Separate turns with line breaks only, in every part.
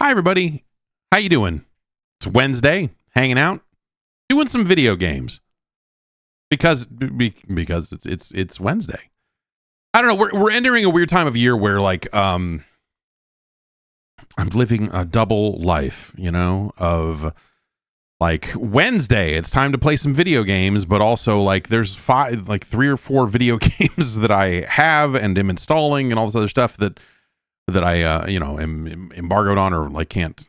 Hi, everybody. How you doing? It's Wednesday, hanging out, doing some video games because it's Wednesday. I don't know. We're entering a weird time of year where I'm living a double life, of like Wednesday, it's time to play some video games, but also there's 3 or 4 video games that I have and am installing and all this other stuff that I am embargoed on or can't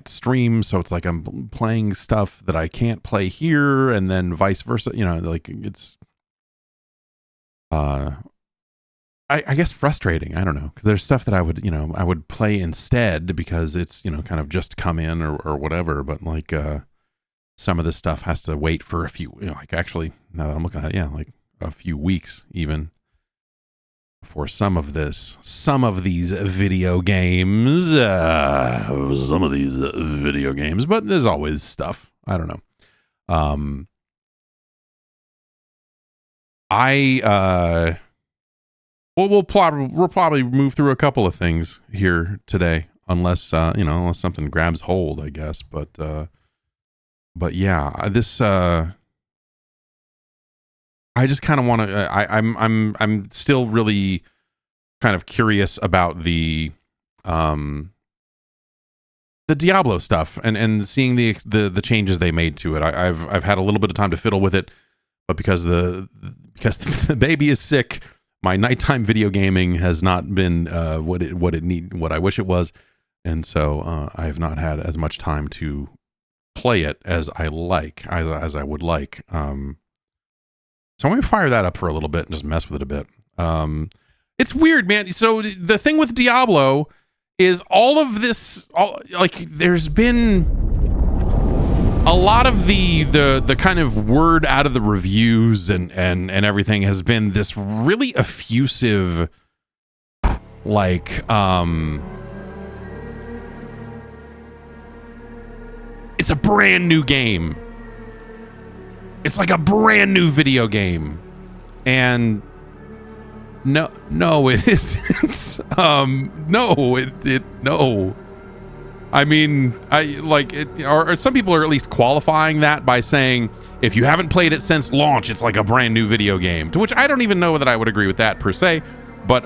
stream. So it's like I'm playing stuff that I can't play here, and then vice versa. It's I guess frustrating. I don't know, because there's stuff that I would play instead because it's kind of just come in or whatever. But some of this stuff has to wait for a few. Actually, now that I'm looking at it, a few weeks even. For some of these video games, but there's always stuff. I don't know. We'll probably move through a couple of things here today, unless something grabs hold, I guess. But yeah, this. I just kind of want to. I'm still really kind of curious about the Diablo stuff and seeing the changes they made to it. I've had a little bit of time to fiddle with it, but because the baby is sick, my nighttime video gaming has not been what I wish it was, and so I have not had as much time to play it as I would like. So I'm going to fire that up for a little bit and just mess with it a bit. It's weird, man. So the thing with Diablo is all of this, there's been a lot of the kind of word out of the reviews and everything has been this really effusive, it's a brand new game. It's like a brand new video game, and no, it isn't. No. I mean, or some people are at least qualifying that by saying if you haven't played it since launch, it's like a brand new video game. To which I don't even know that I would agree with that per se, but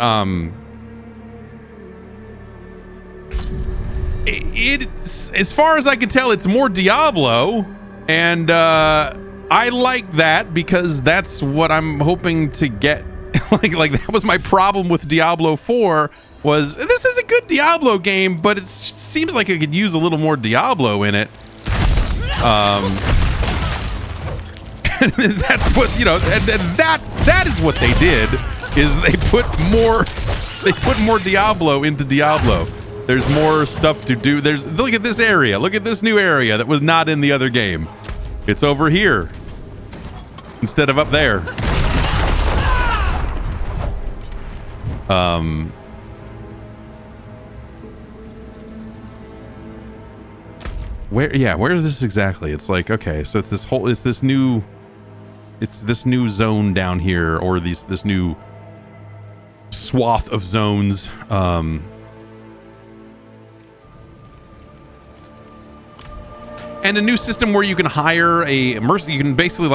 as far as I can tell, it's more Diablo, and I like that because that's what I'm hoping to get. like that was my problem with Diablo IV, was this is a good Diablo game, but it seems like it could use a little more Diablo in it. And that's what, that is what they did, is they put more Diablo into Diablo. There's more stuff to do. Look at this area. Look at this new area that was not in the other game. It's over here instead of up there. Where is this exactly? It's like, okay, so it's this new zone down here, or this new swath of zones. And a new system where you can hire a mercenary. You can basically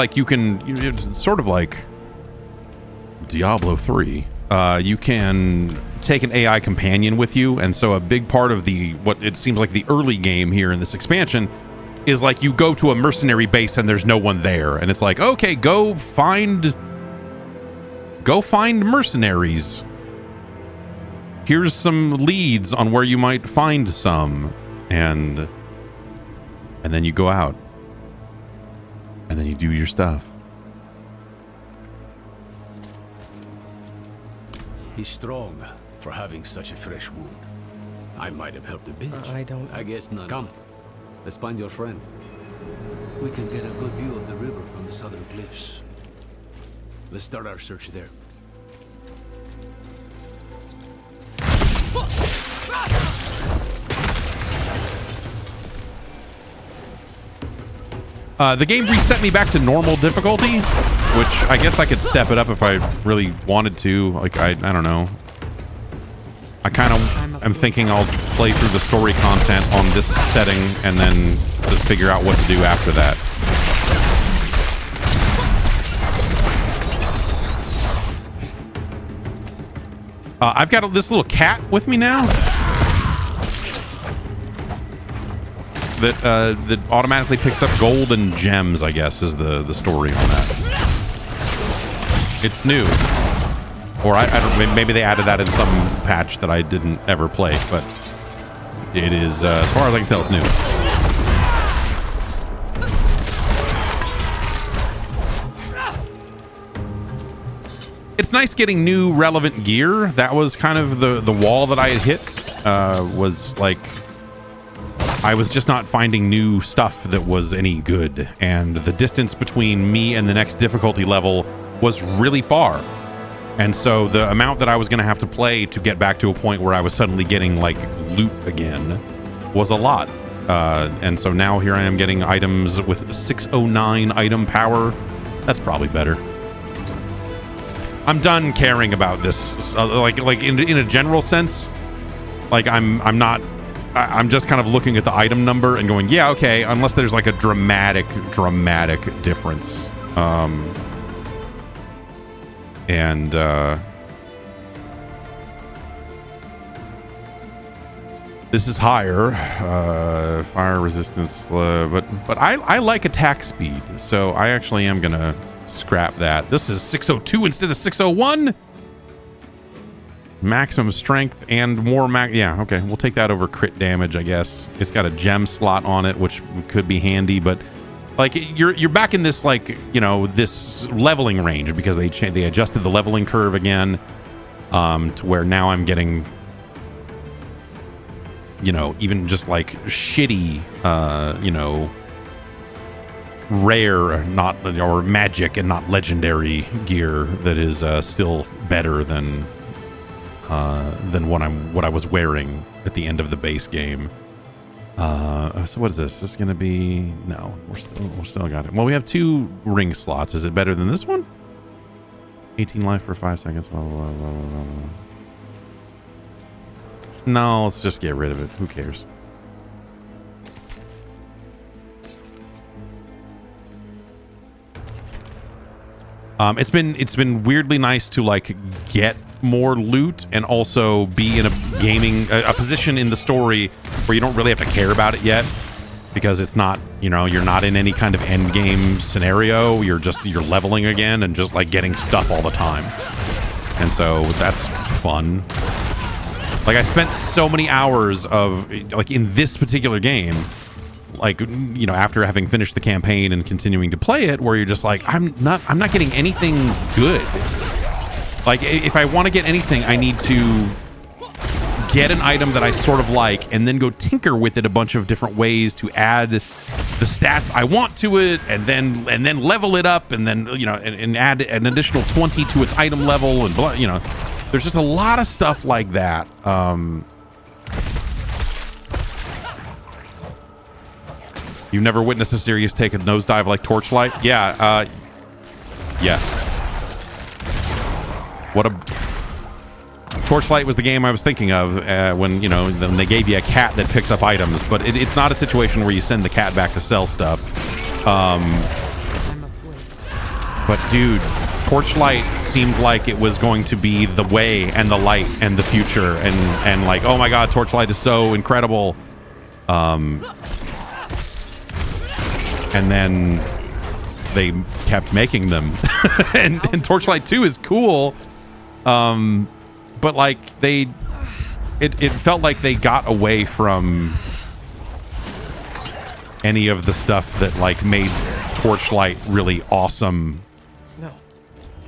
sort of like Diablo 3. You can take an AI companion with you, and so a big part of what it seems like the early game here in this expansion is like you go to a mercenary base and there's no one there, and it's like, okay, go find mercenaries. Here's some leads on where you might find some, and then you go out, and then you do your stuff.
He's strong for having such a fresh wound. I might have helped a bit. I guess not. Come, let's find your friend.
We can get a good view of the river from the southern cliffs.
Let's start our search there.
The game reset me back to normal difficulty, which I guess I could step it up if I really wanted to. I don't know. I kind of am thinking I'll play through the story content on this setting and then just figure out what to do after that. I've got this little cat with me now that automatically picks up gold and gems, I guess, is the story on that. It's new. Or I don't, maybe they added that in some patch that I didn't ever play, but it is, as far as I can tell, it's new. It's nice getting new relevant gear. That was kind of the wall that I had hit, was like, I was just not finding new stuff that was any good. And the distance between me and the next difficulty level was really far. And so the amount that I was going to have to play to get back to a point where I was suddenly getting like loot again was a lot. And so now here I am getting items with 609 item power. That's probably better. I'm done caring about this. Like in a general sense, like I'm just kind of looking at the item number and going, yeah, okay, unless there's like a dramatic difference. This is higher, fire resistance, but I like attack speed, so I actually am gonna scrap that. This is 602 instead of 601. Maximum strength and more yeah, okay, we'll take that over crit damage, I guess. It's got a gem slot on it, which could be handy, but like you're back in this, like, you know, this leveling range because they adjusted the leveling curve again, to where now I'm getting, you know, even just like shitty, you know, rare, not, or magic and not legendary gear that is still better than what I was wearing at the end of the base game. So what is this? This is gonna be, no, we're still got it. Well, we have 2 ring slots. Is it better than this one? 18 life for 5 seconds. Blah, blah, blah, blah, blah, blah. No, let's just get rid of it. Who cares? It's been weirdly nice to like get more loot and also be in a position in the story where you don't really have to care about it yet, because it's not, you know, you're not in any kind of end game scenario. You're leveling again and just like getting stuff all the time, and so that's fun. Like, I spent so many hours of, like, in this particular game, like, you know, after having finished the campaign and continuing to play it, where you're just like, I'm not getting anything good. Like, if I want to get anything, I need to get an item that I sort of like and then go tinker with it a bunch of different ways to add the stats I want to it, and then level it up, and then, you know, and add an additional 20 to its item level, and blah, you know. There's just a lot of stuff like that. You've never witnessed a series take a nosedive like Torchlight? Yeah, yes. Torchlight was the game I was thinking of when, you know, when they gave you a cat that picks up items, but it's not a situation where you send the cat back to sell stuff. But dude, Torchlight seemed like it was going to be the way and the light and the future, and like, oh my god, Torchlight is so incredible. And then they kept making them. and Torchlight 2 is cool. But like it felt like they got away from any of the stuff that like made Torchlight really awesome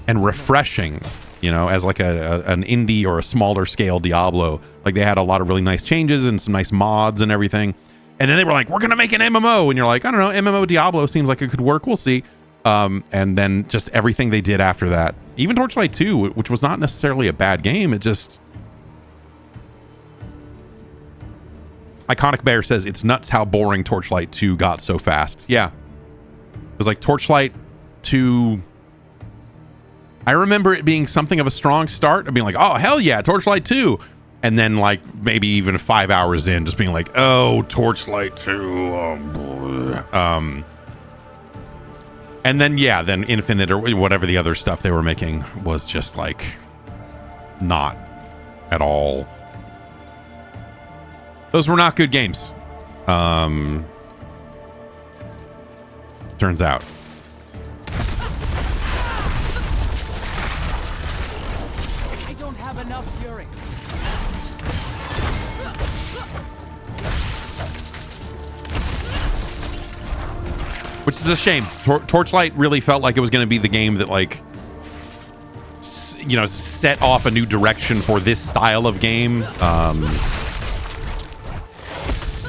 and refreshing, you know, as like an indie or a smaller scale Diablo. Like, they had a lot of really nice changes and some nice mods and everything. And then they were like, we're gonna make an MMO, and you're like, I don't know, MMO Diablo seems like it could work, we'll see. And then just everything they did after that, even Torchlight 2, which was not necessarily a bad game, it just... Iconic Bear says, it's nuts how boring Torchlight 2 got so fast. Yeah. It was like Torchlight 2... I remember it being something of a strong start, of being like, oh, hell yeah, Torchlight 2. And then like maybe even 5 hours in, just being like, oh, Torchlight 2. Oh, boy. And then yeah, then Infinite or whatever the other stuff they were making was just like not at all. Those were not good games. Turns out.
I don't have enough fury.
Which is a shame. Torchlight really felt like it was going to be the game that like set off a new direction for this style of game.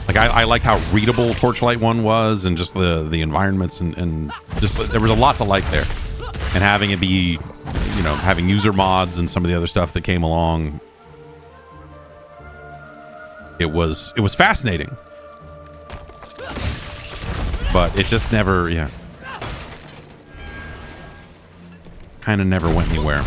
Like I liked how readable Torchlight 1 was, and just the environments and just there was a lot to like there. And having it be, having user mods and some of the other stuff that came along, it was fascinating. But it just never, kind of never went anywhere.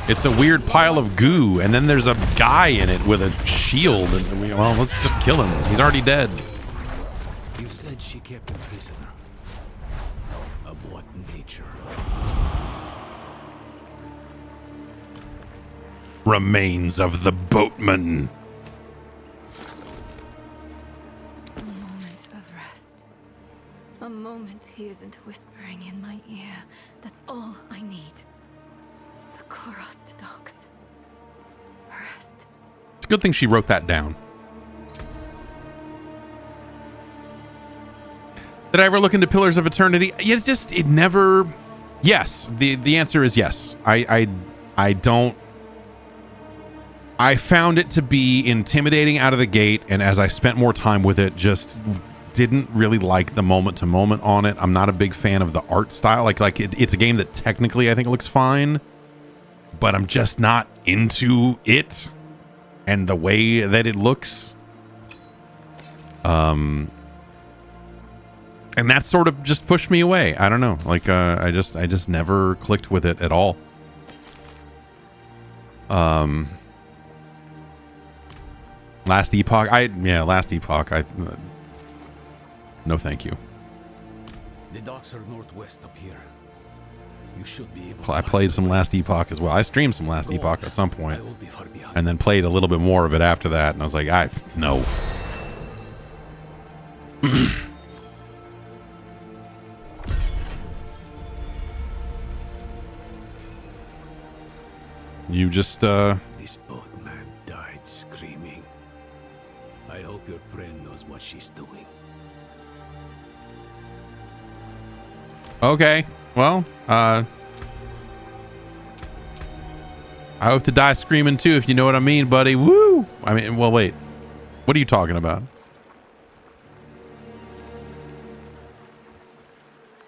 It's a weird pile of goo, and then there's a guy in it with a shield, and well, let's just kill him. He's already dead.
You said she kept a prisoner. Of what nature?
Remains of the boatman.
A moment of rest. A moment he isn't whispering in my ear. That's all I need. The Korost docks. Rest.
It's a good thing she wrote that down. Did I ever look into Pillars of Eternity? It never. Yes, the answer is yes. I don't. I found it to be intimidating out of the gate, and as I spent more time with it, just didn't really like the moment to moment on it. I'm not a big fan of the art style. It's a game that technically I think looks fine, but I'm just not into it and the way that it looks. And that sort of just pushed me away. I don't know. I just never clicked with it at all. Last Epoch. Last Epoch. No, thank you.
The docks are northwest up here. You should be able.
I played some Last Epoch as well. I streamed some Last Epoch at some point,
I will be far behind.
and then played a little bit more of it after that. And I was like, no. You just
This boatman died screaming. I hope your friend knows what she's doing.
Okay. Well, I hope to die screaming too, if you know what I mean, buddy. Woo! I mean, well, wait. What are you talking about?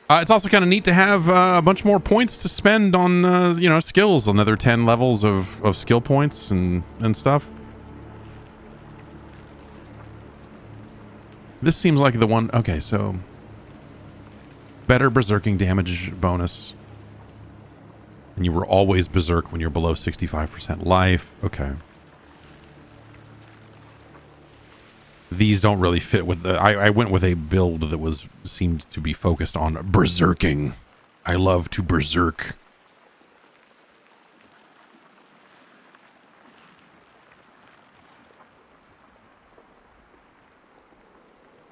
It's also kind of neat to have a bunch more points to spend on, skills. Another 10 levels of skill points and stuff. This seems like the one. Okay, so better berserking damage bonus. And you were always berserk when you're below 65% life. Okay. These don't really fit with the. I went with a build that seemed to be focused on berserking. I love to berserk.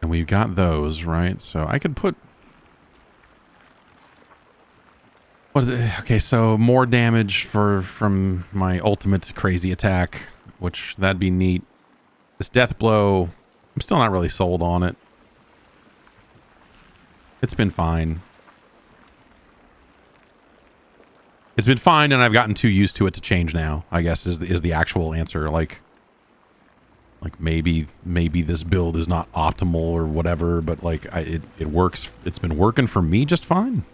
And we've got those, right? So I could put. What is it? Okay, so more damage from my ultimate crazy attack, which that'd be neat. This death blow, I'm still not really sold on it. It's been fine. It's been fine, and I've gotten too used to it to change now, I guess is the actual answer. Like maybe this build is not optimal or whatever, but it works. It's been working for me just fine.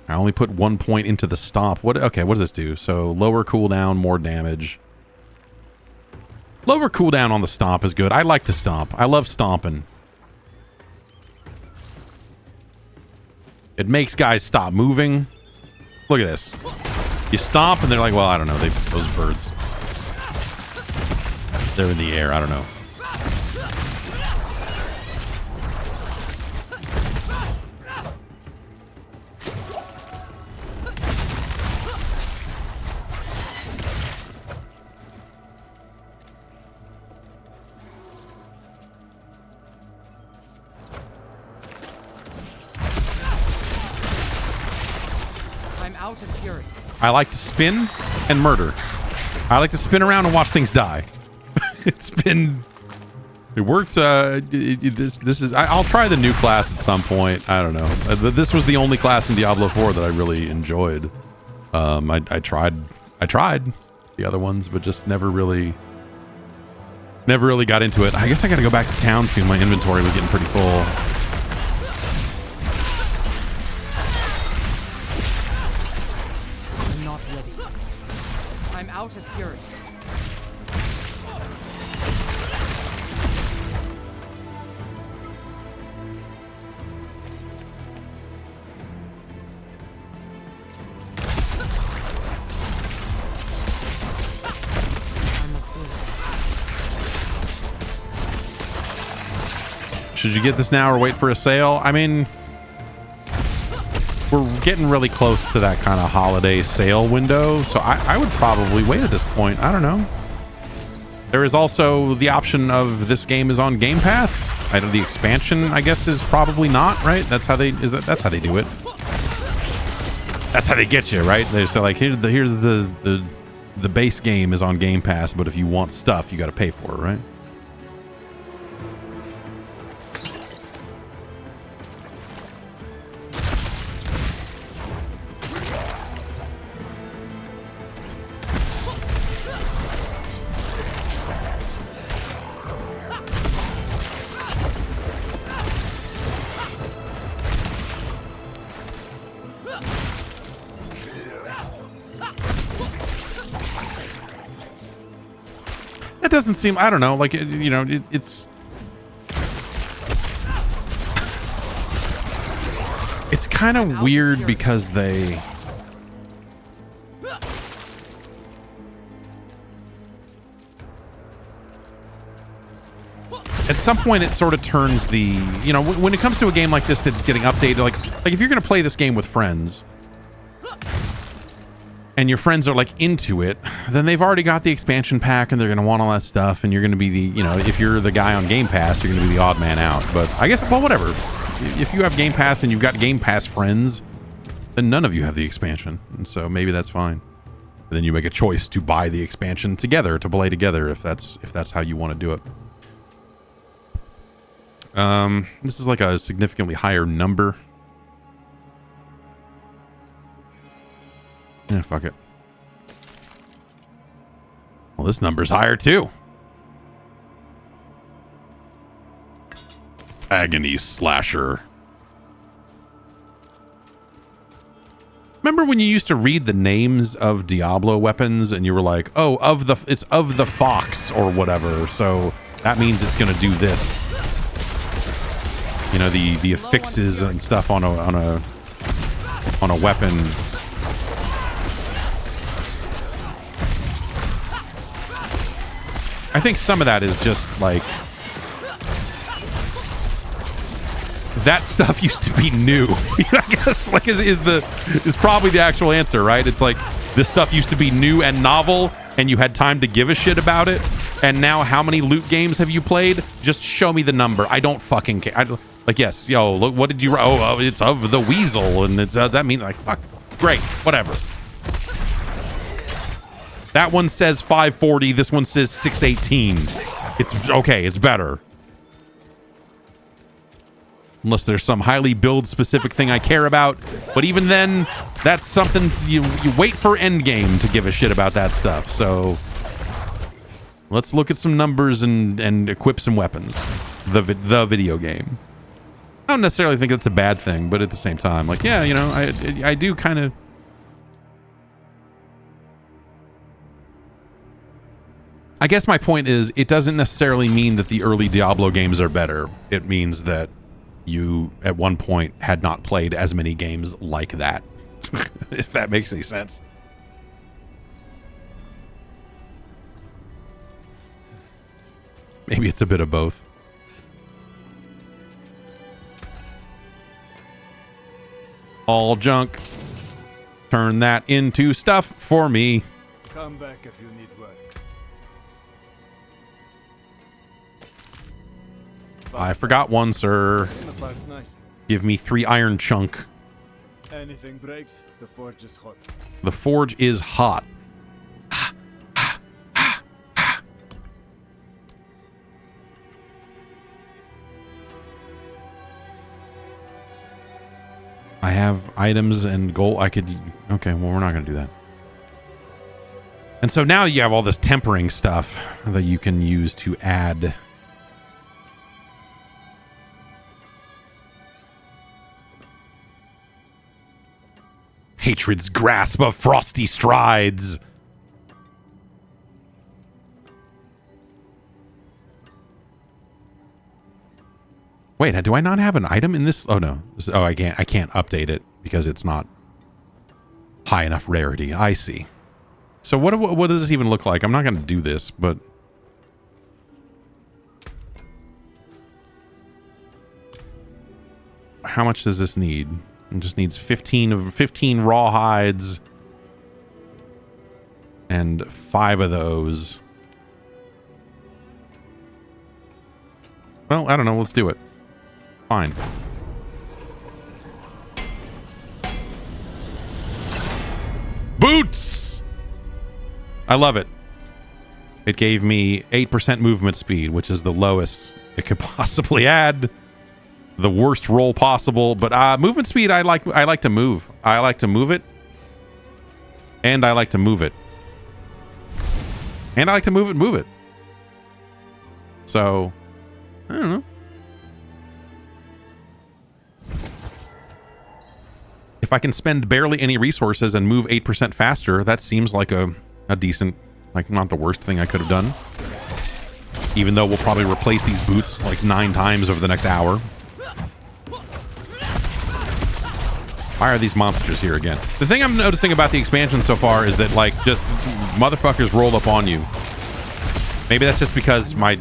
I only put 1 point into the stomp. Okay, what does this do? So lower cooldown, more damage. Lower cooldown on the stomp is good. I like to stomp. I love stomping. It makes guys stop moving. Look at this. You stomp and they're like, well, I don't know. Those birds. They're in the air. I don't know.
Out of fury.
I like to spin and murder. I like to spin around and watch things die. It worked. This is. I'll try the new class at some point. I don't know. This was the only class in Diablo 4 that I really enjoyed. I tried the other ones, but just never really got into it. I guess I got to go back to town soon. My inventory was getting pretty full.
Out of fury.
Should you get this now or wait for a sale? I mean, we're getting really close to that kind of holiday sale window, so I would probably wait at this point. I don't know. There is also the option of this game is on Game Pass. The expansion, I guess, is probably not, right? That's how they that's how they do it. That's how they get you, right? They say like, here's the base game is on Game Pass, but if you want stuff, you got to pay for it, right? It doesn't seem, I don't know, like, you know, it's kind of weird because they at some point it sort of turns the, you know, when it comes to a game like this that's getting updated, like if you're going to play this game with friends and your friends are like into it, then they've already got the expansion pack and they're going to want all that stuff, and you're going to be the, you know, if you're the guy on Game Pass, you're going to be the odd man out. But I guess, well, whatever. If you have Game Pass and you've got Game Pass friends, then none of you have the expansion, and so maybe that's fine. And then you make a choice to buy the expansion together, to play together, if that's how you want to do it. This is like a significantly higher number. Yeah, fuck it. Well, this number's higher too. Agony Slasher. Remember when you used to read the names of Diablo weapons and you were like, oh, it's of the fox or whatever, so that means it's gonna do this. You know, the affixes and stuff on a weapon. I think some of that is just like, that stuff used to be new. I guess like is probably the actual answer, right? It's like this stuff used to be new and novel, and you had time to give a shit about it. And now, how many loot games have you played? Just show me the number. I don't fucking care. Like, yes, yo, look, what did you? Oh, it's of the weasel, and it's that means like fuck. Great, whatever. That one says 540. This one says 618. It's okay. It's better. Unless there's some highly build specific thing I care about. But even then, that's something you wait for endgame to give a shit about that stuff. So let's look at some numbers and equip some weapons. The video game. I don't necessarily think it's a bad thing, but at the same time, like, yeah, you know, I do kind of. I guess my point is, it doesn't necessarily mean that the early Diablo games are better. It means that you, at one point, had not played as many games like that. If that makes any sense. Maybe it's a bit of both. All junk. Turn that into stuff for me.
Come back if you need work.
I forgot one, sir. Give me 3 iron chunk.
Anything breaks, the forge is hot.
The forge is hot. I have items and gold. I could. Okay, well, we're not going to do that. And so now you have all this tempering stuff that you can use to add. Hatred's grasp of frosty strides. Wait, do I not have an item in this? Oh no. Oh, I can't update it because it's not high enough rarity. I see. So what does this even look like? I'm not going to do this, but how much does this need? It just needs 15 raw hides and 5 of those. Well, I don't know. Let's do it. Fine. Boots! I love it. It gave me 8% movement speed, which is the lowest it could possibly add. The worst roll possible, but movement speed I like to move. I like to move it. And I like to move it. And I like to move it. So, I don't know. If I can spend barely any resources and move 8% faster, that seems like a decent, like not the worst thing I could have done. Even though we'll probably replace these boots like 9 times over the next hour. Why are these monsters here again? The thing I'm noticing about the expansion so far is that, like, just motherfuckers roll up on you. Maybe that's just because my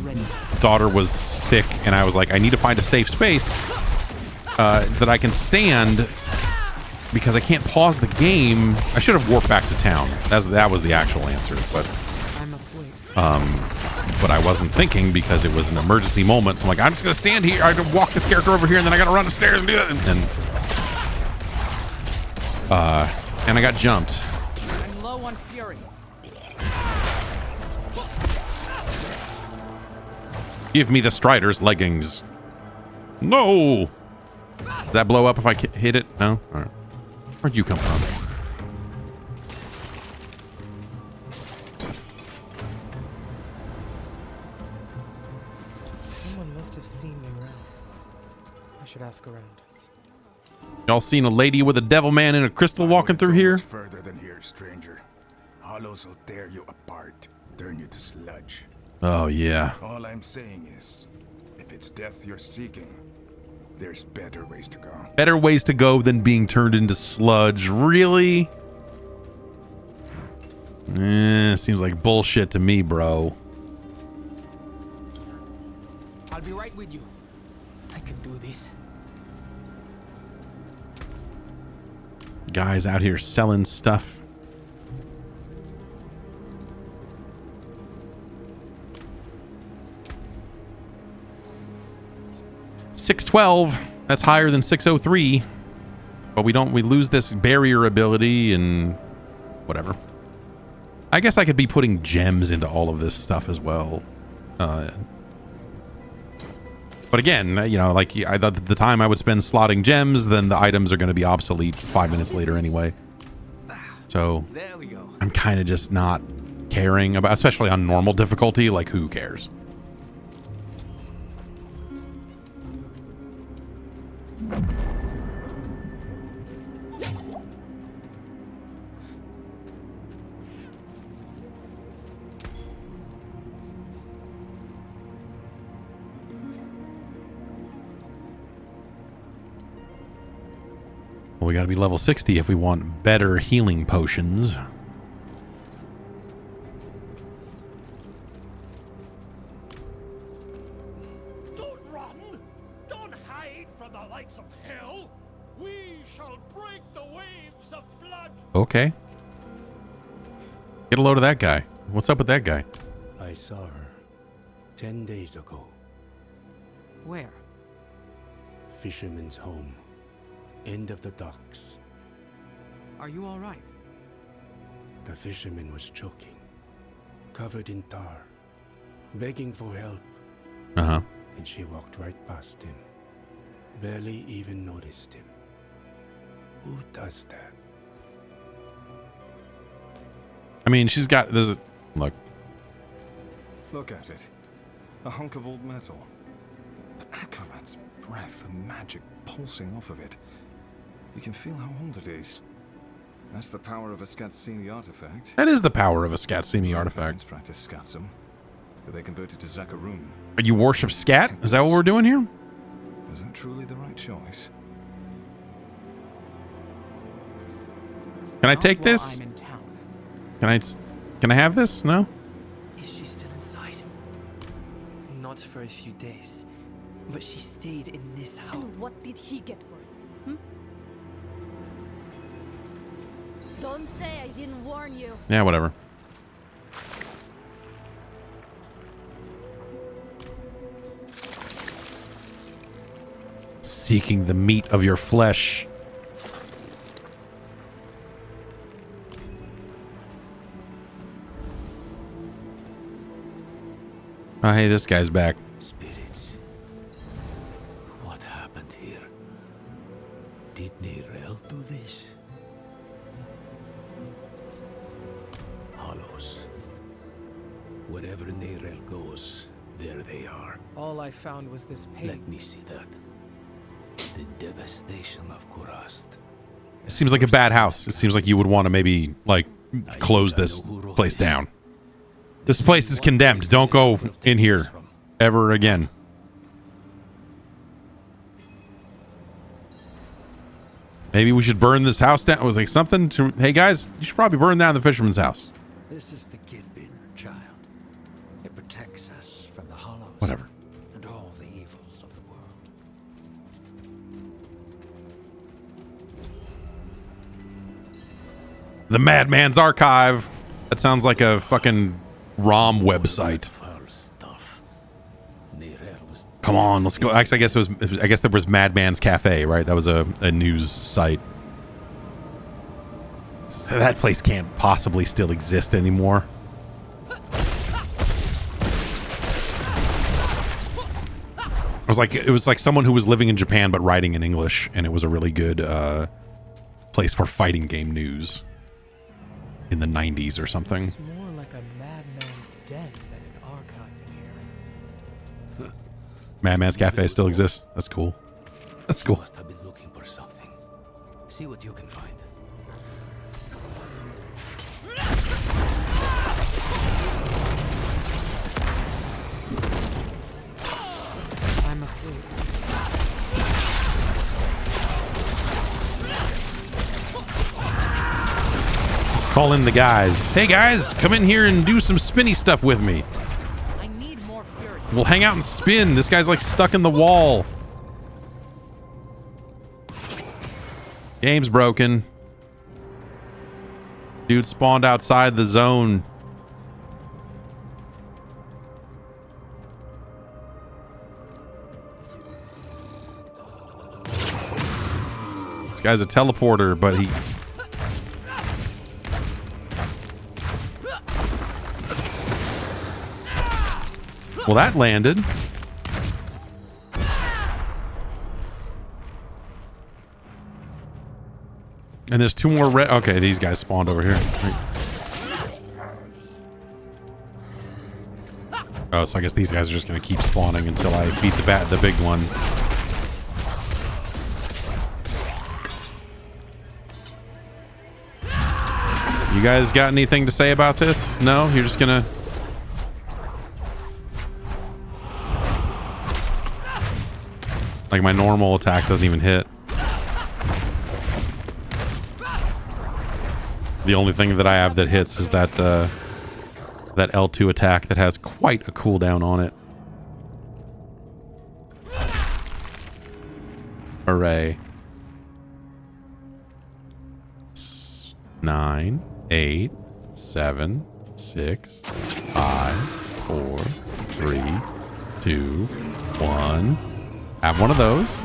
daughter was sick and I was like, I need to find a safe space that I can stand because I can't pause the game. I should have warped back to town. That was the actual answer, but I wasn't thinking because it was an emergency moment. So I'm like, I'm just gonna stand here. I have to walk this character over here and then I gotta run upstairs and do it. And I got jumped.
I'm low on fury.
Give me the Strider's leggings. No! Does that blow up if I hit it? No? Alright. Where'd you come from?
Someone must have seen me around. I should ask around.
Y'all seen a lady with a devil man in a crystal walking through here?
Further than here, stranger. Hollows will tear you apart, turn you to sludge.
Oh, yeah.
All I'm saying is, if it's death you're seeking, there's better ways to go.
Better ways to go than being turned into sludge. Really? Seems like bullshit to me, bro.
I'll be right with you. I can do this.
Guys out here selling stuff. $612. That's higher than 603. But we lose this barrier ability and whatever. I guess I could be putting gems into all of this stuff as well. But again, you know, like the time I would spend slotting gems, then the items are going to be obsolete 5 minutes later anyway. So
There we go.
I'm kind of just not caring about, especially on normal difficulty. Like, who cares? we got to be level 60 if we want better healing potions.
Don't run! Don't hide from the lights of hell! We shall break the waves of blood!
Okay. Get a load of that guy. What's up with that guy?
I saw her 10 days ago.
Where?
Fisherman's home. End of the docks.
Are you all right?
The fisherman was choking, covered in tar, begging for help,
Uh-huh.
and she walked right past him. Barely even noticed him. Who does that?
I mean, she's got... There's a... Look.
Look at it. A hunk of old metal. But Aquaman's breath and magic pulsing off of it. You can feel how old it is. That's the power of a Skatsimi artifact.
That is the power of a Skatsimi artifact.
Practice Skatsum, but they converted to Zakarum.
You worship Scat? Is that what we're doing here?
Was that truly the right choice?
Can I
Not
take
while
this?
I'm in town.
Can I have this? No?
Is she still inside? Not for a few days, but she stayed in this house.
And what did he get word? Hmm? Don't say I didn't warn you.
Yeah, whatever. Seeking the meat of your flesh. Oh, hey, this guy's back.
Spirits. What happened here? Did Neirel do this? Hollows. Wherever Neirel goes, there they are.
All I found was this paint.
Let me see that. The devastation of Kurast.
It seems like a bad house. It seems like you would want to maybe, like, close this place down. This place is condemned. Don't go in here ever again. Maybe we should burn this house down. It was like something to... Hey, guys, you should probably burn down the fisherman's house.
This is the Kirby, child. It protects us from the hollows.
Whatever.
And all the evils of the world.
The Madman's Archive. That sounds like a fucking ROM website.
Foul stuff. Neirel was
Come on, let's go. Actually, I guess there was Madman's Cafe, right? That was a news site. So that place can't possibly still exist anymore. It was like someone who was living in Japan but writing in English, and it was a really good place for fighting game news in the 90s or something.
It's more like a madman's den than an archive in here.
Madman's Cafe still exists. That's cool. That's cool.
must have been looking for something. See what you can find.
I'm afraid.
Let's call in the guys. Hey guys, come in here and do some spinny stuff with me.
I need more fury.
We'll hang out and spin. This guy's like stuck in the wall. Game's broken. Dude spawned outside the zone. This guy's a teleporter, but he... Well, that landed. And there's two more red... Okay, these guys spawned over here. Oh, so I guess these guys are just going to keep spawning until I beat the big one. You guys got anything to say about this? No? You're just going to... Like, my normal attack doesn't even hit. The only thing that I have that hits is that that L2 attack that has quite a cooldown on it. Hooray. 9, 8, 7, 6, 5, 4, 3, 2, 1. Have one of those.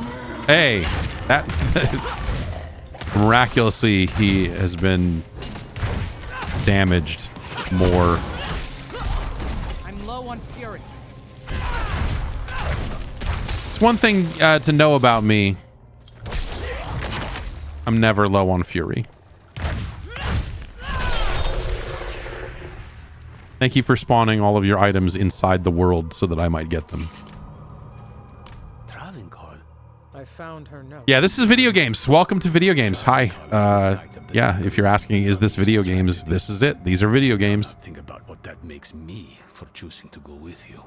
Hey, that miraculously he has been damaged more.
I'm low on fury.
It's one thing to know about me. I'm never low on fury. Thank you for spawning all of your items inside the world so that I might get them.
I found her note.
Yeah, this is video games. Welcome to video games. Hi. Yeah, if you're asking, is this video games? This is it. These are video games.
Think about what that makes me for choosing to go with you.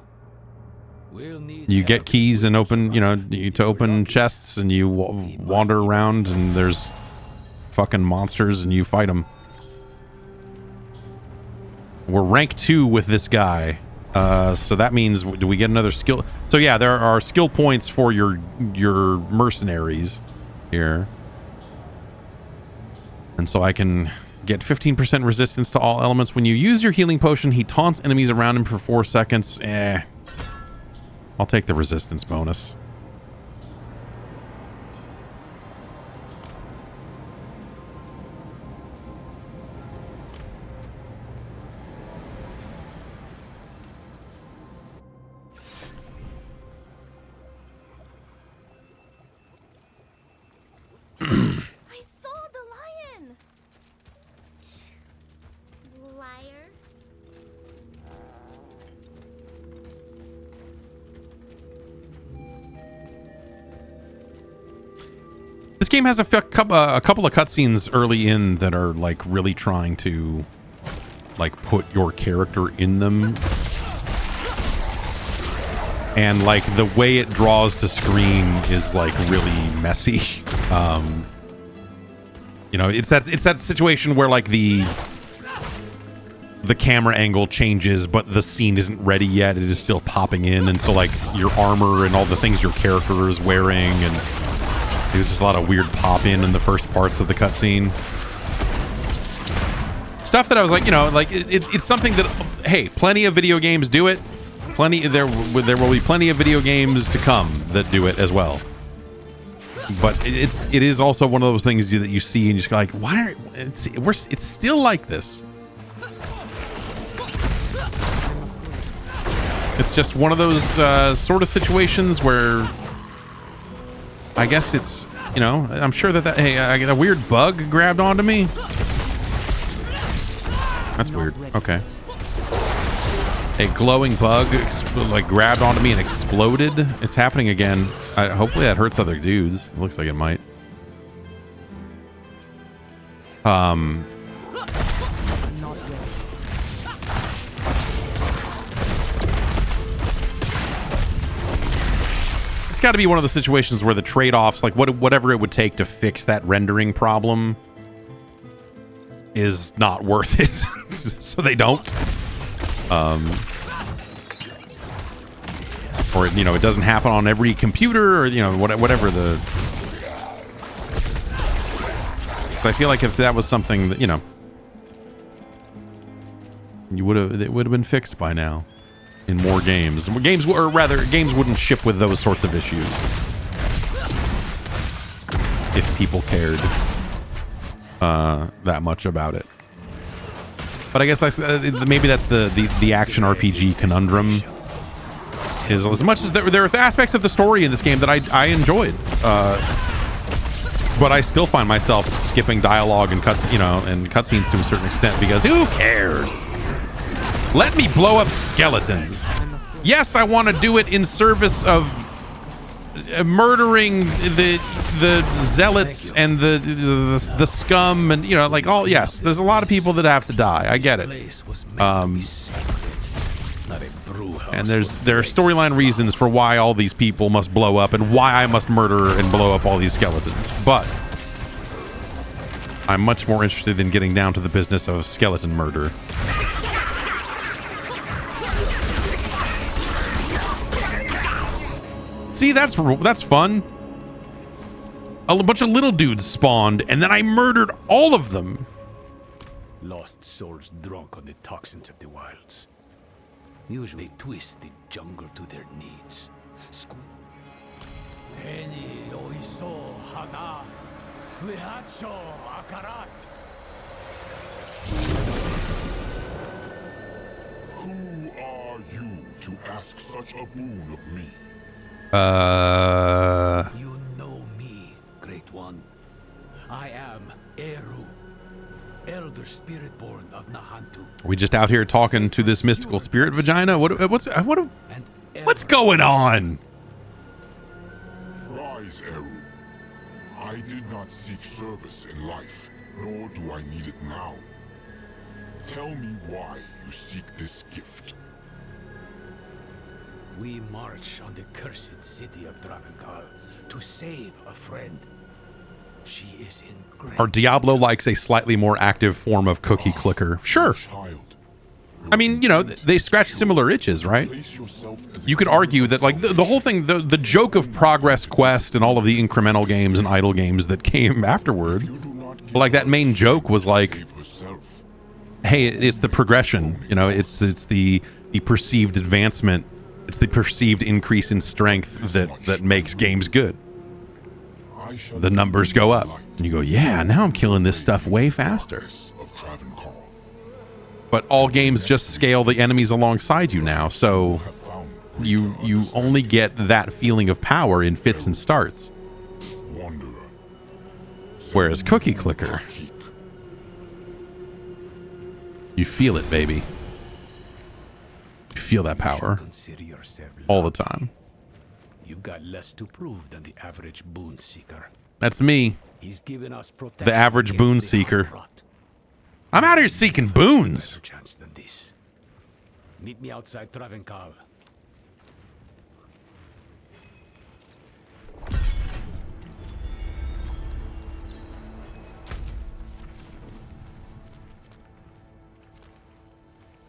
We'll need
You get keys and open, you know, to open chests, and you wander around, and there's fucking monsters, and you fight them. We're rank 2 with this guy. So that means, do we get another skill? So yeah, there are skill points for your mercenaries here. And so I can get 15% resistance to all elements. When you use your healing potion, he taunts enemies around him for 4 seconds. I'll take the resistance bonus.
I saw the lion! Liar.
This game has a couple of cutscenes early in that are like really trying to like put your character in them. And like the way it draws to screen is like really messy. You know, it's that situation where like the camera angle changes, but the scene isn't ready yet. It is still popping in, and so like your armor and all the things your character is wearing, and there's just a lot of weird pop in the first parts of the cutscene. Stuff that I was like, you know, like it's something that, hey, plenty of video games do it. There will be plenty of video games to come that do it as well. But it is also one of those things that you see and you just go like, why? It's still like this. It's just one of those sort of situations where I guess it's, you know, I'm sure that hey, I get a weird bug grabbed onto me. That's weird. Okay. A glowing bug like grabbed onto me and exploded. It's happening again. Hopefully that hurts other dudes. It looks like it might. It's got to be one of the situations where the trade-offs, like whatever it would take to fix that rendering problem, is not worth it. So they don't. Or, you know, it doesn't happen on every computer, or, you know, whatever the... So I feel like if that was something that, you know, it would have been fixed by now in more games. Games wouldn't ship with those sorts of issues if people cared that much about it. But I guess maybe that's the action RPG conundrum. Is as much as there are aspects of the story in this game that I enjoyed, but I still find myself skipping dialogue and cutscenes to a certain extent because who cares? Let me blow up skeletons. Yes, I want to do it in service of murdering the zealots and the scum, and you know, like all. Yes, there's a lot of people that have to die. I get it. And there are storyline reasons for why all these people must blow up and why I must murder and blow up all these skeletons. But I'm much more interested in getting down to the business of skeleton murder. See, that's fun. A bunch of little dudes spawned, and then I murdered all of them.
Lost souls drunk on the toxins of the wilds. Usually twist the jungle to their needs. Eni oiso hana vihacho akarat.
Who are you to ask such a boon of me?
You know me, Great One. I am Eru, Elder Spiritborn of Nahantu.
Are we just out here talking to this mystical spirit vagina? What's going on?
Rise, Eru. I did not seek service in life, nor do I need it now. Tell me why you seek this gift.
We march on the cursed city of Dravenkal to save a friend. She is in great
Or Diablo likes a slightly more active form of cookie clicker. Sure. I mean, you know, they scratch similar itches, right? You could argue that, like, the whole thing, the joke of Progress Quest and all of the incremental games and idle games that came afterward, like, that main joke was like, hey, it's the progression, you know, it's the perceived advancement, it's the perceived increase in strength that makes games good. The numbers go up, and you go, yeah, now I'm killing this stuff way faster. But all games just scale the enemies alongside you now, so you only get that feeling of power in fits and starts. Whereas Cookie Clicker, you feel it, baby. You feel that power all the time.
You've got less to prove than the average boon seeker.
That's me.
He's given us protection,
the average boon seeker. I'm out here seeking boons.
Chance than this. Meet me outside Travenkal.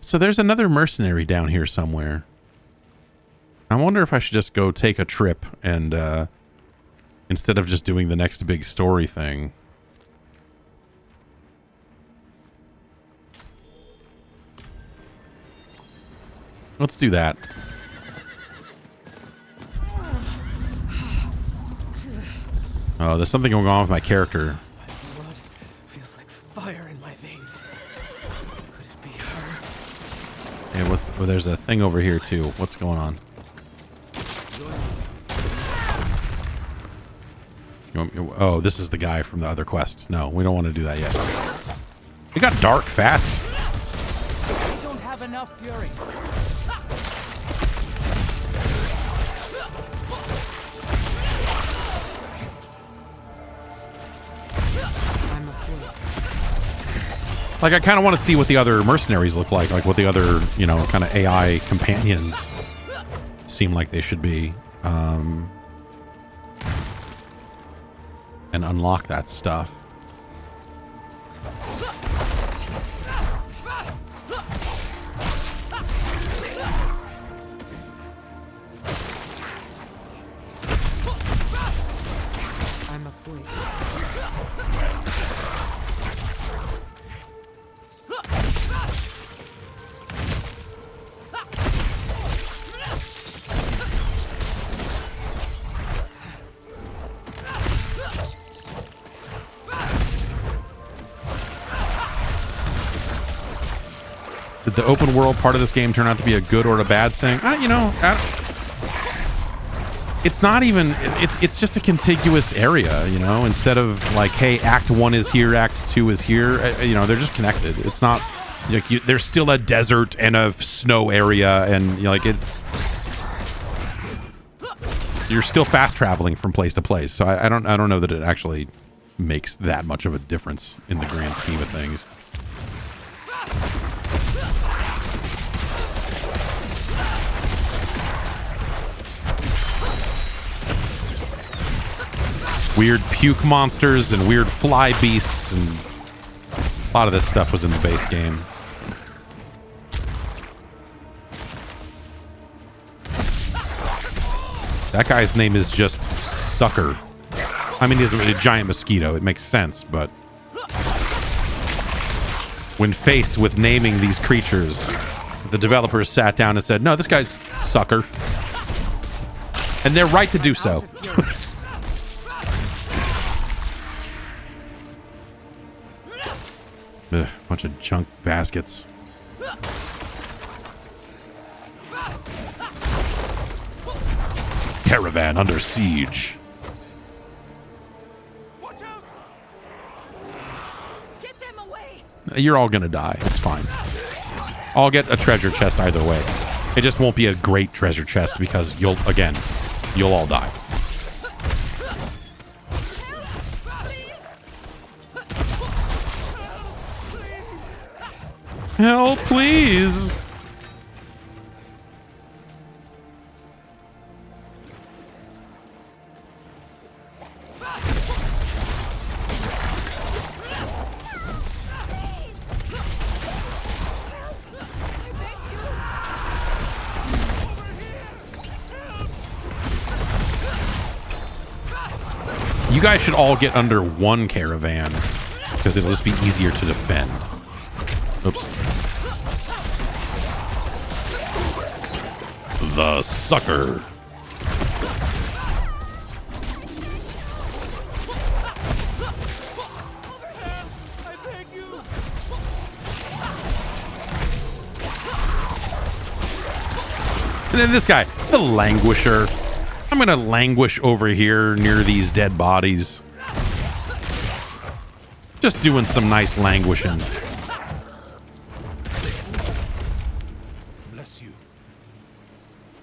So there's another mercenary down here somewhere. I wonder if I should just go take a trip and instead of just doing the next big story thing. Let's do that. Oh, there's something going on with my character.
My blood feels like fire in my veins. Could it be her?
Hey, well, there's a thing over here too. What's going on? Oh, this is the guy from the other quest. No, we don't want to do that yet. It got dark fast.
I don't have enough fury.
Like, I kind of want to see what the other mercenaries look like what the other, you know, kind of AI companions seem like they should be. And unlock that stuff.
I'm afraid.
Did the open world part of this game turn out to be a good or a bad thing? You know, it's not even, it's just a contiguous area, you know, instead of like, hey, Act 1 is here, Act 2 is here, you know, they're just connected. It's not, like, there's still a desert and a snow area, and, you know, like, you're still fast traveling from place to place, so I don't know that it actually makes that much of a difference in the grand scheme of things. weird puke monsters and weird fly beasts, and a lot of this stuff was in the base game. That guy's name is just Sucker. I mean, he's a giant mosquito. It makes sense, but when faced with naming these creatures, the developers sat down and said, no, this guy's Sucker. And they're right to do so. Ugh, bunch of junk baskets. Caravan under siege.
Get them away.
You're all gonna die. It's fine. I'll get a treasure chest either way. It just won't be a great treasure chest because you'll all die. Help, please. You guys should all get under one caravan because it'll just be easier to defend. Oops. The Sucker. And then this guy, the Languisher. I'm gonna languish over here near these dead bodies. Just doing some nice languishing.
Bless you.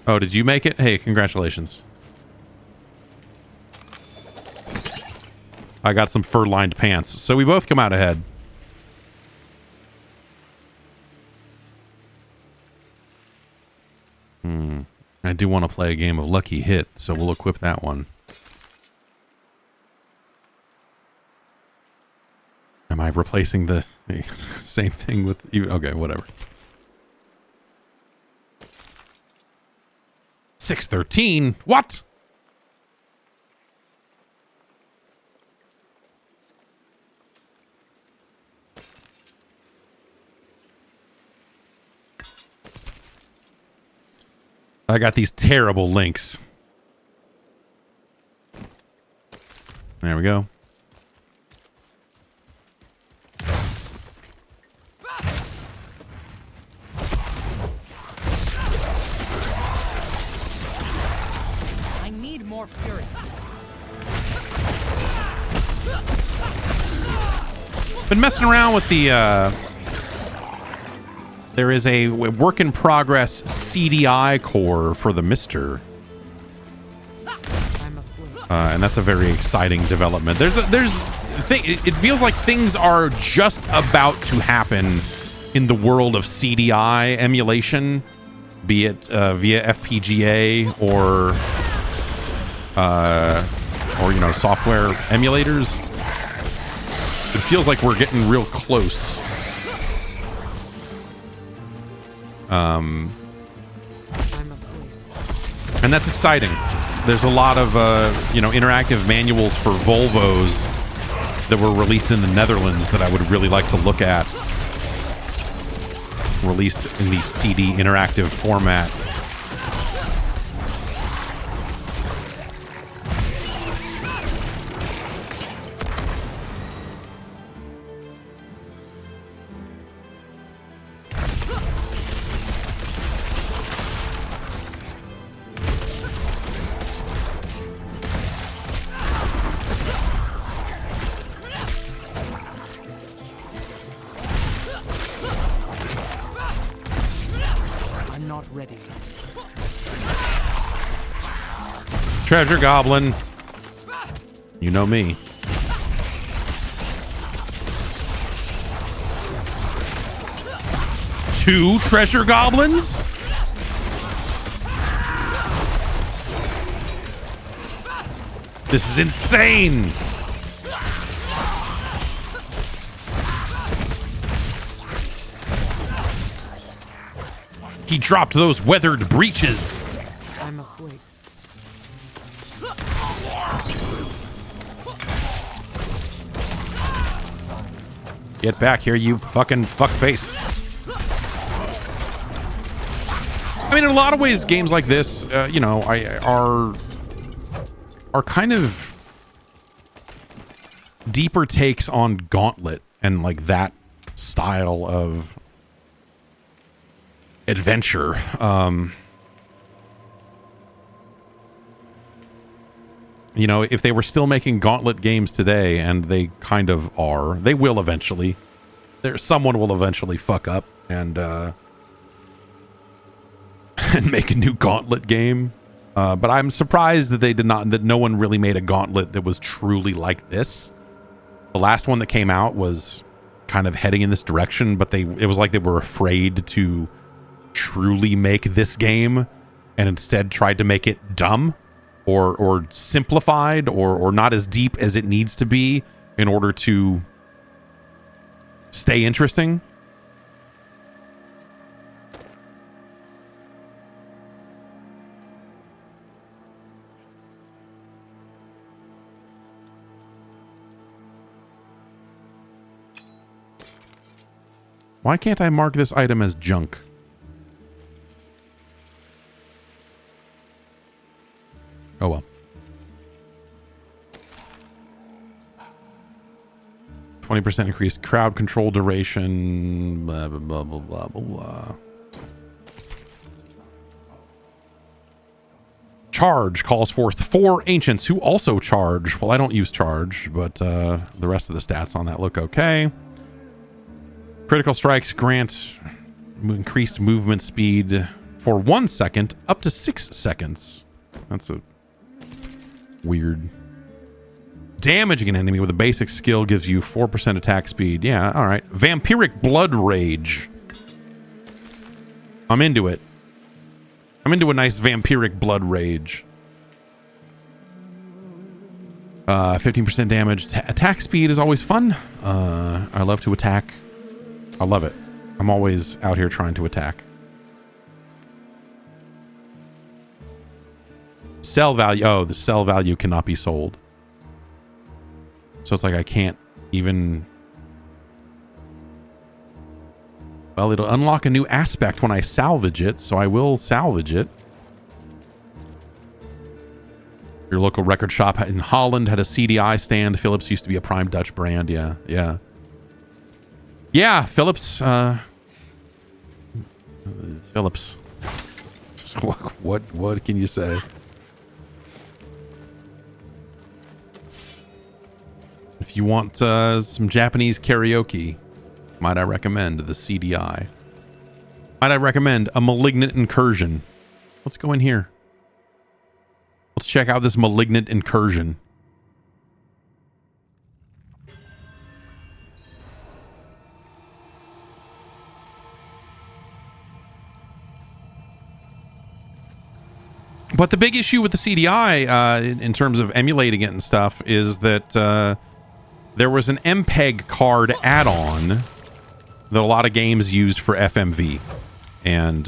Oh, did you make it? Hey, congratulations. I got some fur-lined pants, so we both come out ahead. I do want to play a game of Lucky Hit, so we'll equip that one. Am I replacing the same thing with you? Okay, whatever. 613? What? I got these terrible links. There we go.
I need more fury.
Been messing around with the there is a work in progress CDI core for the Mister. And that's a very exciting development. It feels like things are just about to happen in the world of CDI emulation, be it via FPGA or software emulators. It feels like we're getting real close. And that's exciting. There's a lot of interactive manuals for Volvos that were released in the Netherlands that I would really like to look at. Released in the CD interactive format. Treasure Goblin. You know me. Two Treasure Goblins? This is insane! He dropped those weathered breeches.
I'm a wait.
Get back here, you fucking fuckface. I mean, in a lot of ways, games like this, you know, are kind of deeper takes on Gauntlet and like that style of adventure. You know, if they were still making Gauntlet games today, and they kind of are, they will eventually. Someone will eventually fuck up and make a new Gauntlet game. But I'm surprised that they did not. That no one really made a Gauntlet that was truly like this. The last one that came out was kind of heading in this direction, but it was like they were afraid to truly make this game, and instead tried to make it dumb. Or simplified or not as deep as it needs to be in order to stay interesting. Why can't I mark this item as junk? Oh well. 20% increased crowd control duration. Blah, blah, blah, blah, blah, blah. Charge calls forth 4 ancients who also charge. Well, I don't use charge, but the rest of the stats on that look okay. Critical strikes grant increased movement speed for 1 second up to 6 seconds. That's a weird. Damaging an enemy with a basic skill gives you 4% attack speed. Yeah, all right. Vampiric Blood Rage. I'm into it. I'm into a nice Vampiric Blood Rage. 15% damage. Attack speed is always fun. I love to attack. I love it. I'm always out here trying to attack. Sell value. Oh, the sell value cannot be sold. So it's like I can't even... Well, it'll unlock a new aspect when I salvage it, so I will salvage it. Your local record shop in Holland had a CDI stand. Philips used to be a prime Dutch brand. Yeah, yeah. Yeah, Philips. Philips. What can you say? If you want some Japanese karaoke, might I recommend the CDI? Might I recommend a Malignant Incursion? Let's go in here. Let's check out this Malignant Incursion. But the big issue with the CDI, in terms of emulating it and stuff, is that there was an MPEG card add-on that a lot of games used for FMV. And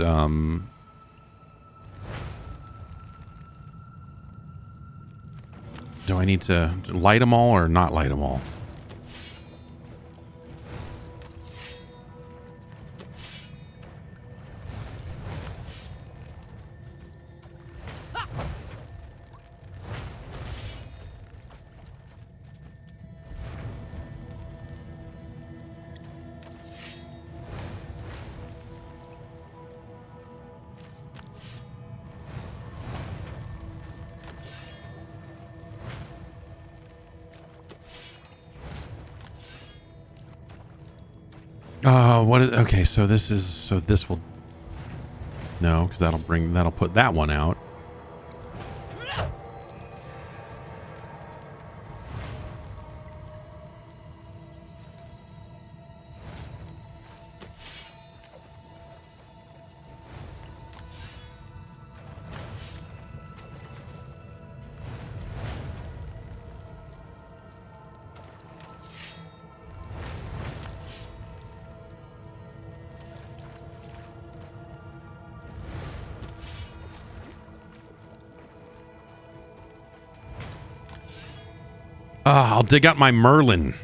do I need to light them all or not light them all? Okay, so this will no, because that'll put that one out. I'll dig out my Merlin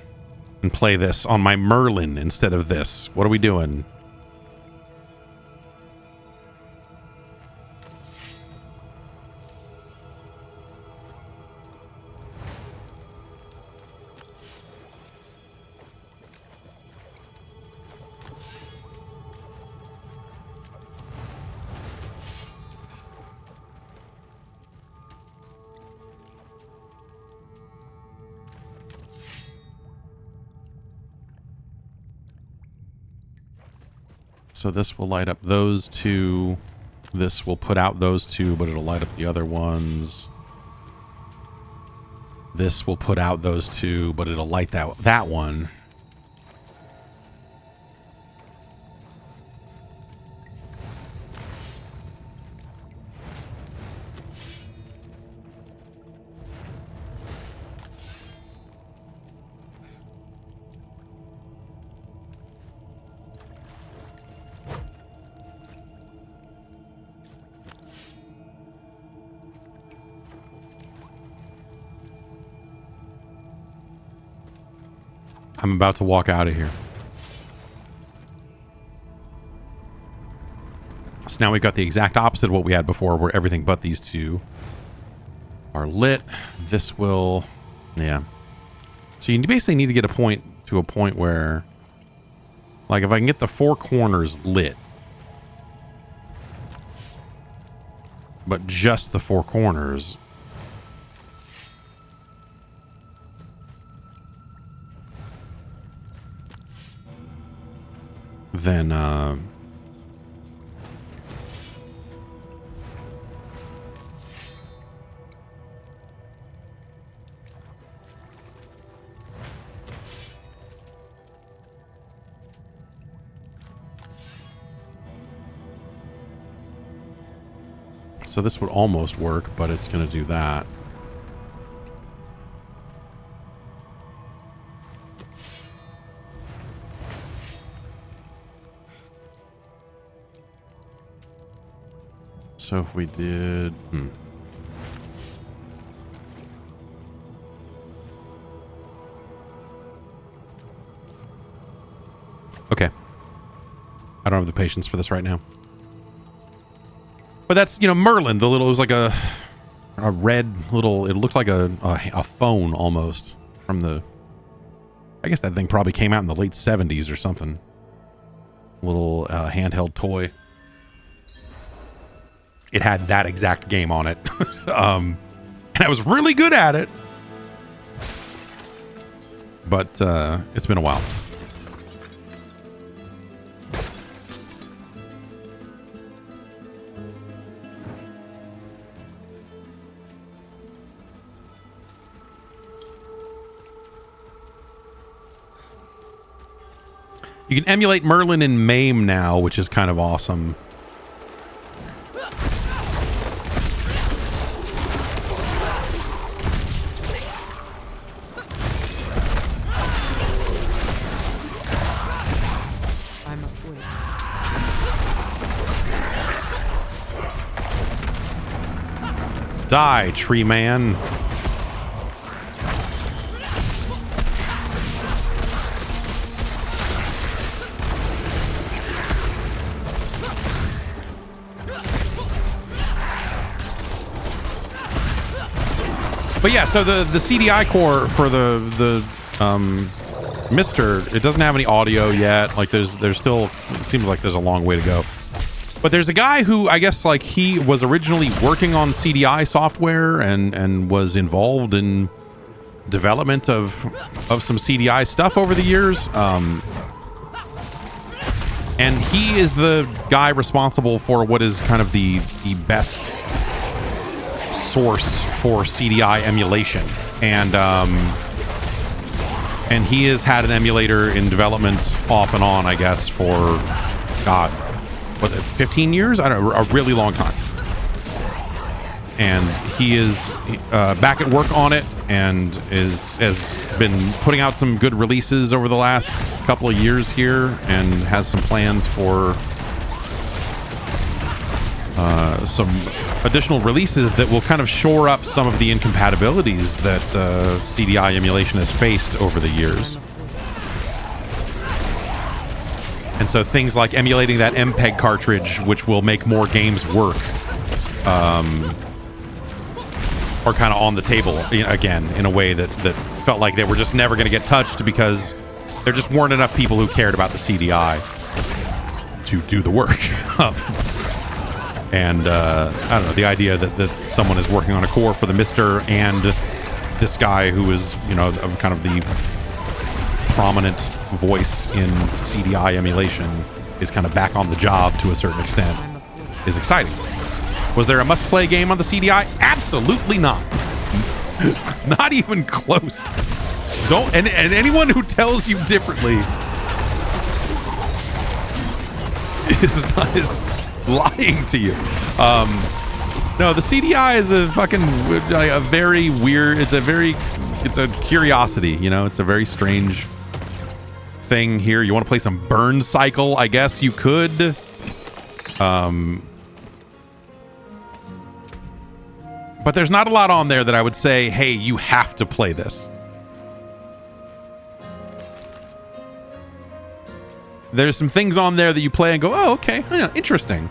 and play this on my Merlin instead of this. What are we doing? So this will light up those two. This will put out those two, but it'll light up the other ones. This will put out those two, but it'll light that one. I'm about to walk out of here. So now we've got the exact opposite of what we had before, where everything but these two are lit. This will, yeah. So you basically need to get a point where, like, if I can get the four corners lit, but just the four corners, then so this would almost work, but it's going to do that. So if we did... Okay. I don't have the patience for this right now. But that's, you know, Merlin, the little... It was like a red little... It looked like a phone almost from the... I guess that thing probably came out in the late 70s or something. Little handheld toy. It had that exact game on it. And I was really good at it. But it's been a while. You can emulate Merlin in MAME now, which is kind of awesome. Die, tree man. But yeah, so the CDI core for the Mister, it doesn't have any audio yet. Like there's still, it seems like there's a long way to go. But there's a guy who, I guess, like, he was originally working on CDI software and was involved in development of some CDI stuff over the years. And he is the guy responsible for what is kind of the best source for CDI emulation. And he has had an emulator in development off and on, I guess, for, God, what, 15 years? I don't know, a really long time. And he is back at work on it and has been putting out some good releases over the last couple of years here and has some plans for some additional releases that will kind of shore up some of the incompatibilities that CDI emulation has faced over the years. And so things like emulating that MPEG cartridge, which will make more games work, are kind of on the table again in a way that felt like they were just never going to get touched because there just weren't enough people who cared about the CDI to do the work. And I don't know, the idea that someone is working on a core for the Mister and this guy who is, you know, kind of the prominent voice in CDI emulation is kind of back on the job to a certain extent is exciting. Was there a must-play game on the CDI? Absolutely not. Not even close. Don't and anyone who tells you differently is lying to you. No, the CDI is a fucking a very weird. It's a curiosity. You know, it's a very strange thing here. You want to play some Burn Cycle? I guess you could. But there's not a lot on there that I would say, hey, you have to play this. There's some things on there that you play and go, oh, okay, yeah, interesting.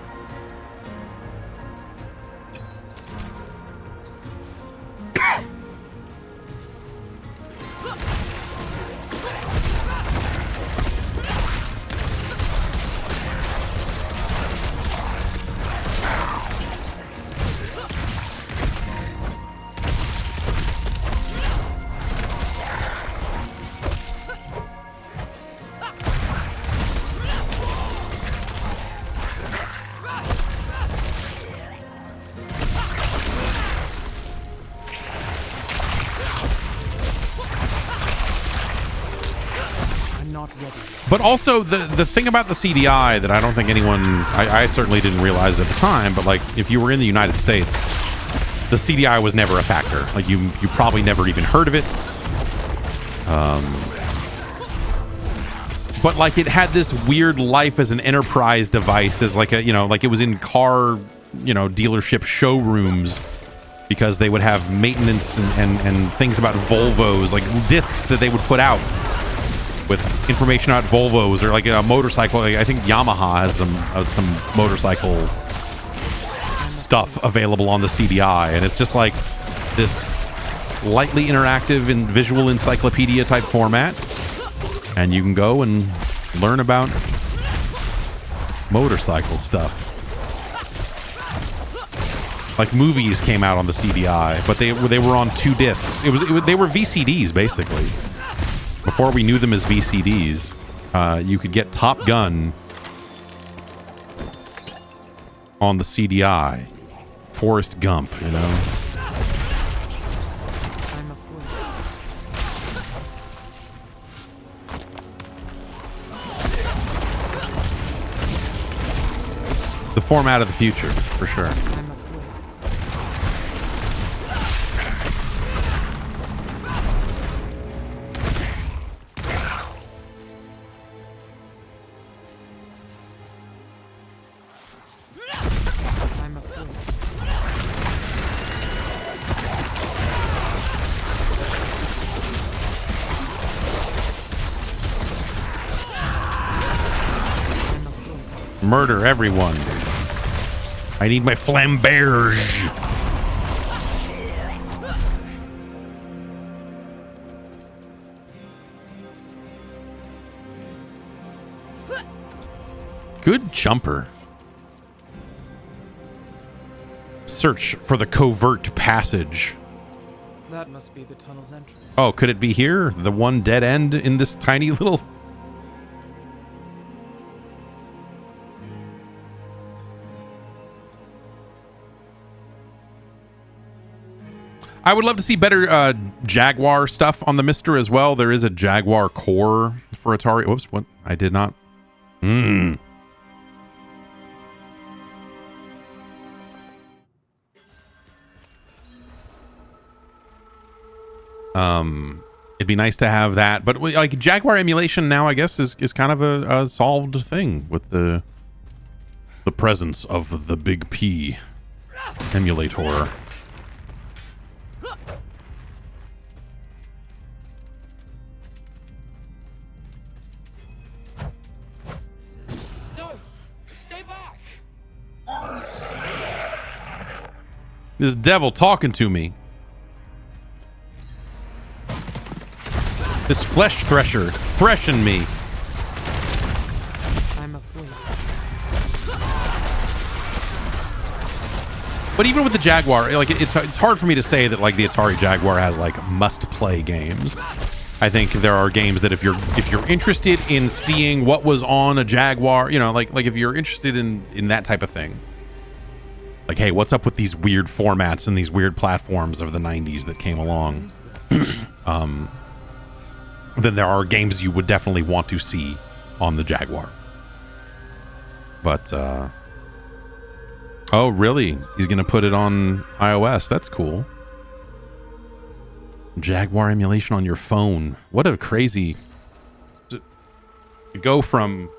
But also the thing about the CDI that I don't think anyone, I certainly didn't realize at the time, but like if you were in the United States, the CDI was never a factor. Like you probably never even heard of it. But like it had this weird life as an enterprise device, as like a, you know, like it was in car, you know, dealership showrooms because they would have maintenance and things about Volvos, like discs that they would put out with information about Volvos or like a motorcycle. Like I think Yamaha has some motorcycle stuff available on the CDI, and it's just like this lightly interactive and visual encyclopedia type format, and you can go and learn about motorcycle stuff. Like movies came out on the CDI, but they were on 2 discs. They were VCDs basically. Before we knew them as VCDs, you could get Top Gun on the CDI. Forrest Gump, you know? The format of the future, for sure. Murder everyone. I need my flamberge. Good jumper. Search for the covert passage.
That must be the tunnel's entrance.
Oh, could it be here? The one dead end in this tiny little... I would love to see better Jaguar stuff on the Mister as well. There is a Jaguar core for Atari. Whoops, what? I did not. It'd be nice to have that, but like Jaguar emulation now, I guess, is kind of a solved thing with the presence of the big P. emulator.
No! Stay back!
This devil talking to me. This flesh thresher threshing me.
I must wait.
But even with the Jaguar, like it's hard for me to say that like the Atari Jaguar has like must-play games. I think there are games that if you're interested in seeing what was on a Jaguar, you know, like if you're interested in that type of thing. Like, hey, what's up with these weird formats and these weird platforms of the 90s that came along? Then there are games you would definitely want to see on the Jaguar. But, oh, really? He's going to put it on iOS. That's cool. Jaguar emulation on your phone. What a crazy... To go from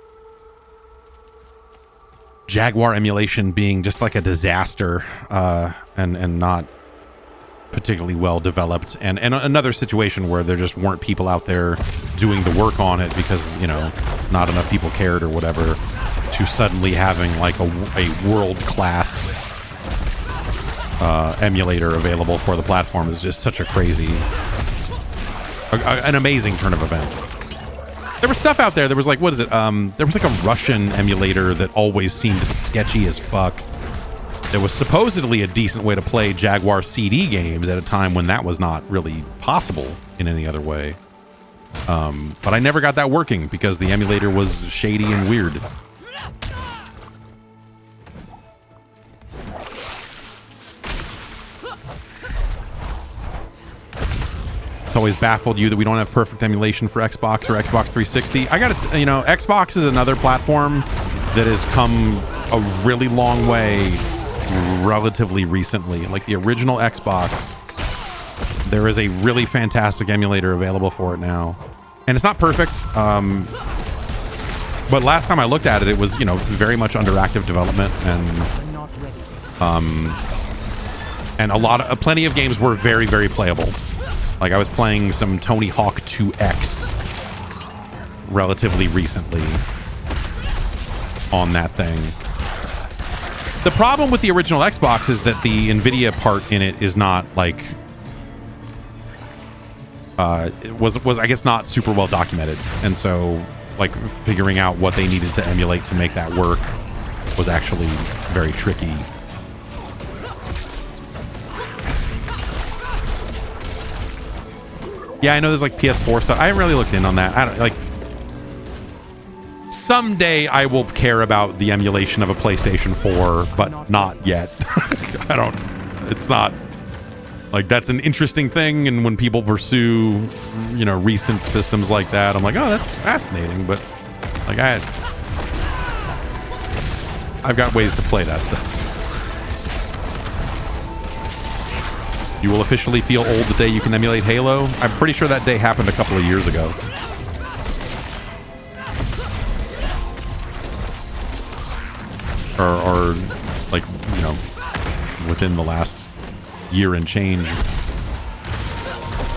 Jaguar emulation being just like a disaster and not particularly well developed, and another situation where there just weren't people out there doing the work on it because, you know, not enough people cared or whatever, to suddenly having like a world-class emulator available for the platform is just such a crazy, an amazing turn of events. There was stuff out there. There was like, what is it? There was like a Russian emulator that always seemed sketchy as fuck. There was supposedly a decent way to play Jaguar CD games at a time when that was not really possible in any other way. But I never got that working because the emulator was shady and weird. It's always baffled you that we don't have perfect emulation for Xbox or Xbox 360. I gotta, you know, Xbox is another platform that has come a really long way relatively recently. Like the original Xbox, there is a really fantastic emulator available for it now. And it's not perfect, but last time I looked at it, it was, you know, very much under active development, and plenty of games were very, very playable. Like I was playing some Tony Hawk 2X relatively recently on that thing. The problem with the original Xbox is that the NVIDIA part in it is not like it was I guess not super well documented, and so like figuring out what they needed to emulate to make that work was actually very tricky. Yeah, I know there's like PS4 stuff. I haven't really looked in on that. I don't like. Someday I will care about the emulation of a PlayStation 4, but not yet. I don't. It's not like that's an interesting thing, and when people pursue, you know, recent systems like that, I'm like, oh, that's fascinating. But like I've got ways to play that stuff. You will officially feel old the day you can emulate Halo. I'm pretty sure that day happened a couple of years ago. Or like, you know, within the last year and change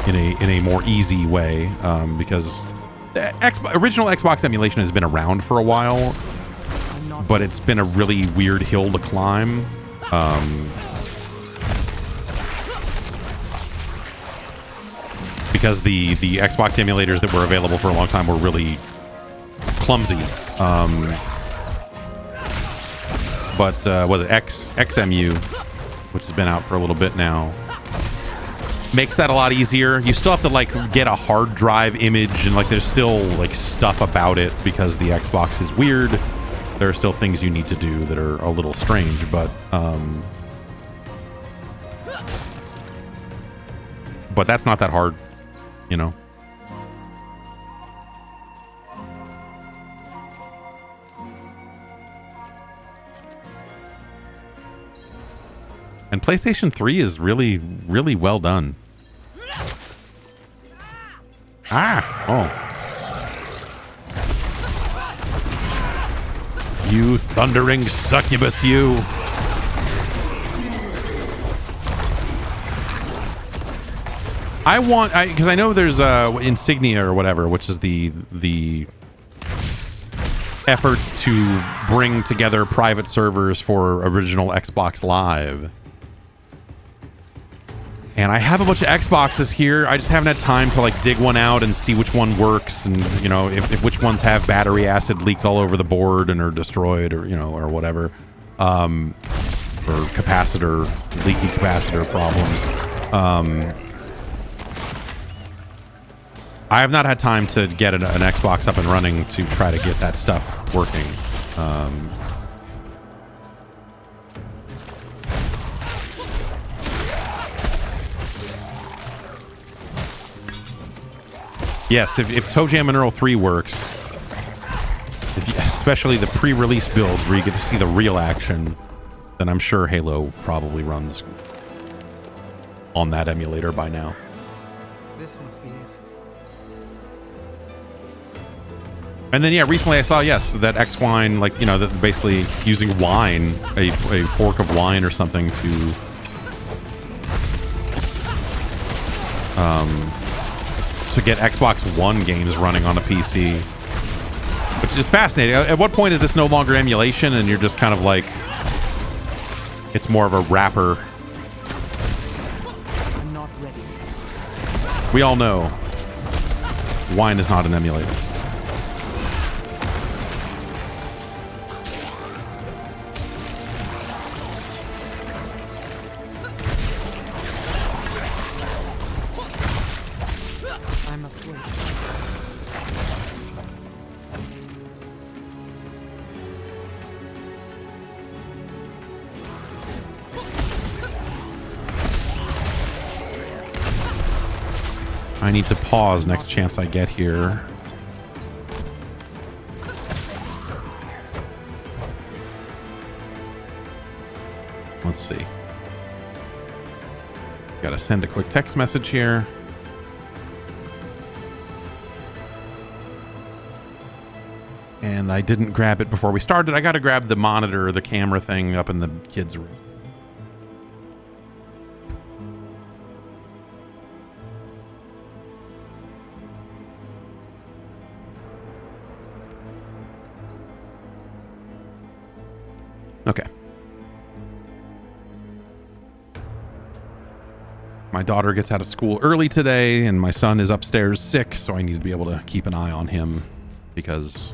in a more easy way, because the original Xbox emulation has been around for a while, but it's been a really weird hill to climb. Because the Xbox emulators that were available for a long time were really clumsy. But was it XMU, which has been out for a little bit now, makes that a lot easier. You still have to like get a hard drive image, and like there's still like stuff about it because the Xbox is weird. There are still things you need to do that are a little strange, but that's not that hard, you know. And PlayStation 3 is really, really well done. Oh. You thundering succubus, you. I want, because I know there's Insignia or whatever, which is the efforts to bring together private servers for original Xbox Live. And I have a bunch of Xboxes here. I just haven't had time to like dig one out and see which one works, and you know, if which ones have battery acid leaked all over the board and are destroyed, or you know, or whatever, or leaky capacitor problems. I have not had time to get an Xbox up and running to try to get that stuff working. Yes, if Toe Jam and Earl 3 works, especially the pre-release builds where you get to see the real action, then I'm sure Halo probably runs on that emulator by now.
This must be it.
And then, yeah, recently I saw, yes, that X-Wine, like, you know, that basically using wine, a fork of wine or something to get Xbox One games running on a PC, which is fascinating. At what point is this no longer emulation and you're just kind of like, it's more of a wrapper?
I'm not ready.
We all know wine is not an emulator.
I'm afraid.
I need to pause next chance I get here. Let's see. Gotta send a quick text message here. And I didn't grab it before we started. I gotta grab the monitor, the camera thing up in the kids' room. Okay. My daughter gets out of school early today, and my son is upstairs sick, so I need to be able to keep an eye on him because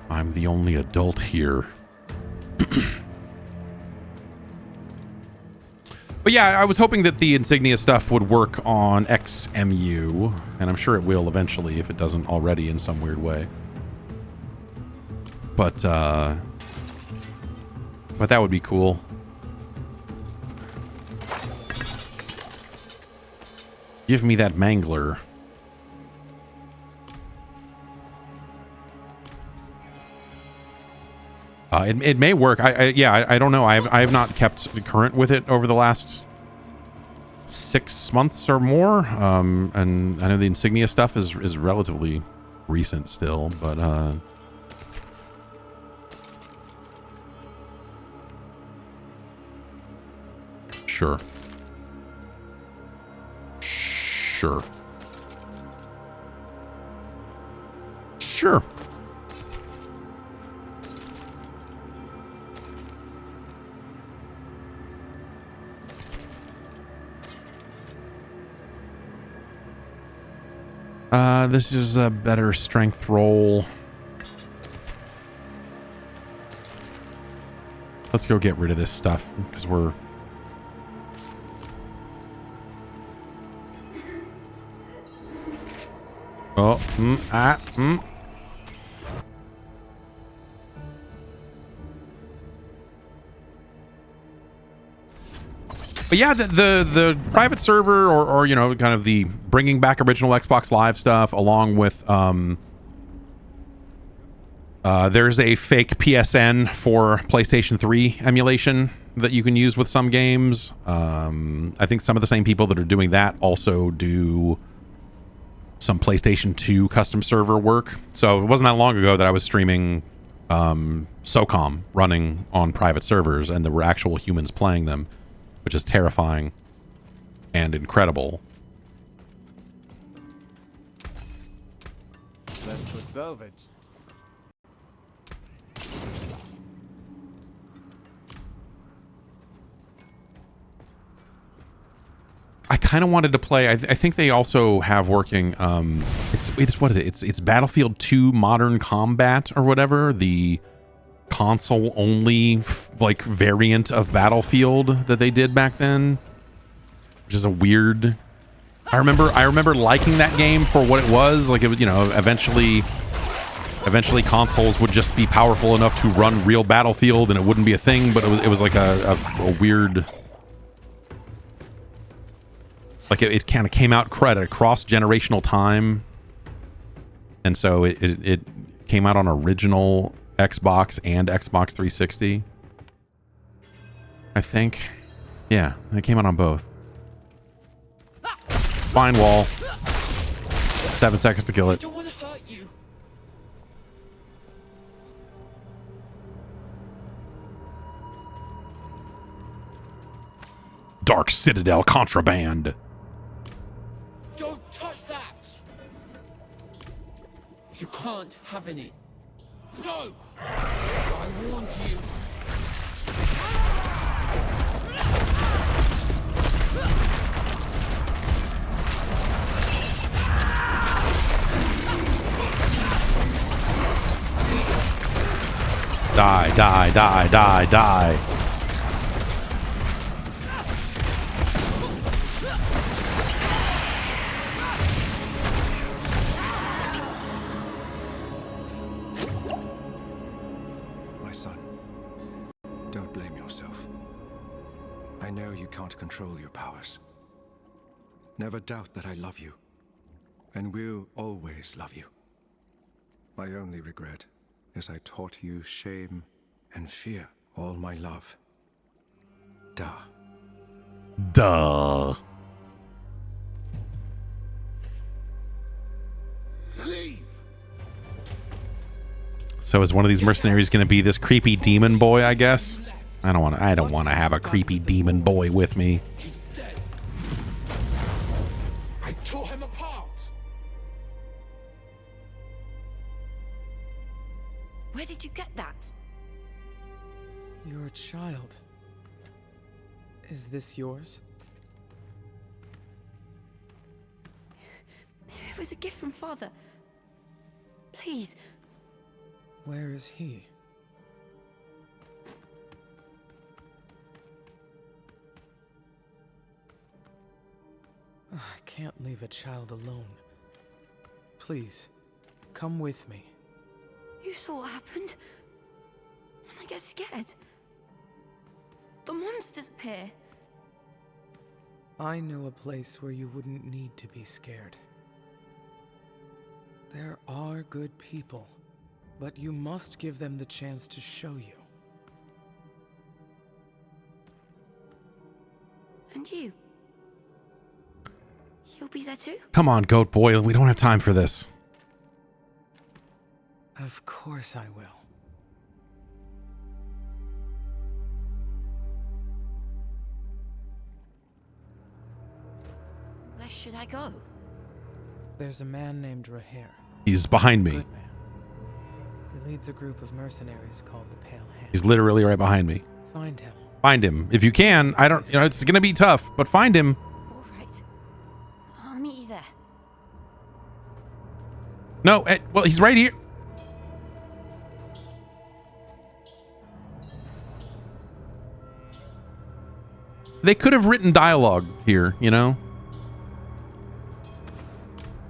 I'm the only adult here. But yeah, I was hoping that the Insignia stuff would work on XMU, and I'm sure it will eventually if it doesn't already in some weird way. But that would be cool. Give me that mangler. It may work. I don't know. I have not kept current with it over the last 6 months or more. And I know the Insignia stuff is relatively recent still, but sure. Sure. Sure. This is a better strength roll. Let's go get rid of this stuff because we're... Oh, But yeah, the private server or you know, kind of the bringing back original Xbox Live stuff, along with there's a fake PSN for PlayStation 3 emulation that you can use with some games. I think some of the same people that are doing that also do some PlayStation 2 custom server work. So it wasn't that long ago that I was streaming SOCOM running on private servers, and there were actual humans playing them, which is terrifying. and incredible.
Left for salvage.
I kind of wanted to play. I think they also have working. It's what is it? It's Battlefield 2 Modern Combat or whatever, the console only like variant of Battlefield that they did back then, which is a weird. I remember liking that game for what it was. Like it was, you know, eventually consoles would just be powerful enough to run real Battlefield and it wouldn't be a thing. But it was like a weird. Like it kind of came out at a cross-generational time, and so it came out on original Xbox and Xbox 360. I think, yeah, it came out on both. Fine wall. 7 seconds to kill it.
I don't want to hurt you.
Dark Citadel contraband.
Don't touch that! You can't have any. No! I warned you.
Die, die, die, die, die.
My son, don't blame yourself. I know you can't control your powers. Never doubt that I love you, and will always love you. My only regret is I taught you shame and fear all my love. Duh.
Duh.
Leave!
So is one of these mercenaries going to be this creepy demon boy, I guess? I don't want to have a creepy demon boy with me.
He's dead. I tore him apart.
Where did you get that?
You're a child. Is this yours?
It was a gift from Father. Please.
Where is he? I can't leave a child alone. Please, come with me.
You saw what happened? And I get scared. The monsters appear.
I know a place where you wouldn't need to be scared. There are good people, but you must give them the chance to show you.
And you? You'll be there too?
Come on, goat boy. We don't have time for this.
Of course I will.
Where should I go?
There's a man named Raher.
He's behind me.
Good man. He leads a group of mercenaries called the Pale Hand.
He's literally right behind me.
Find him.
Find him. If you can. I don't, it's going to be tough, but find him.
All right. I'll meet you there.
No, well, he's right here. They could have written dialogue here, you know?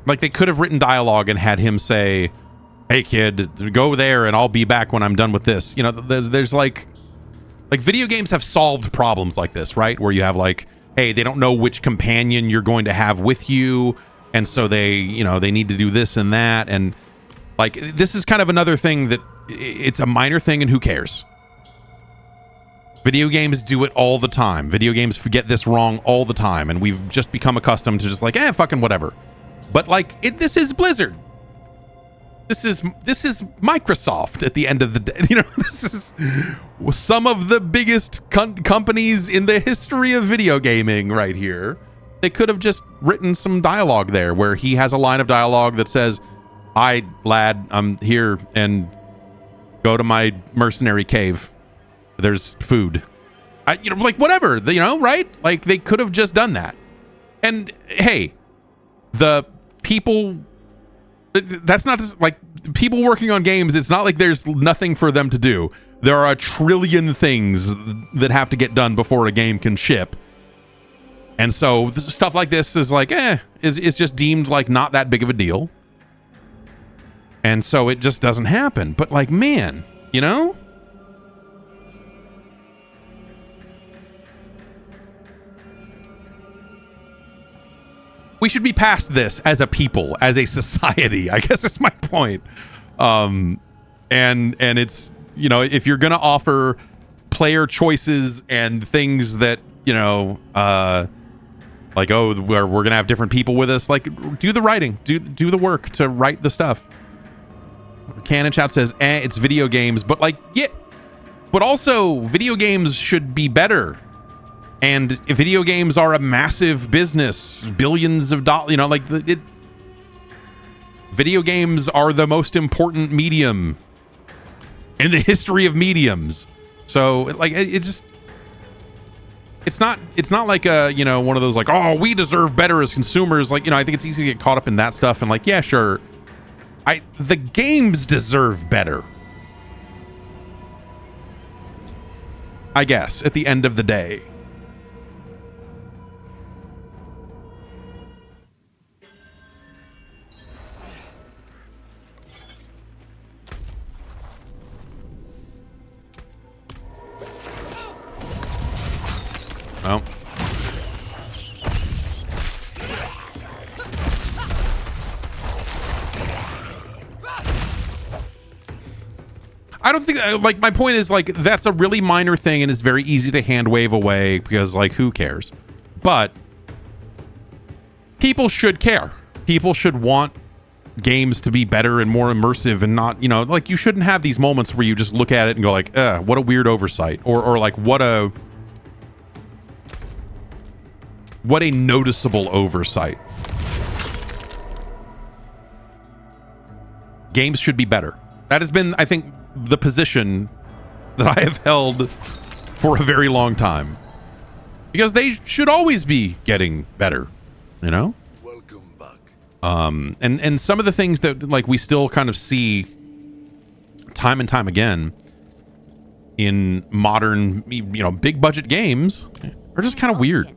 Like, they could have written dialogue and had him say, hey, kid, go there and I'll be back when I'm done with this. You know, there's like video games have solved problems like this, right? Where you have like, hey, they don't know which companion you're going to have with you. And so they need to do this and that. And like, this is kind of another thing that it's a minor thing and who cares? Video games do it all the time. Video games get this wrong all the time. And we've just become accustomed to just like, fucking whatever. But like, this is Blizzard. This is Microsoft at the end of the day. You know, this is some of the biggest companies in the history of video gaming right here. They could have just written some dialogue there where he has a line of dialogue that says, "Hi, lad, I'm here, and go to my mercenary cave. There's food." Like whatever, right? Like they could have just done that. And hey, the people, that's not just, like, people working on games, it's not like there's nothing for them to do. There are a trillion things that have to get done before a game can ship. And so stuff like this is like, is just deemed like not that big of a deal. And so it just doesn't happen. But like, man, we should be past this as a people, as a society, I guess is my point. And it's, if you're going to offer player choices and things that, like, oh, we're going to have different people with us, like, do the writing, do the work to write the stuff. Cannon Chat says, it's video games, but like, yeah, but also video games should be better. And video games are a massive business, billions of dollars, video games are the most important medium in the history of mediums. So like, it's not like one of those like, oh, we deserve better as consumers. Like, I think it's easy to get caught up in that stuff and like, yeah, sure. The games deserve better, I guess, at the end of the day. Well, I don't think, like, my point is, like, that's a really minor thing and it's very easy to hand wave away because, like, who cares? But people should care. People should want games to be better and more immersive and not, like, you shouldn't have these moments where you just look at it and go like, what a weird oversight, or like, what a noticeable oversight. Games should be better. That has been, I think, the position that I have held for a very long time. Because they should always be getting better, Welcome back. And some of the things that, like, we still kind of see time and time again in modern, big budget games are just kind of weird.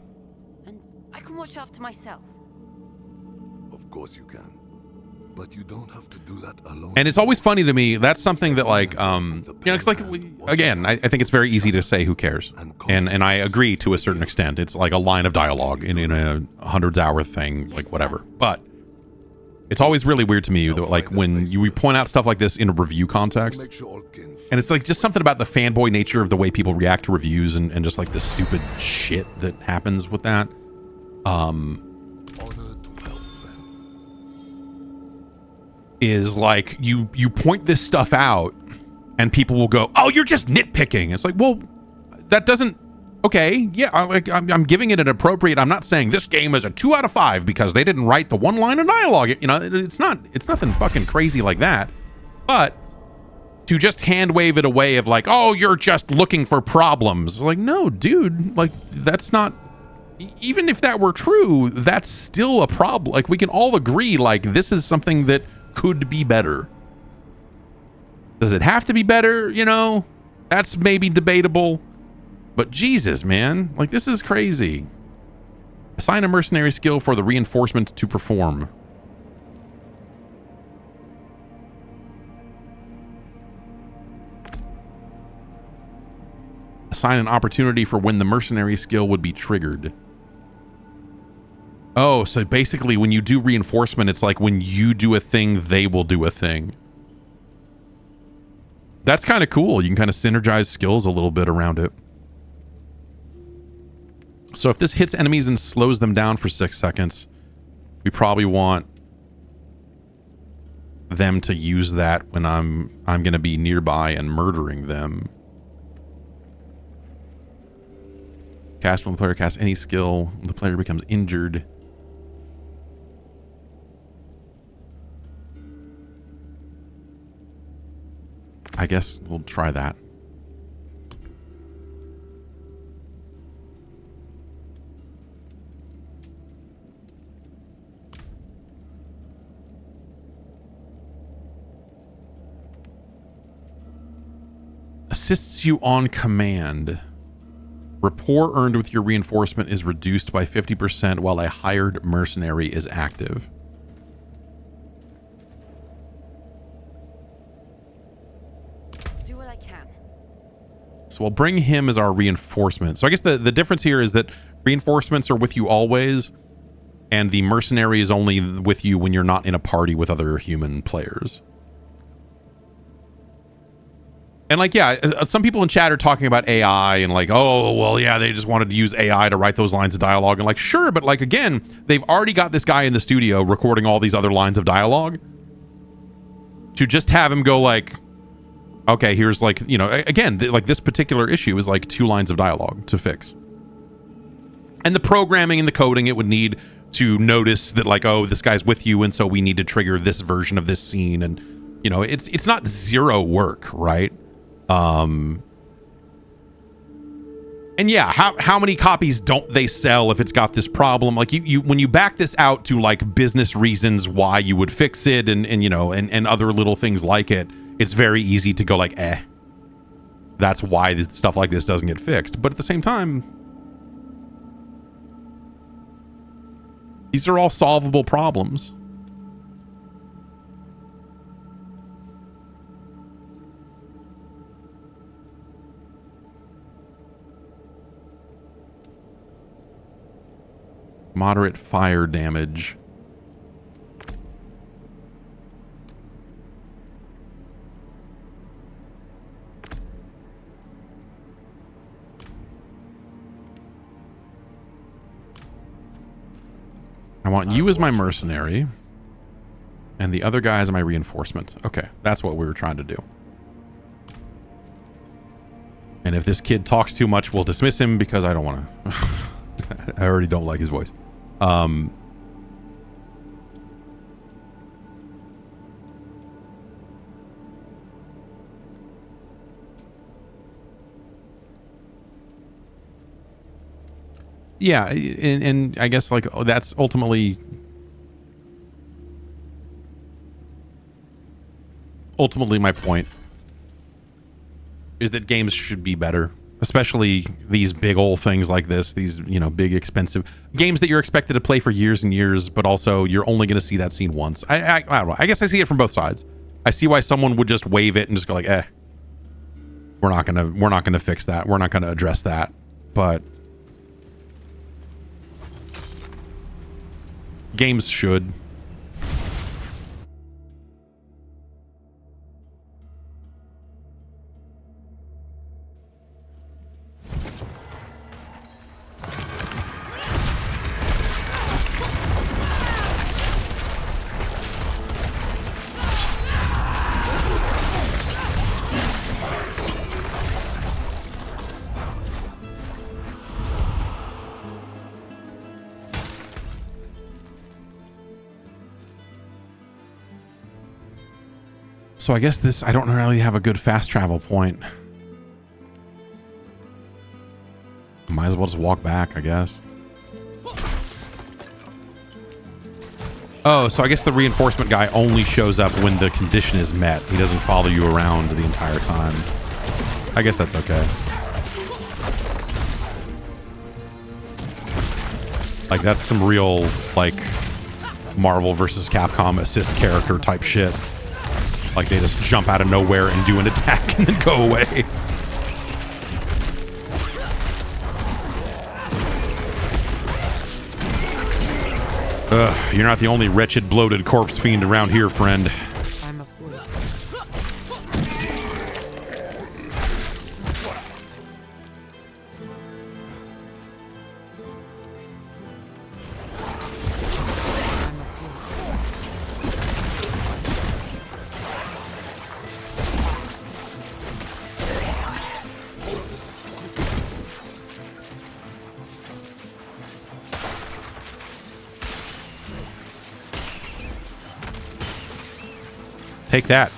I can watch after myself.
Of course you can. But you don't have to do that alone.
And it's always funny to me. That's something that, like, it's like, again, I think it's very easy to say who cares. And I agree to a certain extent. It's like a line of dialogue in a 100-hour thing, like whatever. But it's always really weird to me, that, like, when we point out stuff like this in a review context. And it's like just something about the fanboy nature of the way people react to reviews and just like the stupid shit that happens with that. Is like you point this stuff out and people will go, oh, you're just nitpicking. It's like, well, that doesn't, okay, yeah, I'm giving it an appropriate, I'm not saying this game is a 2 out of 5 because they didn't write the one line of dialogue. It's nothing fucking crazy like that. But to just hand wave it away of like, oh, you're just looking for problems. Like, no, dude, like, that's not, even if that were true, that's still a problem. Like, we can all agree, like, this is something that could be better. Does it have to be better? That's maybe debatable. But Jesus, man, like, this is crazy. Assign a mercenary skill for the reinforcement to perform. Assign an opportunity for when the mercenary skill would be triggered. Oh, so basically when you do reinforcement, it's like when you do a thing, they will do a thing. That's kind of cool. You can kind of synergize skills a little bit around it. So if this hits enemies and slows them down for 6 seconds, we probably want them to use that when I'm going to be nearby and murdering them. Cast when the player casts any skill, the player becomes injured. I guess we'll try that. Assists you on command. Rapport earned with your reinforcement is reduced by 50% while a hired mercenary is active.
Do what I can.
So we'll bring him as our reinforcement. So I guess the difference here is that reinforcements are with you always, and the mercenary is only with you when you're not in a party with other human players. And like, yeah, some people in chat are talking about AI and like, oh, well, yeah, they just wanted to use AI to write those lines of dialogue. And like, sure, but like, again, they've already got this guy in the studio recording all these other lines of dialogue. To just have him go like, okay, here's like, you know, again, like this particular issue is like 2 lines of dialogue to fix. And the programming and the coding it would need to notice that like, oh, this guy's with you, and so we need to trigger this version of this scene. And, you know, it's not zero work, right? And yeah, how many copies don't they sell if it's got this problem? Like you when you back this out to like business reasons why you would fix it and you know, and other little things like it, it's very easy to go like, that's why stuff like this doesn't get fixed. But at the same time, these are all solvable problems. Moderate fire damage. I want you as my mercenary, and the other guy as my reinforcement. Okay, that's what we were trying to do. And if this kid talks too much, we'll dismiss him because I don't want to. I already don't like his voice. Yeah, and I guess like that's ultimately my point is that games should be better, especially these big old things like this, these, you know, big expensive games that you're expected to play for years and years, but also you're only going to see that scene once. I don't know. I guess I see it from both sides. I see why someone would just waive it and just go like, we're not going to fix that. We're not going to address that. But games should. So I guess this, I don't really have a good fast travel point. Might as well just walk back, I guess. Oh, so I guess the reinforcement guy only shows up when the condition is met. He doesn't follow you around the entire time. I guess that's okay. Like, that's some real, like, Marvel versus Capcom assist character type shit. Like, they just jump out of nowhere and do an attack and then go away. Ugh, you're not the only wretched, bloated corpse fiend around here, friend.
I must wait.
Take that.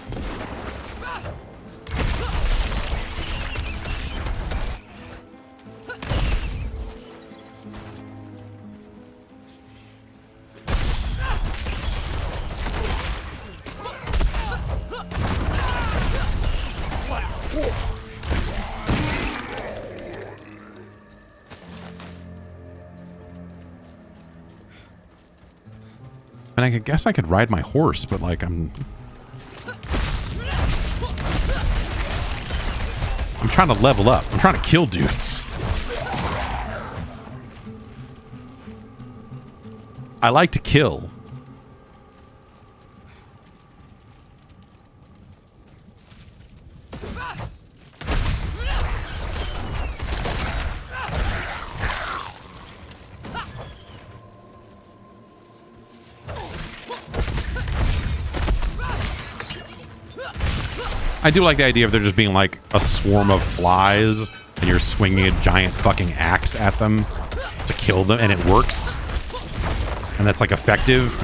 And I guess I could ride my horse, but like I'm trying to level up. I'm trying to kill dudes. I like to kill. I do like the idea of there just being like a swarm of flies and you're swinging a giant fucking axe at them to kill them, and it works. And that's like effective.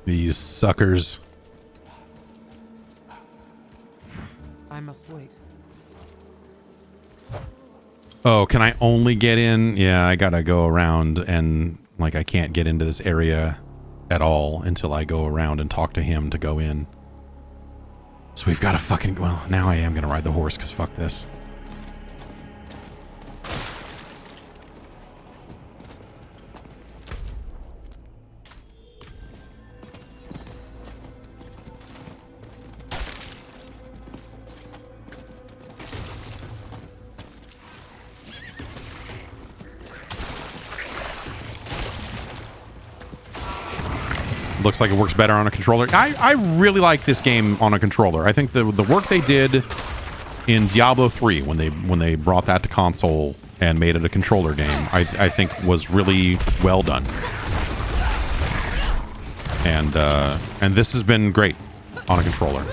These suckers.
I must wait.
Oh, can I only get in? Yeah, I gotta go around, and like I can't get into this area at all until I go around and talk to him to go in. So we've got to fucking... Well, now I am gonna ride the horse, because fuck this. Looks like it works better on a controller. I really like this game on a controller. I think the work they did in Diablo 3 when they brought that to console and made it a controller game, I think was really well done. And this has been great on a controller.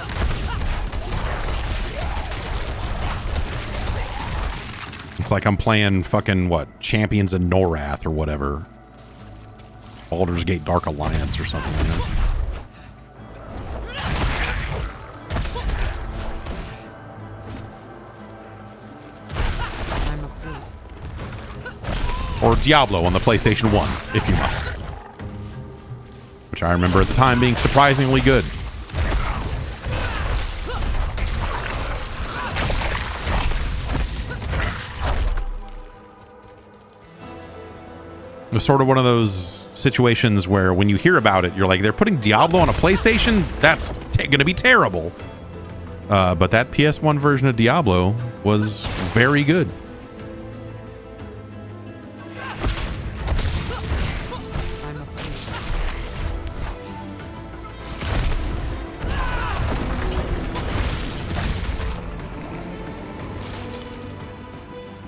It's like I'm playing fucking what, Champions of Norath or whatever. Baldur's Gate Dark Alliance or something like that. Or Diablo on the PlayStation 1, if you must. Which I remember at the time being surprisingly good. It was sort of one of those situations where when you hear about it, you're like, they're putting Diablo on a PlayStation? That's going to be terrible. But that PS1 version of Diablo was very good.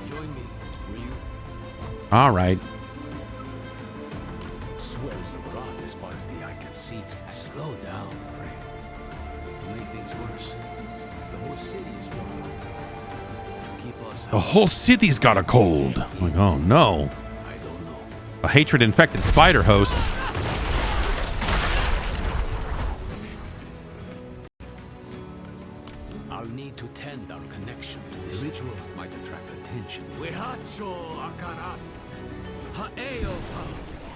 Join me, will you?
All right.
Swells around as far as the eye can see. Slow down, Frank. To make things worse, the whole city is warmed up. To keep us
The whole city's got a cold. I'm like, oh no.
I don't know.
A hatred-infected spider host.
I'll need to tend our connection to this ritual. Might attract attention. Wehacho akarat. Haeo pa.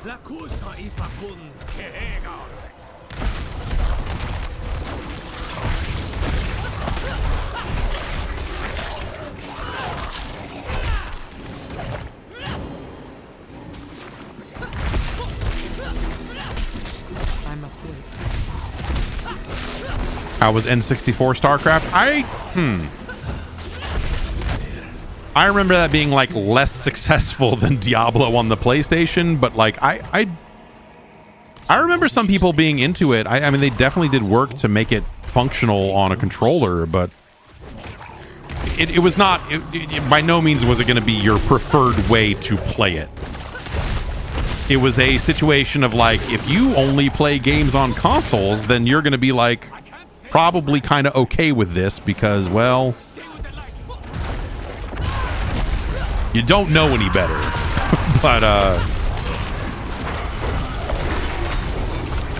La kusa ipakun kehegar.
I must wait.
How was N64 StarCraft? I remember that being like less successful than Diablo on the PlayStation, but like I remember some people being into it. I mean, they definitely did work to make it functional on a controller, but it was not, by no means was it going to be your preferred way to play it. It was a situation of like, if you only play games on consoles, then you're going to be like probably kind of okay with this because, well, you don't know any better. But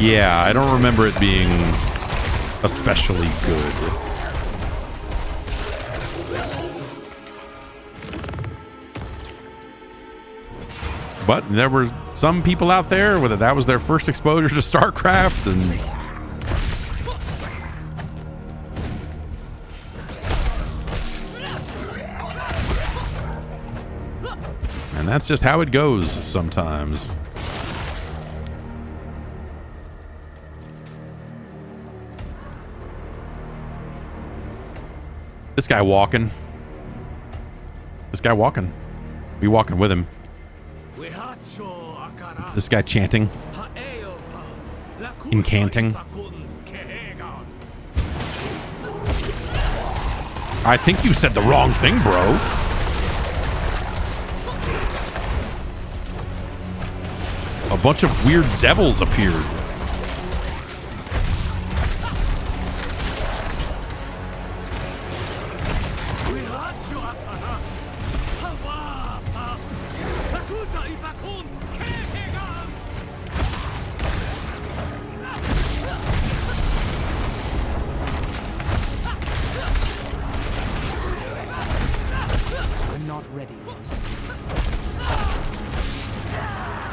yeah, I don't remember it being especially good. But there were some people out there, whether that was their first exposure to StarCraft, and that's just how it goes sometimes. This guy walking. We walking with him. This guy chanting. Incanting. I think you said the wrong thing, bro. A bunch of weird devils appeared.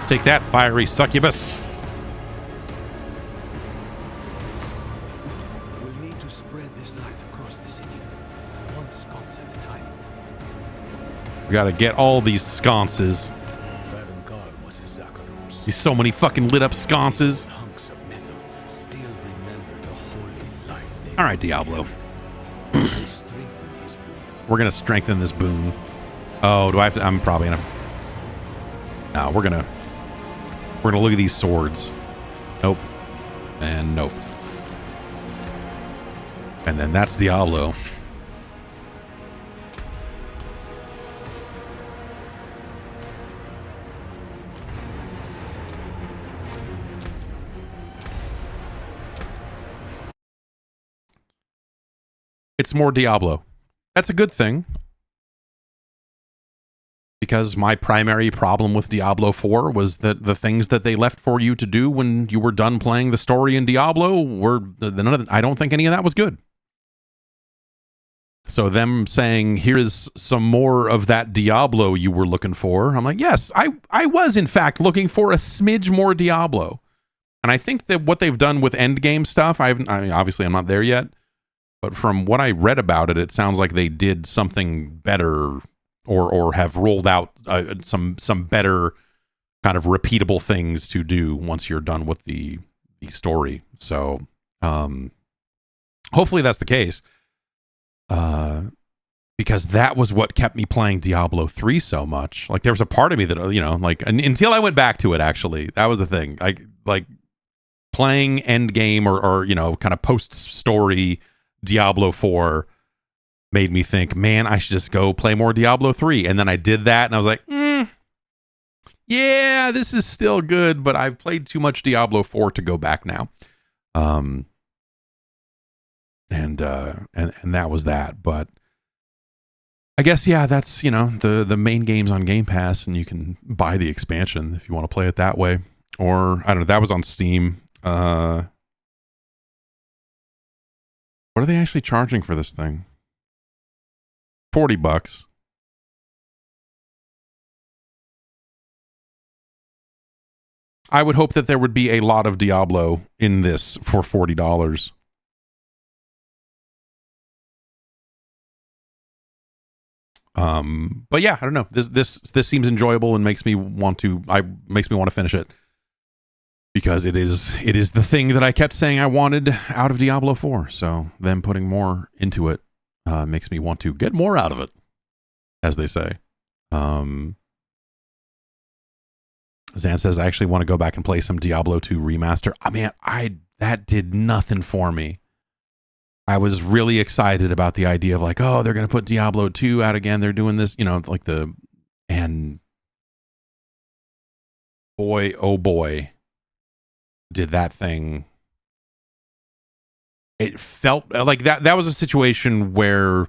Take that, fiery succubus.
We'll need to spread this light across the city, one sconce at a time.
We gotta get all these sconces. There's so many fucking lit up sconces. All right, Diablo. We're gonna strengthen this boon. Oh, do I have to? I'm probably gonna. No, we're gonna look at these swords. Nope. And nope. And then that's Diablo. It's more Diablo. That's a good thing. Because my primary problem with Diablo 4 was that the things that they left for you to do when you were done playing the story in Diablo were I don't think any of that was good. So them saying, here's some more of that Diablo you were looking for. I'm like, yes, I was in fact looking for a smidge more Diablo. And I think that what they've done with endgame stuff, I mean, obviously I'm not there yet, but from what I read about it, it sounds like they did something better or have rolled out some better kind of repeatable things to do once you're done with the story. So hopefully that's the case. Because that was what kept me playing Diablo 3 so much. Like there was a part of me that, you know, like until I went back to it, actually, that was the thing. Like playing endgame or you know, kind of post-story Diablo 4 made me think, man, I should just go play more Diablo 3. And then I did that, and I was like, yeah, this is still good, but I've played too much Diablo 4 to go back now. And that was that. But I guess, yeah, that's, you know, the main game's on Game Pass, and you can buy the expansion if you want to play it that way. Or, I don't know, that was on Steam. What are they actually charging for this thing? $40. I would hope that there would be a lot of Diablo in this for $40. But yeah, I don't know. This seems enjoyable and makes me want to finish it. because it is the thing that I kept saying I wanted out of Diablo 4. So them putting more into it makes me want to get more out of it, as they say. Zan says, I actually want to go back and play some Diablo 2 remaster. I mean, that did nothing for me. I was really excited about the idea of like, oh, they're going to put Diablo 2 out again. They're doing this, like and boy, oh boy, did that thing. It felt like that was a situation where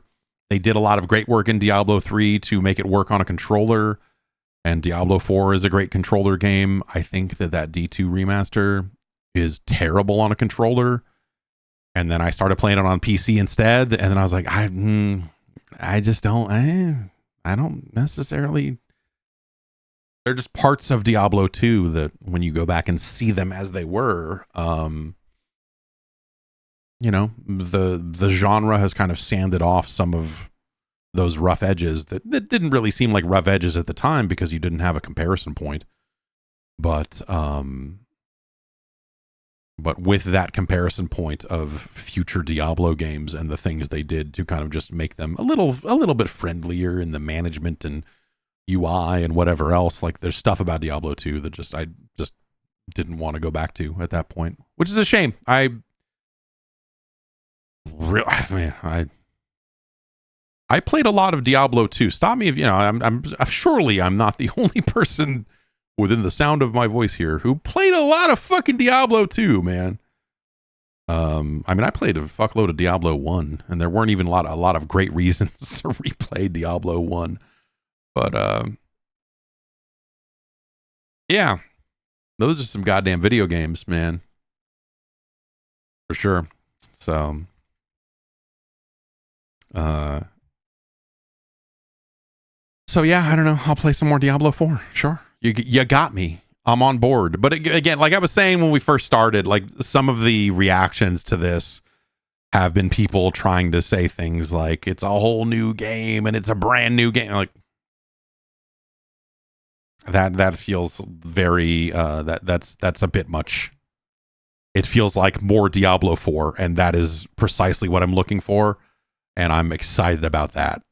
they did a lot of great work in Diablo 3 to make it work on a controller. And Diablo 4 is a great controller game. I think that D2 remaster is terrible on a controller. And then I started playing it on PC instead. And then I was like, I just don't, I don't necessarily. They're just parts of Diablo 2 that when you go back and see them as they were, the genre has kind of sanded off some of those rough edges that didn't really seem like rough edges at the time because you didn't have a comparison point. But with that comparison point of future Diablo games and the things they did to kind of just make them a little bit friendlier in the management and UI and whatever else, like there's stuff about Diablo 2 that I just didn't want to go back to at that point, which is a shame. I played a lot of Diablo 2. Stop me if I'm surely I'm not the only person within the sound of my voice here who played a lot of fucking Diablo 2, man. I played a fuckload of Diablo 1, and there weren't even a lot of great reasons to replay Diablo 1. But yeah, those are some goddamn video games, man. For sure. So yeah, I don't know. I'll play some more Diablo 4. Sure. You got me. I'm on board. But again, like I was saying when we first started, like some of the reactions to this have been people trying to say things like it's a whole new game and it's a brand new game. Like that feels very that's a bit much. It feels like more Diablo 4, and that is precisely what I'm looking for, and I'm excited about that.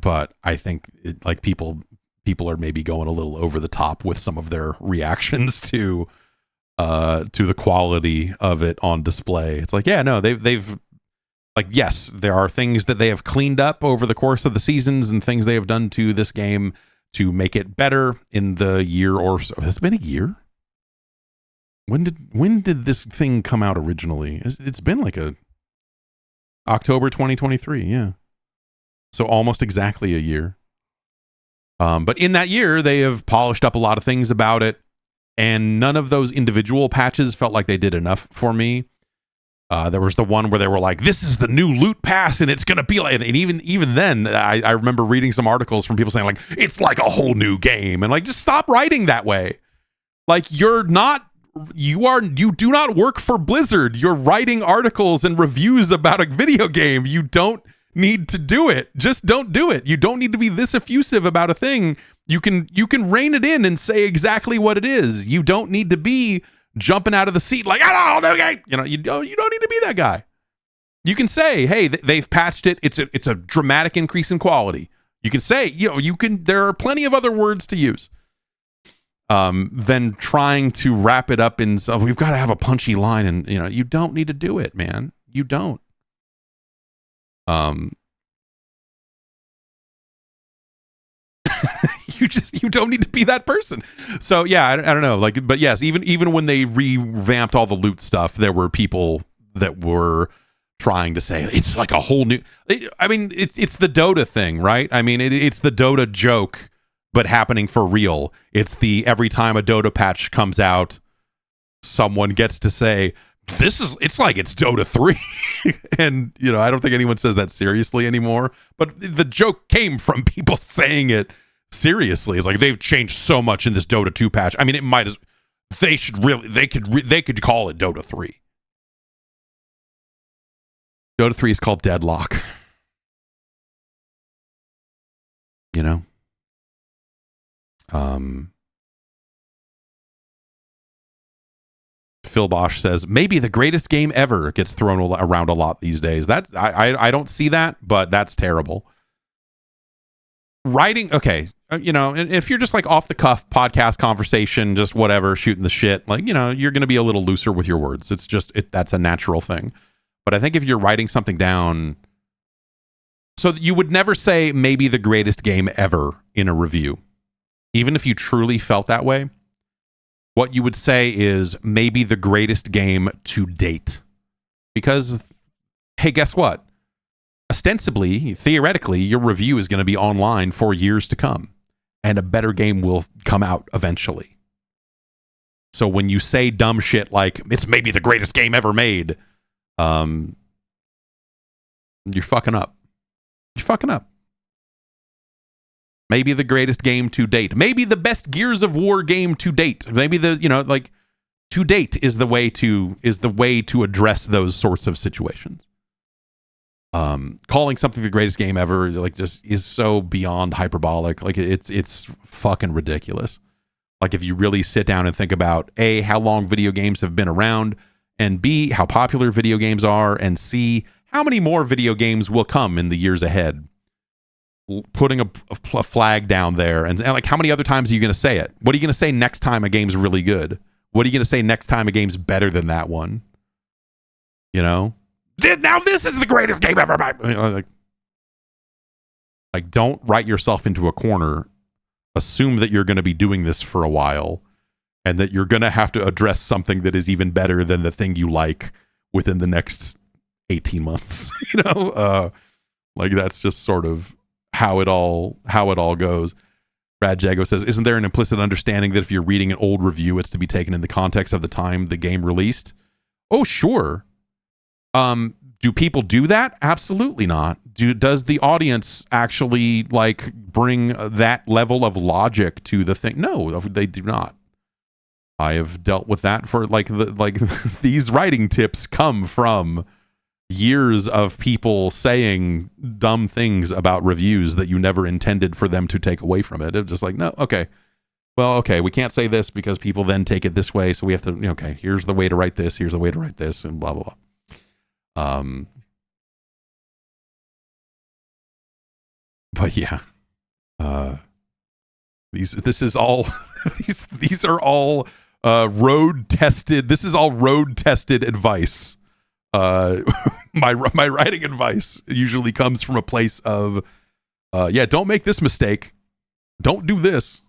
But I think people are maybe going a little over the top with some of their reactions to the quality of it on display. It's like, yeah, no, they've like, yes, there are things that they have cleaned up over the course of the seasons and things they have done to this game to make it better in the year or so. Has it been a year? When did this thing come out originally? It's been like October 2023, yeah. So almost exactly a year. But in that year, they have polished up a lot of things about it, and none of those individual patches felt like they did enough for me. There was the one where they were like, this is the new loot pass, and it's going to be like, and even then, I remember reading some articles from people saying like, it's like a whole new game, and like, just stop writing that way. Like, you do not work for Blizzard. You're writing articles and reviews about a video game. You don't need to do it. Just don't do it. You don't need to be this effusive about a thing. You can rein it in and say exactly what it is. You don't need to be jumping out of the seat like, I don't know, you don't need to be that guy. You can say, hey, they've patched it. It's a dramatic increase in quality. You can say, there are plenty of other words to use. Than trying to wrap it up in, so we've got to have a punchy line, and you don't need to do it, man. You don't. You don't need to be that person. So yeah, I don't know. Like, but yes, even when they revamped all the loot stuff, there were people that were trying to say it's like a whole new. I mean, it's the Dota thing, right? I mean, it's the Dota joke, but happening for real. It's the every time a Dota patch comes out, someone gets to say, it's like it's Dota 3. And, I don't think anyone says that seriously anymore, but the joke came from people saying it seriously. It's like, they've changed so much in this Dota 2 patch. I mean, they could call it Dota 3. Dota 3 is called Deadlock. Phil Bosch says, maybe the greatest game ever gets thrown around a lot these days. That's I don't see that, but that's terrible. Writing, okay, if you're just like off the cuff podcast conversation, just whatever, shooting the shit, like, you're going to be a little looser with your words. It's just, that's a natural thing. But I think if you're writing something down, so you would never say maybe the greatest game ever in a review, even if you truly felt that way. What you would say is maybe the greatest game to date. Because, hey, guess what? Ostensibly, theoretically, your review is going to be online for years to come, and a better game will come out eventually. So when you say dumb shit like, it's maybe the greatest game ever made, you're fucking up. You're fucking up. Maybe the greatest game to date. Maybe the best Gears of War game to date. Maybe to date is the way to address those sorts of situations. Calling something the greatest game ever, like, just is so beyond hyperbolic. Like, it's fucking ridiculous. Like, if you really sit down and think about A, how long video games have been around, and B, how popular video games are, and C, how many more video games will come in the years ahead. Putting a flag down there, and like, how many other times are you going to say it? What are you going to say next time a game's really good? What are you going to say next time a game's better than that one? Now this is the greatest game ever made. Like, don't write yourself into a corner. Assume that you're going to be doing this for a while, and that you're going to have to address something that is even better than the thing you like within the next 18 months. Like, that's just sort of how it all goes. Brad Jago says, isn't there an implicit understanding that if you're reading an old review, it's to be taken in the context of the time the game released? Oh, sure. Do people do that? Absolutely not. Does the audience actually like bring that level of logic to the thing? No, they do not. I have dealt with that for these writing tips come from years of people saying dumb things about reviews that you never intended for them to take away from it. It's just like, no, okay. Well, okay, we can't say this because people then take it this way, so we have to, okay, here's the way to write this, here's the way to write this, and blah, blah, blah. But yeah, this is all these are all road tested. This is all road tested advice. My writing advice usually comes from a place of, don't make this mistake, don't do this.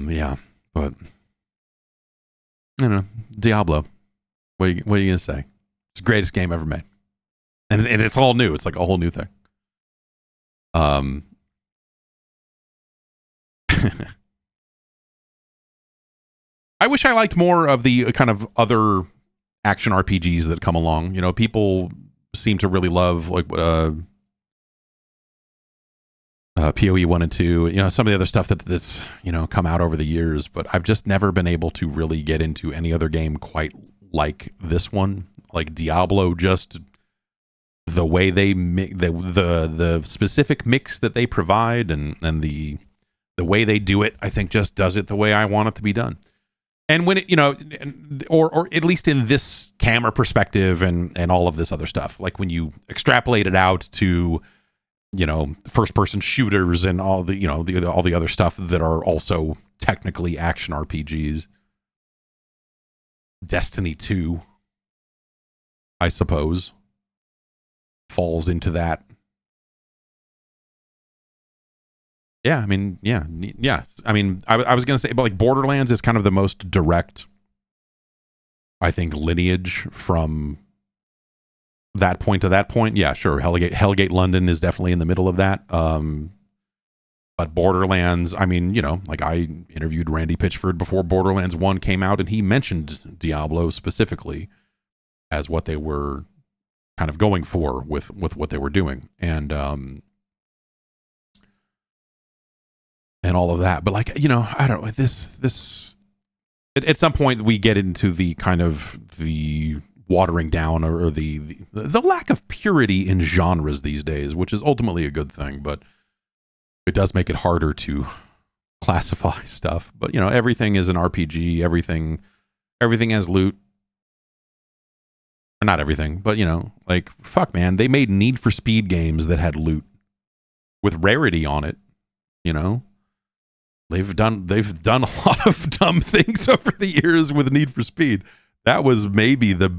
Yeah, but I don't know. Diablo. What are you gonna say? It's the greatest game ever made, and it's all new. It's like a whole new thing. I wish I liked more of the kind of other action RPGs that come along. People seem to really love like PoE 1 and 2, some of the other stuff that's come out over the years, but I've just never been able to really get into any other game quite like this one. Like Diablo, just the way they the specific mix that they provide and the way they do it, I think just does it the way I want it to be done. And when it, or at least in this camera perspective and all of this other stuff, like when you extrapolate it out to first person shooters and all the all the other stuff that are also technically action RPGs. Destiny 2, I suppose, falls into that. Yeah, I mean, yeah. I mean, I was going to say, but like Borderlands is kind of the most direct, I think, lineage from that point to that point. Yeah, sure. Hellgate London is definitely in the middle of that. But Borderlands, I mean, like I interviewed Randy Pitchford before Borderlands 1 came out, and he mentioned Diablo specifically as what they were kind of going for with what they were doing. And all of that. But like, I don't know, this at some point we get into the kind of the watering down or the lack of purity in genres these days, which is ultimately a good thing. But it does make it harder to classify stuff. But you know, everything is an RPG. Everything has loot. Or not everything, but you know, like fuck, man, they made Need for Speed games that had loot with rarity on it. You know, they've done a lot of dumb things over the years with Need for Speed. That was maybe the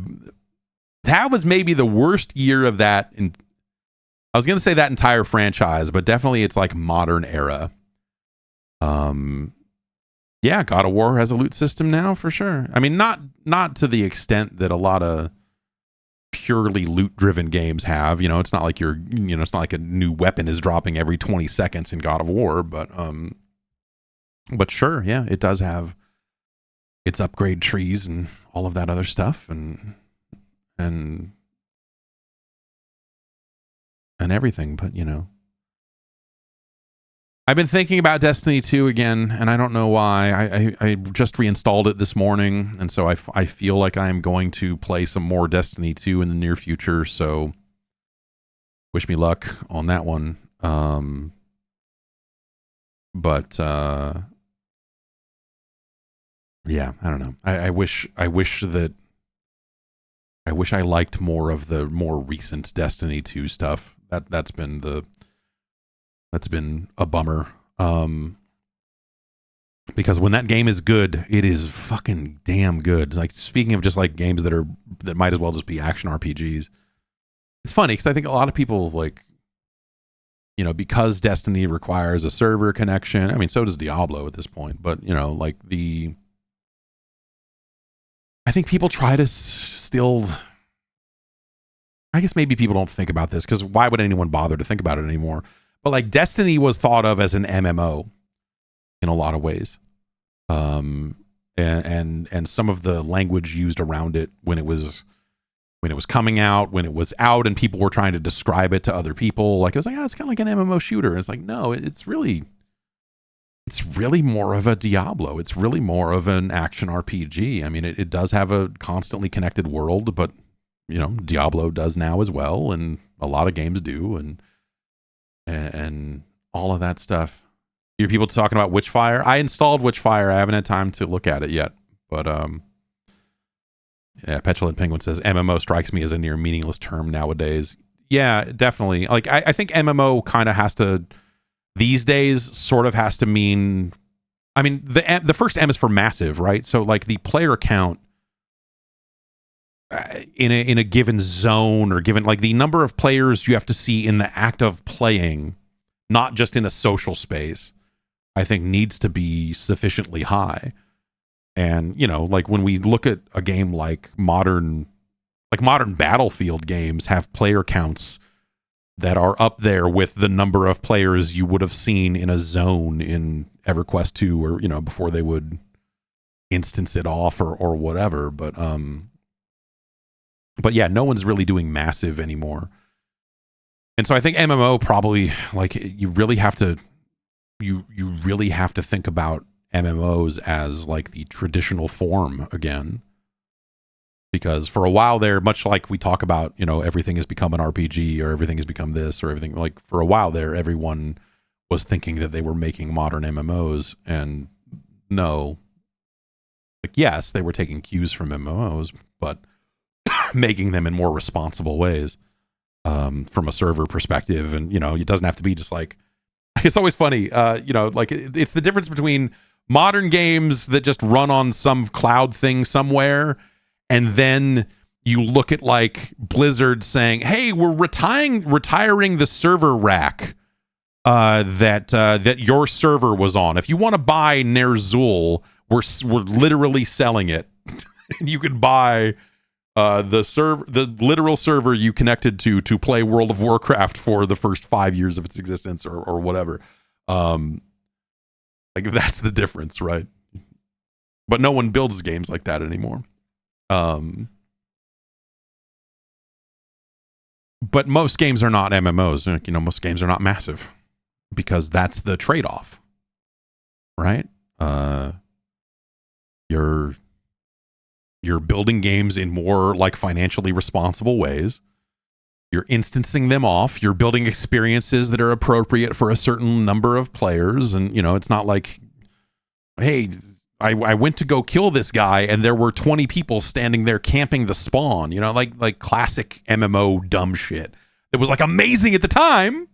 worst year of that. I was gonna say that entire franchise, but definitely it's like modern era. Yeah, God of War has a loot system now for sure. I mean, not to the extent that a lot of purely loot driven games have. You know, it's not like it's not like a new weapon is dropping every 20 seconds in God of War, but sure, yeah, it does have its upgrade trees and all of that other stuff and everything. But you know, I've been thinking about Destiny 2 again, and I don't know why. I just reinstalled it this morning, and so I feel like I'm going to play some more Destiny 2 in the near future, so wish me luck on that one. Yeah, I don't know. I wish I liked more of the more recent Destiny 2 stuff. That's been a bummer. Because when that game is good, it is fucking damn good. Like, speaking of just like games that might as well just be action RPGs. It's funny because I think a lot of people, like, you know, because Destiny requires a server connection. I mean, so does Diablo at this point. But you know, like I think people try to still. I guess maybe people don't think about this because why would anyone bother to think about it anymore? But like Destiny was thought of as an MMO in a lot of ways. And some of the language used around it when it was coming out, when it was out and people were trying to describe it to other people, like it was like, it's kind of like an MMO shooter. And it's like, no, it's really more of a Diablo. It's really more of an action RPG. I mean, it does have a constantly connected world, but you know, Diablo does now as well, and a lot of games do, and all of that stuff. You hear people talking about Witchfire. I installed Witchfire. I haven't had time to look at it yet, but yeah. Petulant Penguin says MMO strikes me as a near meaningless term nowadays. Yeah, definitely. Like I think MMO kind of has to these days sort of has to mean. I mean, the first M is for massive, right? So like the player count in a given zone or given like the number of players you have to see in the act of playing, not just in a social space, I think needs to be sufficiently high. And you know, like when we look at a game like modern Battlefield games have player counts that are up there with the number of players you would have seen in a zone in EverQuest 2 or, you know, before they would instance it off or whatever. But yeah, no one's really doing massive anymore. And so I think MMO probably, like, you really have to think about MMOs as like the traditional form again. Because for a while there, much like we talk about, you know, everything has become an RPG or everything has become this or everything, like for a while there, everyone was thinking that they were making modern MMOs, and no, like, yes, they were taking cues from MMOs, but making them in more responsible ways, from a server perspective. And, you know, it doesn't have to be just like, it's always funny, you know, like it's the difference between modern games that just run on some cloud thing somewhere, and then you look at like Blizzard saying, hey, we're retiring the server rack that your server was on. If you want to buy Ner'zhul, we're literally selling it. And you could buy the literal server you connected to play World of Warcraft for the first 5 years of its existence or whatever. Like, that's the difference, right? But no one builds games like that anymore. But most games are not MMOs. You know, most games are not massive because that's the trade-off, right? You're building games in more like financially responsible ways. You're instancing them off. You're building experiences that are appropriate for a certain number of players. And, you know, it's not like, hey, I went to go kill this guy and there were 20 people standing there camping the spawn, you know, like classic MMO dumb shit. It was like amazing at the time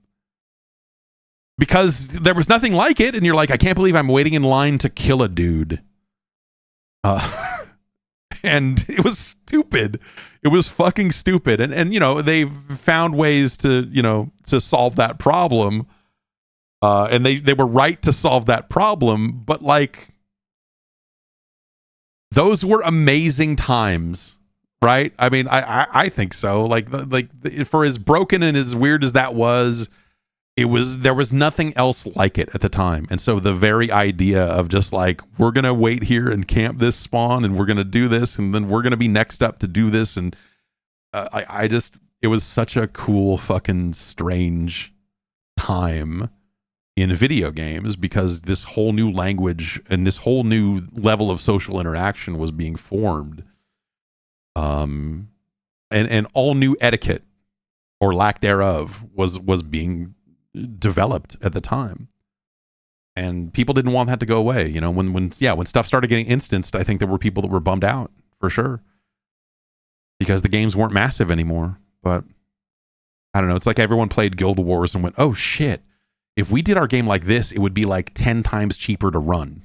because there was nothing like it. And you're like, I can't believe I'm waiting in line to kill a dude. And it was stupid. It was fucking stupid. And you know, they've found ways to, you know, to solve that problem. And they were right to solve that problem, but like, those were amazing times, right? I mean, I think so. Like for as broken and as weird as that was, there was nothing else like it at the time. And so the very idea of just like, we're going to wait here and camp this spawn and we're going to do this and then we're going to be next up to do this. And it was such a cool fucking strange time in video games because this whole new language and this whole new level of social interaction was being formed. And all new etiquette or lack thereof was being developed at the time. And people didn't want that to go away. You know, when stuff started getting instanced, I think there were people that were bummed out for sure because the games weren't massive anymore. But I don't know. It's like everyone played Guild Wars and went, oh shit, if we did our game like this, it would be like 10 times cheaper to run,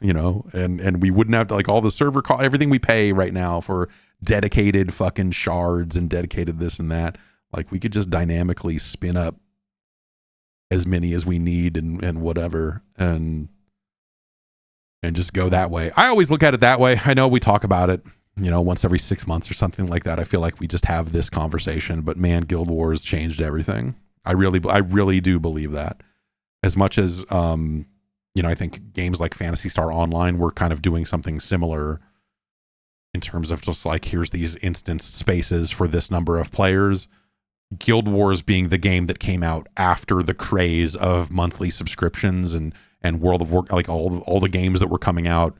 you know, and we wouldn't have to like all the server cost, everything we pay right now for dedicated fucking shards and dedicated this and that. Like we could just dynamically spin up as many as we need and whatever. And just go that way. I always look at it that way. I know we talk about it, you know, once every 6 months or something like that. I feel like we just have this conversation, but man, Guild Wars changed everything. I really do believe that. As much as, you know, I think games like Phantasy Star Online were kind of doing something similar in terms of just like, here's these instance spaces for this number of players. Guild Wars being the game that came out after the craze of monthly subscriptions and World of Warcraft, like all the games that were coming out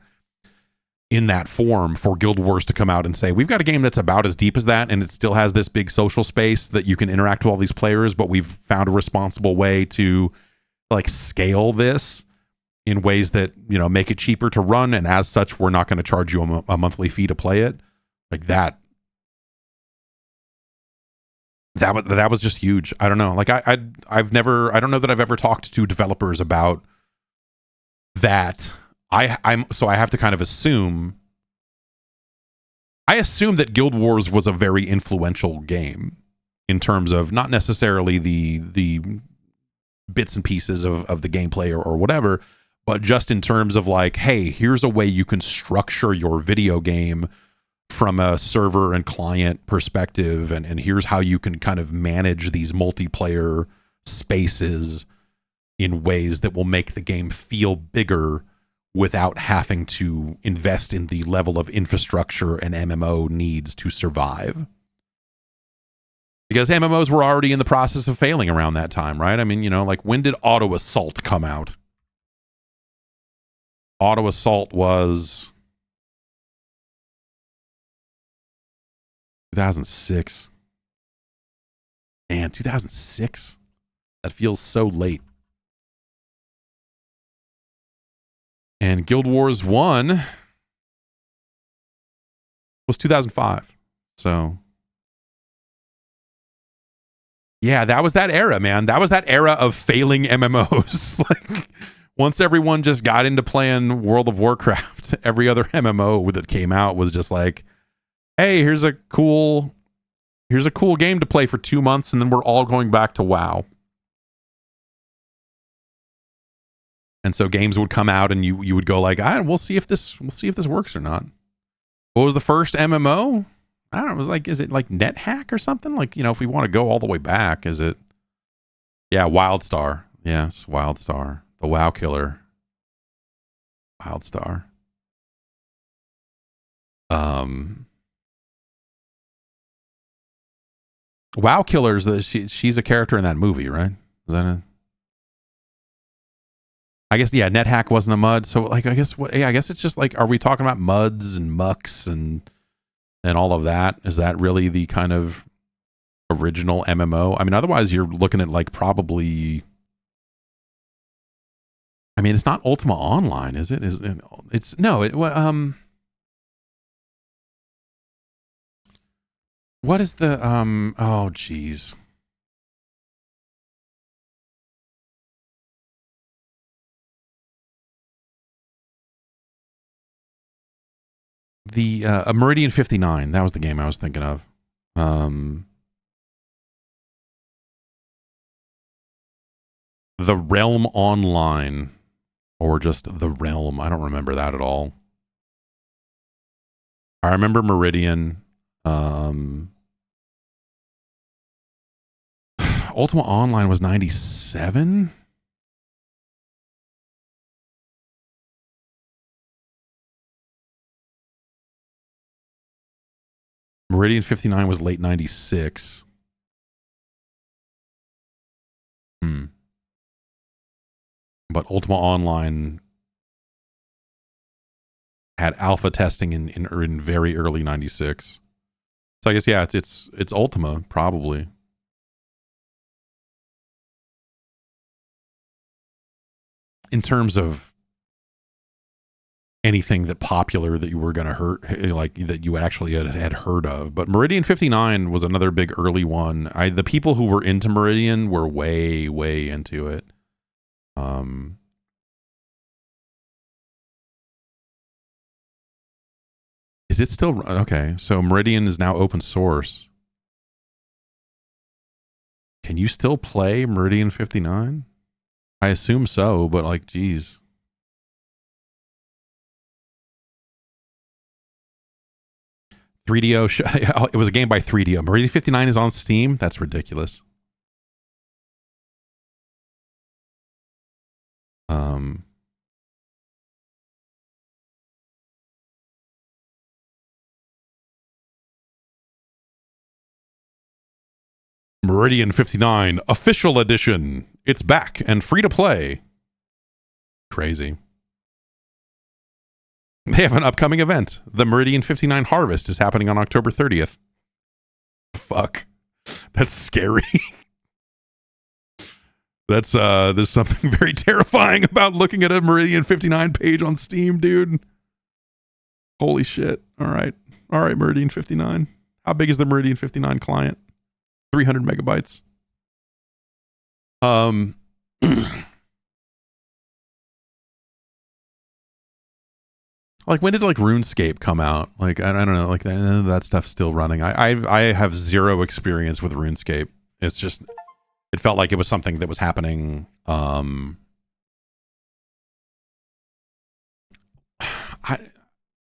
in that form, for Guild Wars to come out and say, we've got a game that's about as deep as that and it still has this big social space that you can interact with all these players, but we've found a responsible way to like scale this in ways that, you know, make it cheaper to run, and as such we're not going to charge you a monthly fee to play it. Like that was just huge. I don't know. Like I don't know that I've ever talked to developers about that. I have to kind of assume that Guild Wars was a very influential game in terms of not necessarily the bits and pieces of the gameplay or whatever, but just in terms of like, hey, here's a way you can structure your video game from a server and client perspective, and here's how you can kind of manage these multiplayer spaces in ways that will make the game feel bigger without having to invest in the level of infrastructure an MMO needs to survive. Because MMOs were already in the process of failing around that time, right? I mean, you know, like when did Auto Assault come out? Auto Assault was 2006. Man, 2006? That feels so late. And Guild Wars 1 was 2005. So, yeah, that was that era, man. That was that era of failing MMOs. Like, once everyone just got into playing World of Warcraft, every other MMO that came out was just like, hey, here's a cool game to play for 2 months, and then we're all going back to WoW. And so games would come out and you would go like, we'll see if this works or not. What was the first MMO? I don't know. It was like, is it like NetHack or something? Like, you know, if we want to go all the way back, is it? Yeah, WildStar. Yes, WildStar. The WoW killer. WildStar. WoW Killer's she's a character in that movie, right? Is that a? I guess, yeah, NetHack wasn't a mud. So like, I guess it's just like, are we talking about muds and mucks and all of that? Is that really the kind of original MMO. I mean, otherwise you're looking at like probably. I mean, it's not Ultima Online, is it? It's no. What is the Oh, geez. The Meridian 59. That was the game I was thinking of. The Realm Online, or just The Realm. I don't remember that at all. I remember Meridian. Ultima Online was 97. Meridian 59 was late 96. But Ultima Online had alpha testing in very early 96. So I guess, yeah, it's Ultima, probably. In terms of anything that popular that you were going to hurt, like that you actually had heard of. But Meridian 59 was another big early one. The people who were into Meridian were way, way into it. Is it still okay? So Meridian is now open source. Can you still play Meridian 59? I assume so, but like, geez. It was a game by 3DO. Meridian 59 is on Steam? That's ridiculous. Meridian 59 Official Edition. It's back and free to play. Crazy. They have an upcoming event. The Meridian 59 Harvest is happening on October 30th. Fuck. That's scary. That's there's something very terrifying about looking at a Meridian 59 page on Steam, dude. Holy shit. All right, Meridian 59. How big is the Meridian 59 client? 300 megabytes. Like, when did like RuneScape come out? Like, I don't know, like that stuff's still running. I have zero experience with RuneScape. It's just, it felt like it was something that was happening. I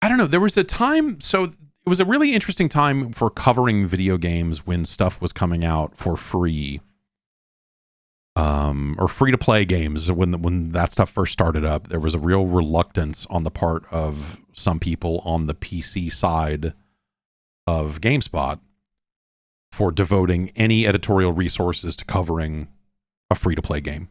don't know. There was a time, so it was a really interesting time for covering video games when stuff was coming out for free. Or free-to-play games. When that stuff first started up, there was a real reluctance on the part of some people on the PC side of GameSpot for devoting any editorial resources to covering a free-to-play game.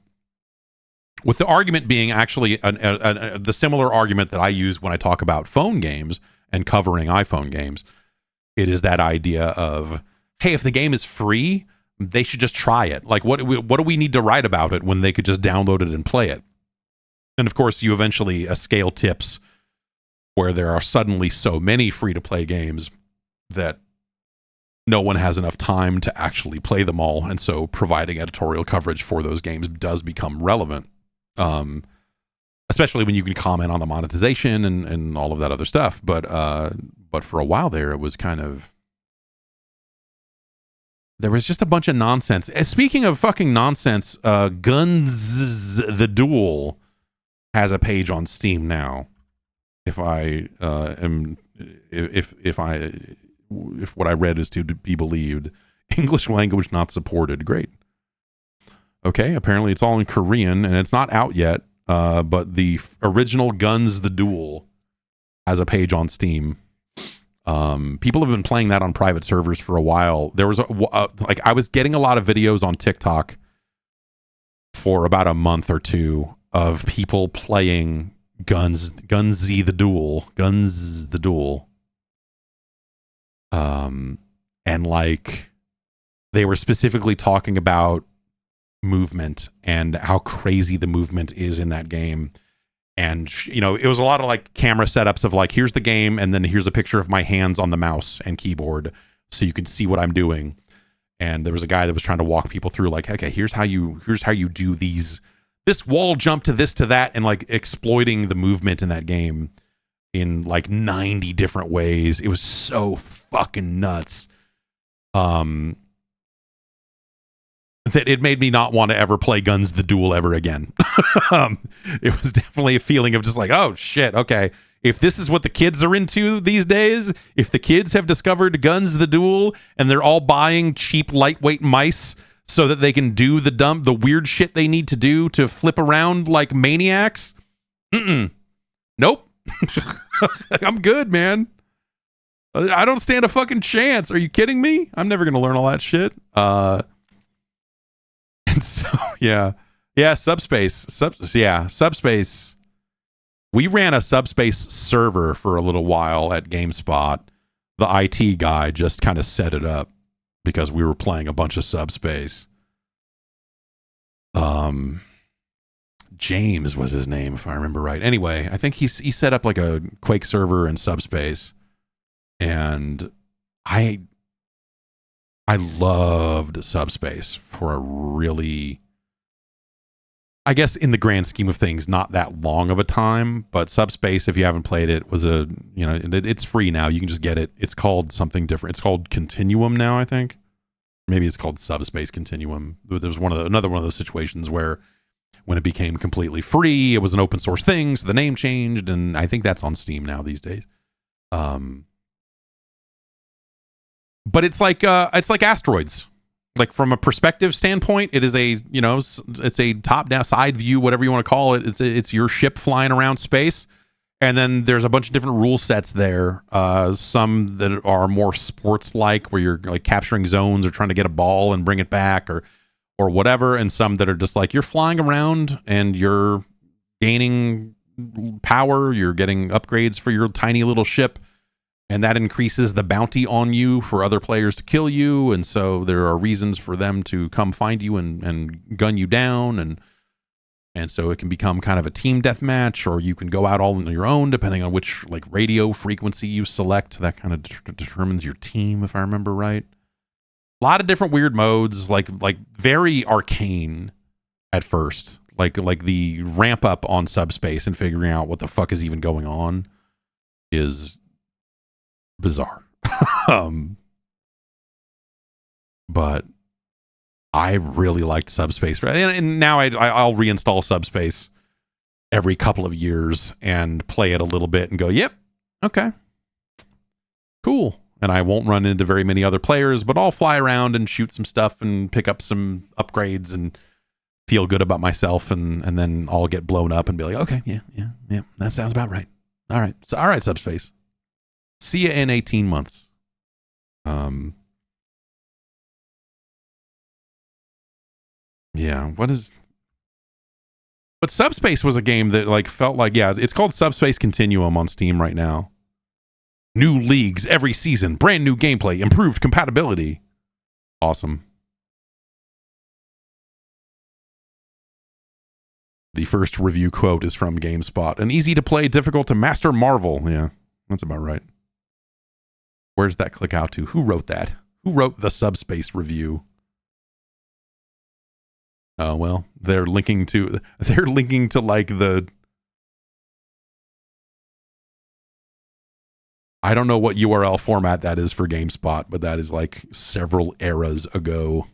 With the argument being actually the similar argument that I use when I talk about phone games and covering iPhone games. It is that idea of, hey, if the game is free, they should just try it. Like, what do we need to write about it when they could just download it and play it? And of course, you eventually a scale tips where there are suddenly so many free-to-play games that no one has enough time to actually play them all, and so providing editorial coverage for those games does become relevant. Especially when you can comment on the monetization and all of that other stuff. But for a while there, it was kind of, there was just a bunch of nonsense. Speaking of fucking nonsense, GunZ the Duel has a page on Steam now. If what I read is to be believed, English language not supported. Great. Okay, apparently it's all in Korean and it's not out yet. But the original GunZ the Duel has a page on Steam. People have been playing that on private servers for a while. There was like, I was getting a lot of videos on TikTok for about a month or two of people playing GunZ the Duel. And like, they were specifically talking about movement and how crazy the movement is in that game. And, you know, it was a lot of like camera setups of like, here's the game, and then here's a picture of my hands on the mouse and keyboard so you can see what I'm doing. And there was a guy that was trying to walk people through like, okay, here's how you do this wall jump to this to that, and like exploiting the movement in that game in like 90 different ways. It was so fucking nuts. That it made me not want to ever play GunZ the Duel ever again. It was definitely a feeling of just like, oh shit, okay. If this is what the kids are into these days, if the kids have discovered GunZ the Duel and they're all buying cheap lightweight mice so that they can do the weird shit they need to do to flip around like maniacs, nope. I'm good, man. I don't stand a fucking chance. Are you kidding me? I'm never gonna learn all that shit. And so SubSpace. We ran a SubSpace server for a little while at GameSpot. The IT guy just kind of set it up because we were playing a bunch of SubSpace. James was his name, if I remember right. Anyway, I think he set up like a Quake server in SubSpace, and I loved SubSpace for a really, I guess in the grand scheme of things, not that long of a time, but SubSpace, if you haven't played it, was it's free now. You can just get it. It's called something different. It's called Continuum now, I think. Maybe it's called SubSpace Continuum. There was another one of those situations where when it became completely free, it was an open source thing, so the name changed, and I think that's on Steam now these days. But it's like Asteroids. Like from a perspective standpoint, it is it's a top down side view, whatever you want to call it. It's your ship flying around space, and then there's a bunch of different rule sets there. Some that are more sports like, where you're like capturing zones or trying to get a ball and bring it back or whatever, and some that are just like you're flying around and you're gaining power, you're getting upgrades for your tiny little ship. And that increases the bounty on you for other players to kill you. And so there are reasons for them to come find you and gun you down. And so it can become kind of a team deathmatch, or you can go out all on your own, depending on which like radio frequency you select. That kind of determines your team, if I remember right. A lot of different weird modes, like very arcane at first. Like the ramp up on SubSpace and figuring out what the fuck is even going on is bizarre. But I really liked SubSpace, and now I'll reinstall SubSpace every couple of years and play it a little bit and go, yep, okay, cool. And I won't run into very many other players, but I'll fly around and shoot some stuff and pick up some upgrades and feel good about myself, and then I'll get blown up and be like, okay, yeah, that sounds about right. All right, SubSpace. See you in 18 months. But SubSpace was a game that like felt like, it's called SubSpace Continuum on Steam right now. New leagues every season, brand new gameplay, improved compatibility. Awesome. The first review quote is from GameSpot. An easy to play, difficult to master marvel. Yeah, that's about right. Where's that click out to? Who wrote that? Who wrote the SubSpace review? Oh, well, they're linking to like the, I don't know what URL format that is for GameSpot, but that is like several eras ago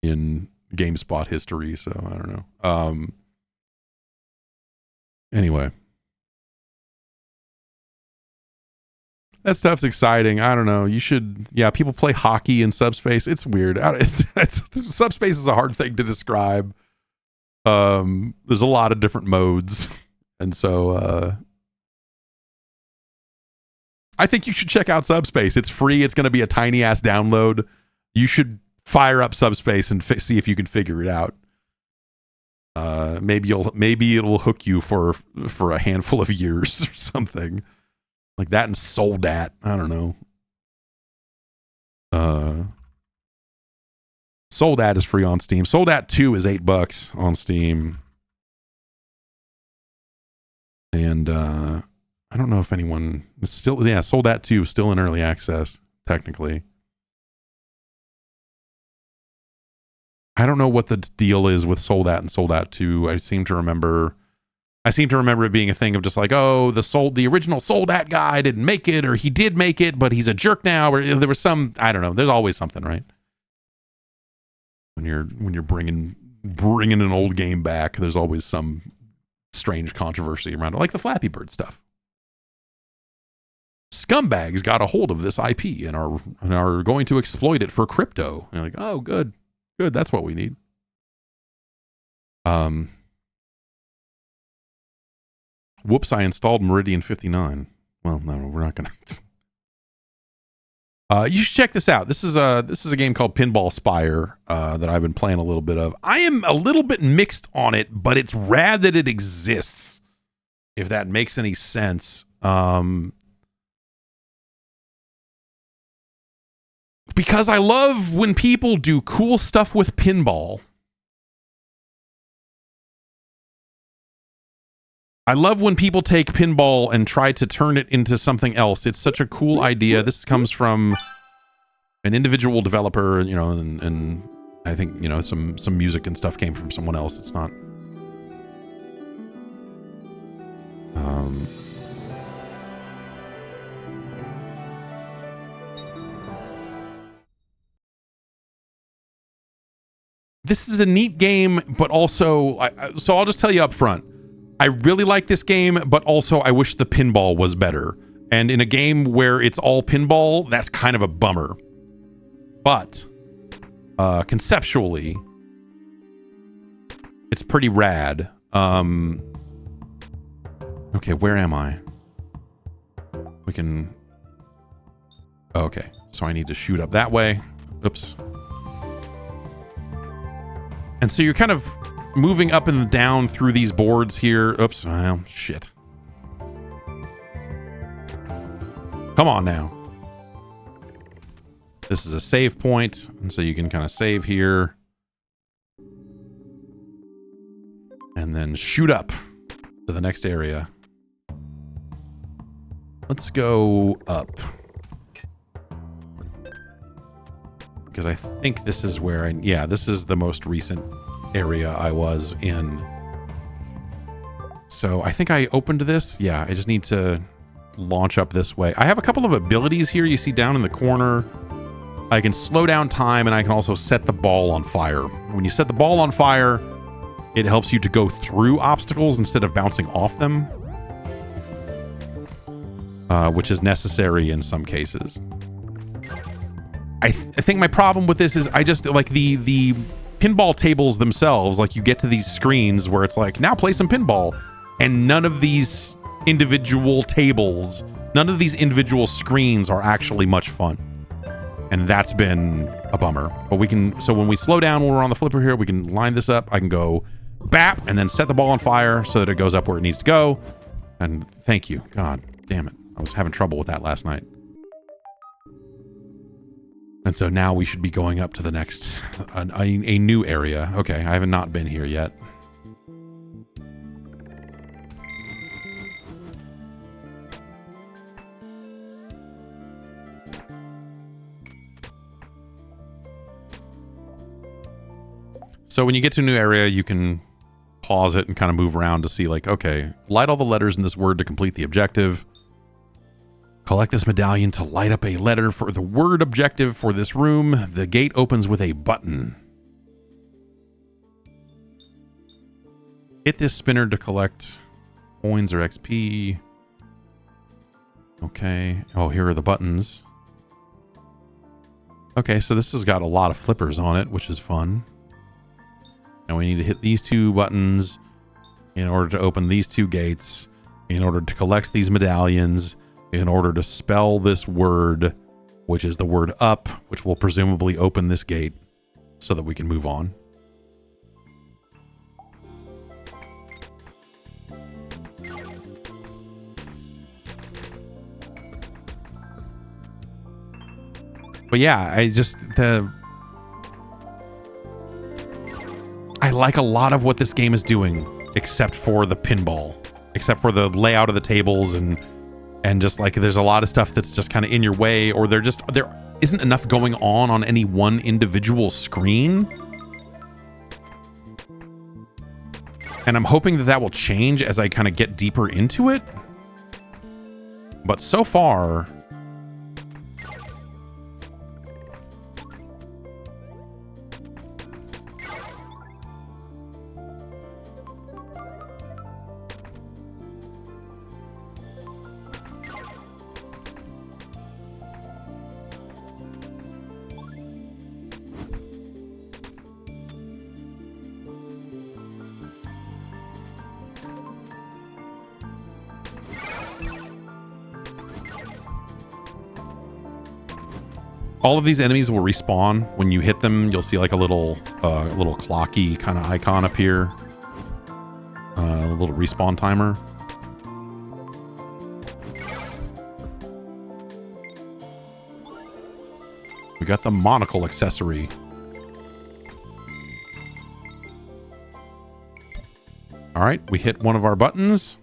in GameSpot history, so I don't know. Anyway. That stuff's exciting. I don't know. You should, people play hockey in SubSpace. It's weird. SubSpace is a hard thing to describe. There's a lot of different modes. And so I think you should check out SubSpace. It's free. It's going to be a tiny ass download. You should fire up SubSpace and see if you can figure it out. Maybe it'll hook you for a handful of years or something. Like that and Soldat. I don't know. Soldat is free on Steam. Soldat 2 is $8 on Steam. And I don't know if anyone... It's still... Yeah, Soldat 2 is still in early access, technically. I don't know what the deal is with Soldat and Soldat 2. I seem to remember it being a thing of just like, oh, the original Soldat guy didn't make it, or he did make it, but he's a jerk now, or there was some, I don't know. There's always something, right? When you're bringing an old game back, there's always some strange controversy around it, like the Flappy Bird stuff. Scumbags got a hold of this IP and are going to exploit it for crypto. And you're like, oh, good. Good, that's what we need. Whoops, I installed Meridian 59. Well, no, we're not gonna. You should check this out. This is a game called Pinball Spire that I've been playing a little bit of. I am a little bit mixed on it, but it's rad that it exists. If that makes any sense. Because I love when people do cool stuff with pinball. I love when people take pinball and try to turn it into something else. It's such a cool idea. This comes from an individual developer, you know, and I think, you know, some music and stuff came from someone else. It's not... This is a neat game, but also, so I'll just tell you up front. I really like this game, but also I wish the pinball was better. And in a game where it's all pinball, that's kind of a bummer. But conceptually, it's pretty rad. Okay, where am I? We can... Okay, so I need to shoot up that way. Oops. And so you're kind of moving up and down through these boards here. Oops. Well, shit. Come on now. This is a save point, and so you can kind of save here. And then shoot up to the next area. Let's go up. Because I think this is where yeah, this is the most recent area I was in. So I think I opened this. Yeah, I just need to launch up this way. I have a couple of abilities here you see down in the corner. I can slow down time, and I can also set the ball on fire. When you set the ball on fire, it helps you to go through obstacles instead of bouncing off them, which is necessary in some cases. I think my problem with this is I just like the pinball tables themselves. Like, you get to these screens where it's like, now play some pinball, and none of these individual tables, none of these individual screens are actually much fun, and that's been a bummer. But we can, so when we slow down when we're on the flipper here, we can line this up. I can go bap and then set the ball on fire so that it goes up where it needs to go. And thank you. God damn it, I was having trouble with that last night. And so now we should be going up to the next, a new area. Okay, I have not been here yet. So when you get to a new area, you can pause it and kind of move around to see like, okay, light all the letters in this word to complete the objective. Collect this medallion to light up a letter for the word objective for this room. The gate opens with a button. Hit this spinner to collect coins or XP. Okay. Oh, here are the buttons. Okay, so this has got a lot of flippers on it, which is fun. And we need to hit these two buttons in order to open these two gates, in order to collect these medallions, in order to spell this word, which is the word up, which will presumably open this gate so that we can move on. But yeah, I just, I like a lot of what this game is doing, except for the pinball, except for the layout of the tables, and just like there's a lot of stuff that's just kind of in your way, or there isn't enough going on any one individual screen. And I'm hoping that will change as I kind of get deeper into it. But so far, all of these enemies will respawn when you hit them. You'll see like a little clocky kind of icon appear, a little respawn timer. We got the monocle accessory. All right, we hit one of our buttons.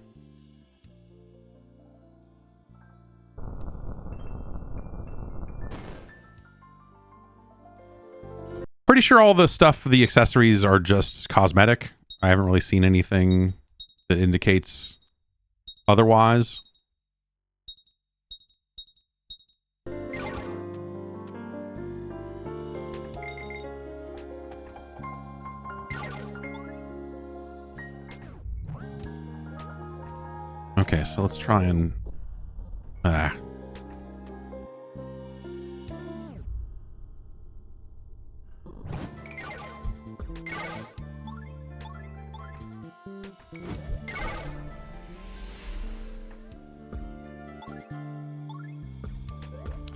Pretty sure all the stuff, the accessories are just cosmetic. I haven't really seen anything that indicates otherwise. Okay, so let's try and...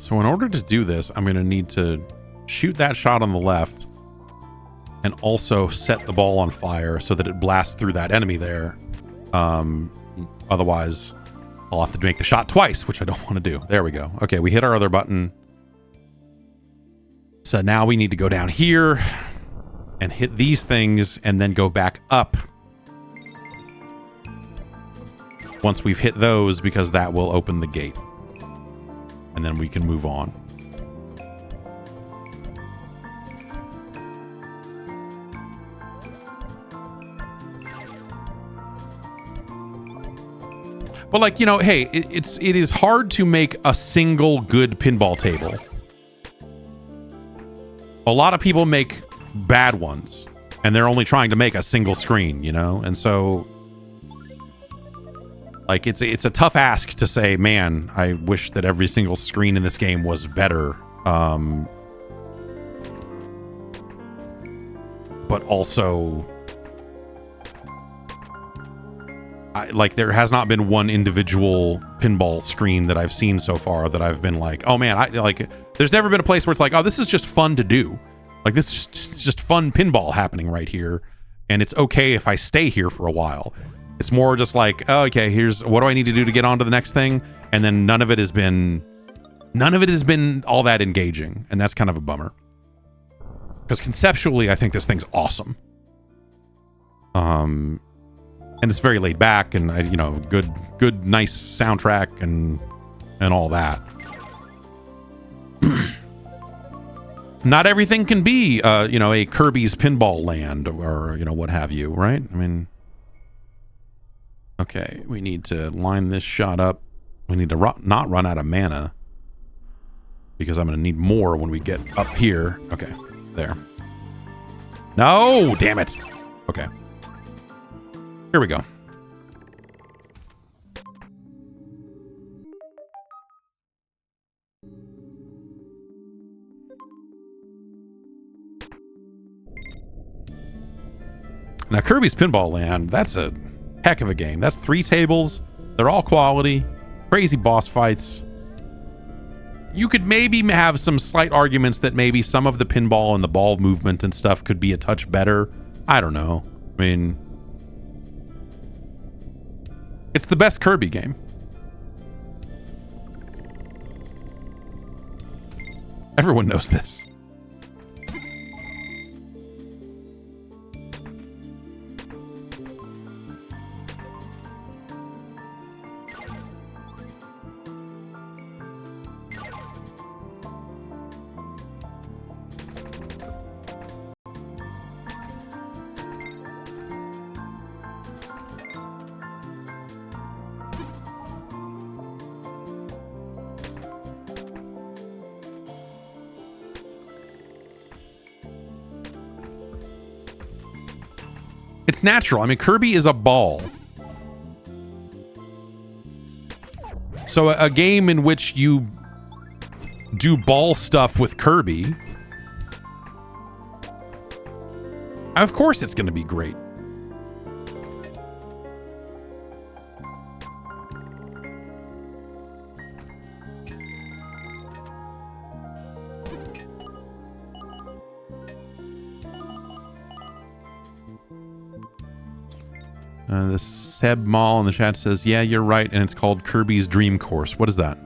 So in order to do this, I'm going to need to shoot that shot on the left and also set the ball on fire so that it blasts through that enemy there. Otherwise, I'll have to make the shot twice, which I don't want to do. There we go. Okay, we hit our other button. So now we need to go down here and hit these things and then go back up once we've hit those, because that will open the gate. And then we can move on. But like, you know, hey, it is hard to make a single good pinball table. A lot of people make bad ones, and they're only trying to make a single screen, you know? And so, like, it's a tough ask to say, man, I wish that every single screen in this game was better. But also, like, there has not been one individual pinball screen that I've seen so far that I've been like, oh man, there's never been a place where it's like, oh, this is just fun to do. Like, this is just fun pinball happening right here. And it's okay if I stay here for a while. It's more just like, oh, okay, here's what do I need to do to get on to the next thing? And then none of it has been all that engaging. And that's kind of a bummer. Because conceptually, I think this thing's awesome. And it's very laid back, and you know, good, nice soundtrack and all that. Not everything can be, you know, a Kirby's Pinball Land or you know, what have you, right? I mean, okay, we need to line this shot up. We need to not run out of mana, because I'm going to need more when we get up here. Okay, there. No, damn it. Okay. Here we go. Now, Kirby's Pinball Land, that's a heck of a game. That's 3 tables. They're all quality. Crazy boss fights. You could maybe have some slight arguments that maybe some of the pinball and the ball movement and stuff could be a touch better. I don't know. I mean, it's the best Kirby game. Everyone knows this. It's natural. I mean, Kirby is a ball. So a game in which you do ball stuff with Kirby, of course it's going to be great. The Seb Mall in the chat says, yeah, you're right, and it's called Kirby's Dream Course. What is that?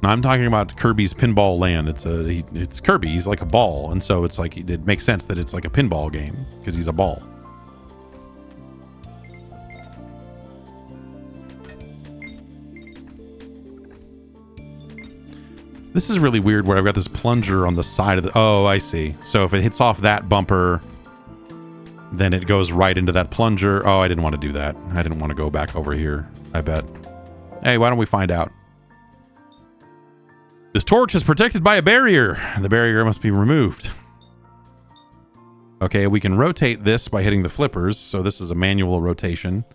No, I'm talking about Kirby's Pinball Land. It's Kirby. He's like a ball, and so it's like it makes sense that it's like a pinball game because he's a ball. This is really weird where I've got this plunger on the side of the... Oh, I see. So if it hits off that bumper, then it goes right into that plunger. Oh, I didn't want to do that. I didn't want to go back over here, I bet. Hey, why don't we find out? This torch is protected by a barrier. The barrier must be removed. Okay, we can rotate this by hitting the flippers. So this is a manual rotation.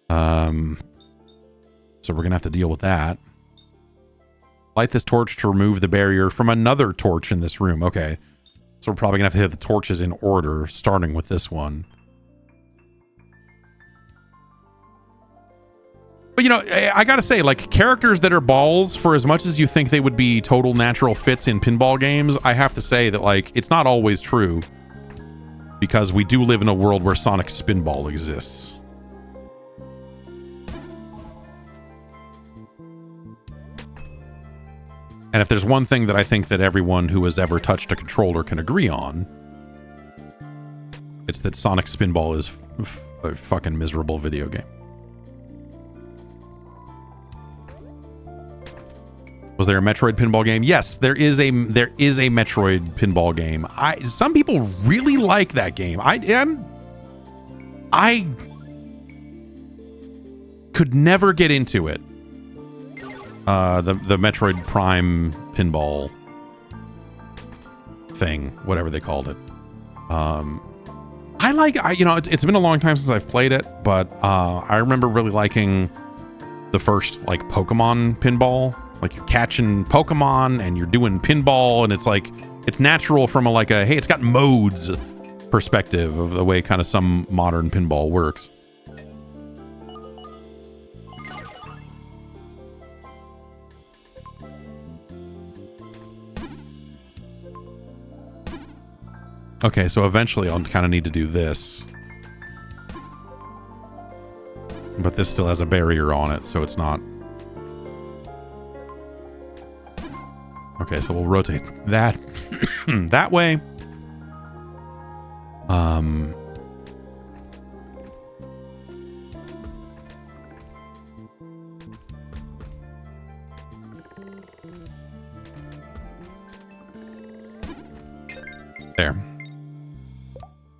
So we're going to have to deal with that. Light this torch to remove the barrier from another torch in this room. Okay. So we're probably going to have to hit the torches in order, starting with this one. But, you know, I got to say, like, characters that are balls, for as much as you think they would be total natural fits in pinball games, I have to say that, like, it's not always true. Because we do live in a world where Sonic Spinball exists. And if there's one thing that I think that everyone who has ever touched a controller can agree on, it's that Sonic Spinball is a fucking miserable video game. Was there a Metroid pinball game? Yes, there is a Metroid pinball game. Some people really like that game. I could never get into it. The Metroid Prime pinball thing, whatever they called it. It's been a long time since I've played it, but I remember really liking the first like Pokemon pinball. Like you're catching Pokemon and you're doing pinball, and it's like it's natural from hey, it's got modes perspective of the way kind of some modern pinball works. Okay, so eventually I'll kind of need to do this. But this still has a barrier on it, so it's not. Okay, so we'll rotate that that way. There.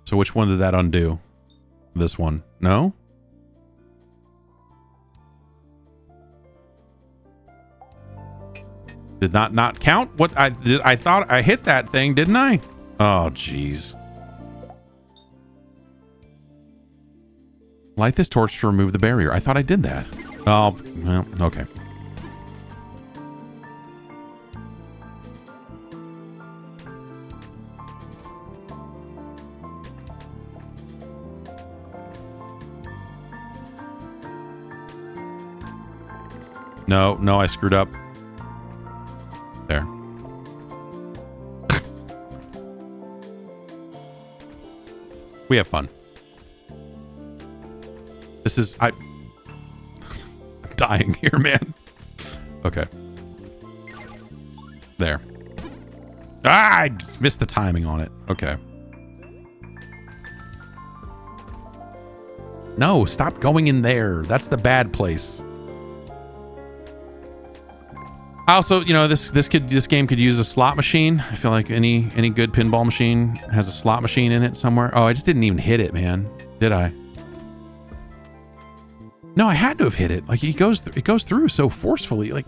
So which one did that undo? This one. No? Did not count? What I thought I hit that thing, didn't I? Oh, jeez. Light this torch to remove the barrier. I thought I did that. Oh, well, okay. No, I screwed up. There. We have fun. This is... I'm dying here, man. Okay. There. Ah, I just missed the timing on it. Okay. No, stop going in there. That's the bad place. Also, you know, this game could use a slot machine. I feel like any good pinball machine has a slot machine in it somewhere. Oh, I just didn't even hit it, man. Did I? No, I had to have hit it. Like it goes through so forcefully. Like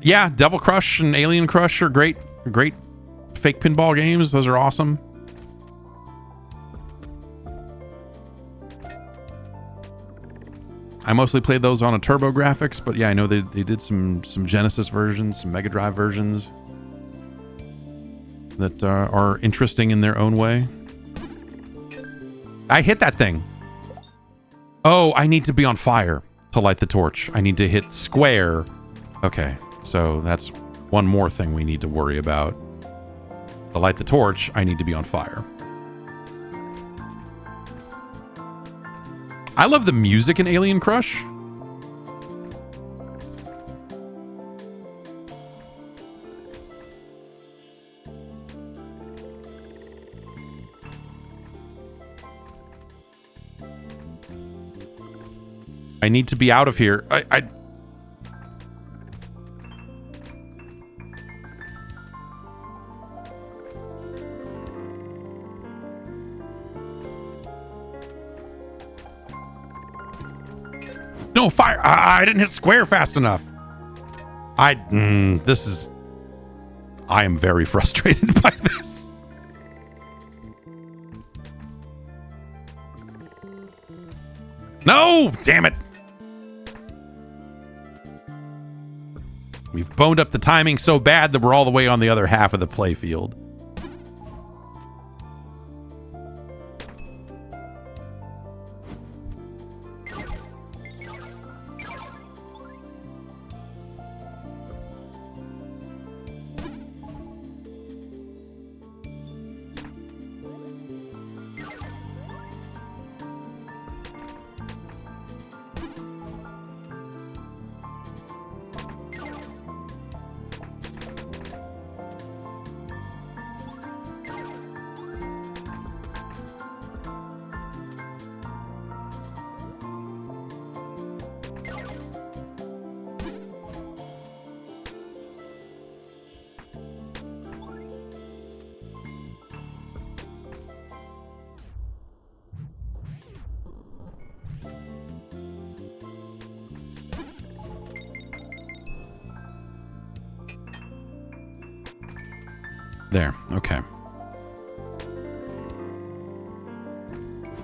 Yeah, Devil Crush and Alien Crush are great fake pinball games. Those are awesome. I mostly played those on a Turbo Graphics, but yeah, I know they did some Genesis versions, some Mega Drive versions that are interesting in their own way. I hit that thing. Oh, I need to be on fire to light the torch. I need to hit square. Okay, so that's one more thing we need to worry about. To light the torch, I need to be on fire. I love the music in Alien Crush. I need to be out of here. I No, fire! I didn't hit square fast enough. I am very frustrated by this. No! Damn it! We've boned up the timing so bad that we're all the way on the other half of the play field. There. Okay.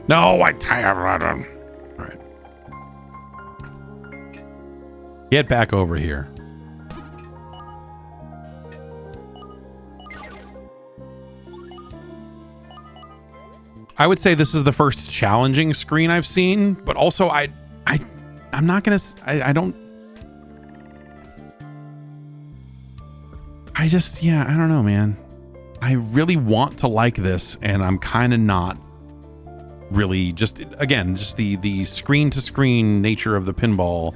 No, I tired. All right. Get back over here. I would say this is the first challenging screen I've seen, but also I'm not gonna. I don't. I don't know, man. I really want to like this, and I'm kind of not really. Just the screen to screen nature of the pinball.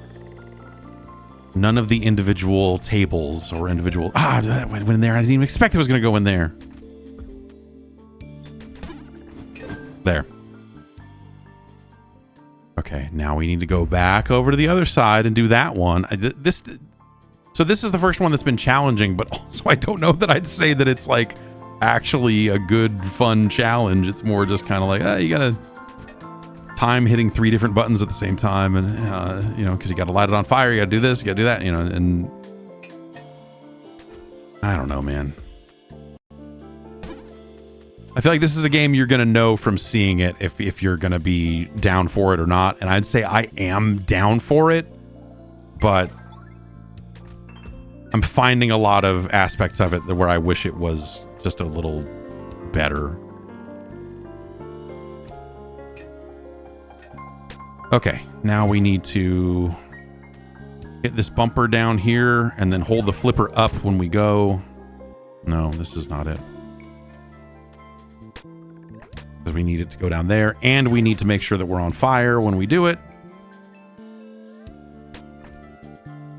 None of the individual tables or individual that went in there. I didn't even expect it was going to go in there. There. Okay, now we need to go back over to the other side and do that one. So this is the first one that's been challenging, but also I don't know that I'd say that it's like actually a good, fun challenge. It's more just kind of like, you gotta time hitting 3 different buttons at the same time, and because you gotta light it on fire, you gotta do this, you gotta do that, and I don't know, man. I feel like this is a game you're gonna know from seeing it if you're gonna be down for it or not, and I'd say I am down for it, but I'm finding a lot of aspects of it where I wish it was just a little better. Okay, now we need to hit this bumper down here and then hold the flipper up when we go. No, this is not it. Because we need it to go down there, and we need to make sure that we're on fire when we do it.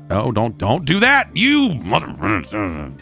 No, don't do that, you mother.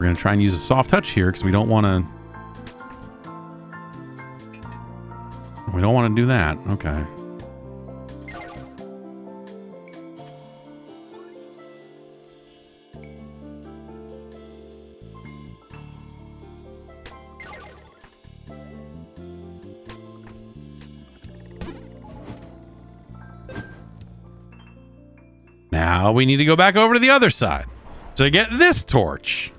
We're going to try and use a soft touch here because we don't want to... We don't want to do that. Okay. Now we need to go back over to the other side to get this torch.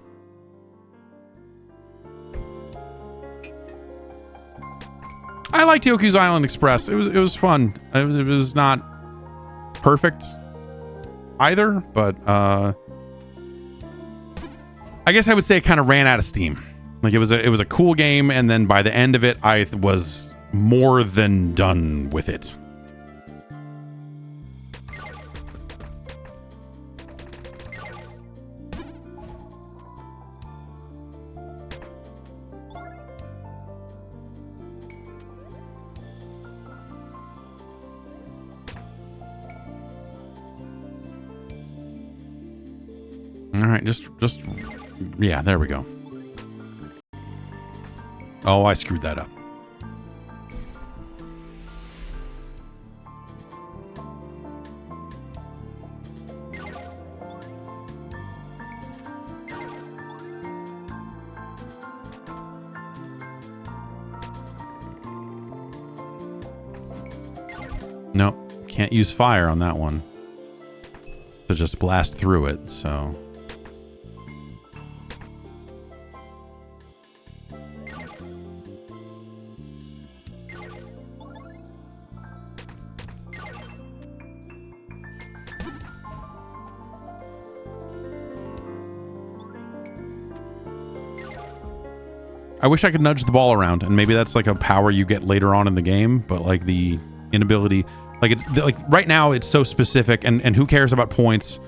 I liked Yoku's Island Express. It was fun. It was not perfect either, but I guess I would say it kind of ran out of steam. Like it was a cool game, and then by the end of it, I was more than done with it. All right, just yeah, there we go. Oh, I screwed that up. Nope, can't use fire on that one to just blast through it, so... I wish I could nudge the ball around, and maybe that's like a power you get later on in the game, but like the inability, like it's like right now it's so specific, and who cares about points?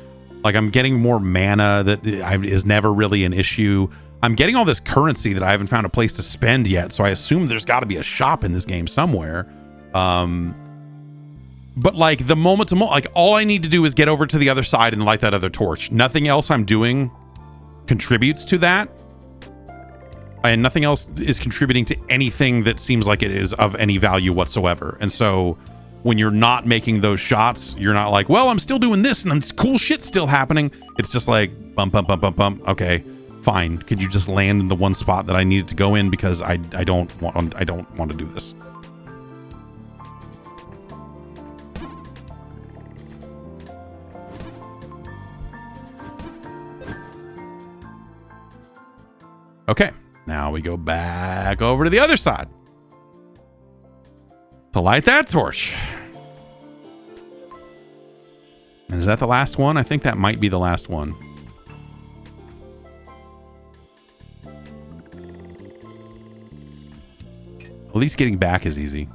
Like I'm getting more mana that is never really an issue. I'm getting all this currency that I haven't found a place to spend yet, so I assume there's got to be a shop in this game somewhere. But like the moment to moment, like all I need to do is get over to the other side and light that other torch. Nothing else I'm doing contributes to that. And nothing else is contributing to anything that seems like it is of any value whatsoever. And so when you're not making those shots, you're not like, well, I'm still doing this and cool shit's still happening. It's just like bump, bump, bump, bump, bump. Okay, fine. Could you just land in the one spot that I needed to go in, because I don't want to do this. Okay. Now we go back over to the other side to light that torch. And is that the last one? I think that might be the last one. At least getting back is easy.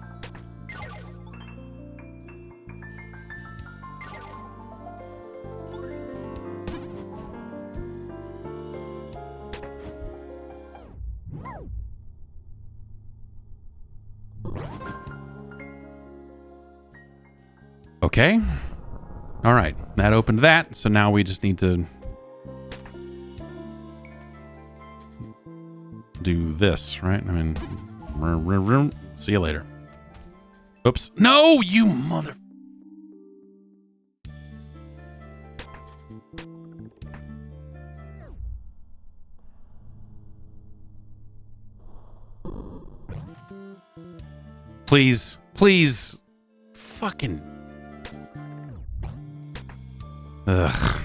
Okay. All right. That opened that. So now we just need to do this, right? I mean, see you later. Oops. No, you mother... Please, please. Fucking... Ugh.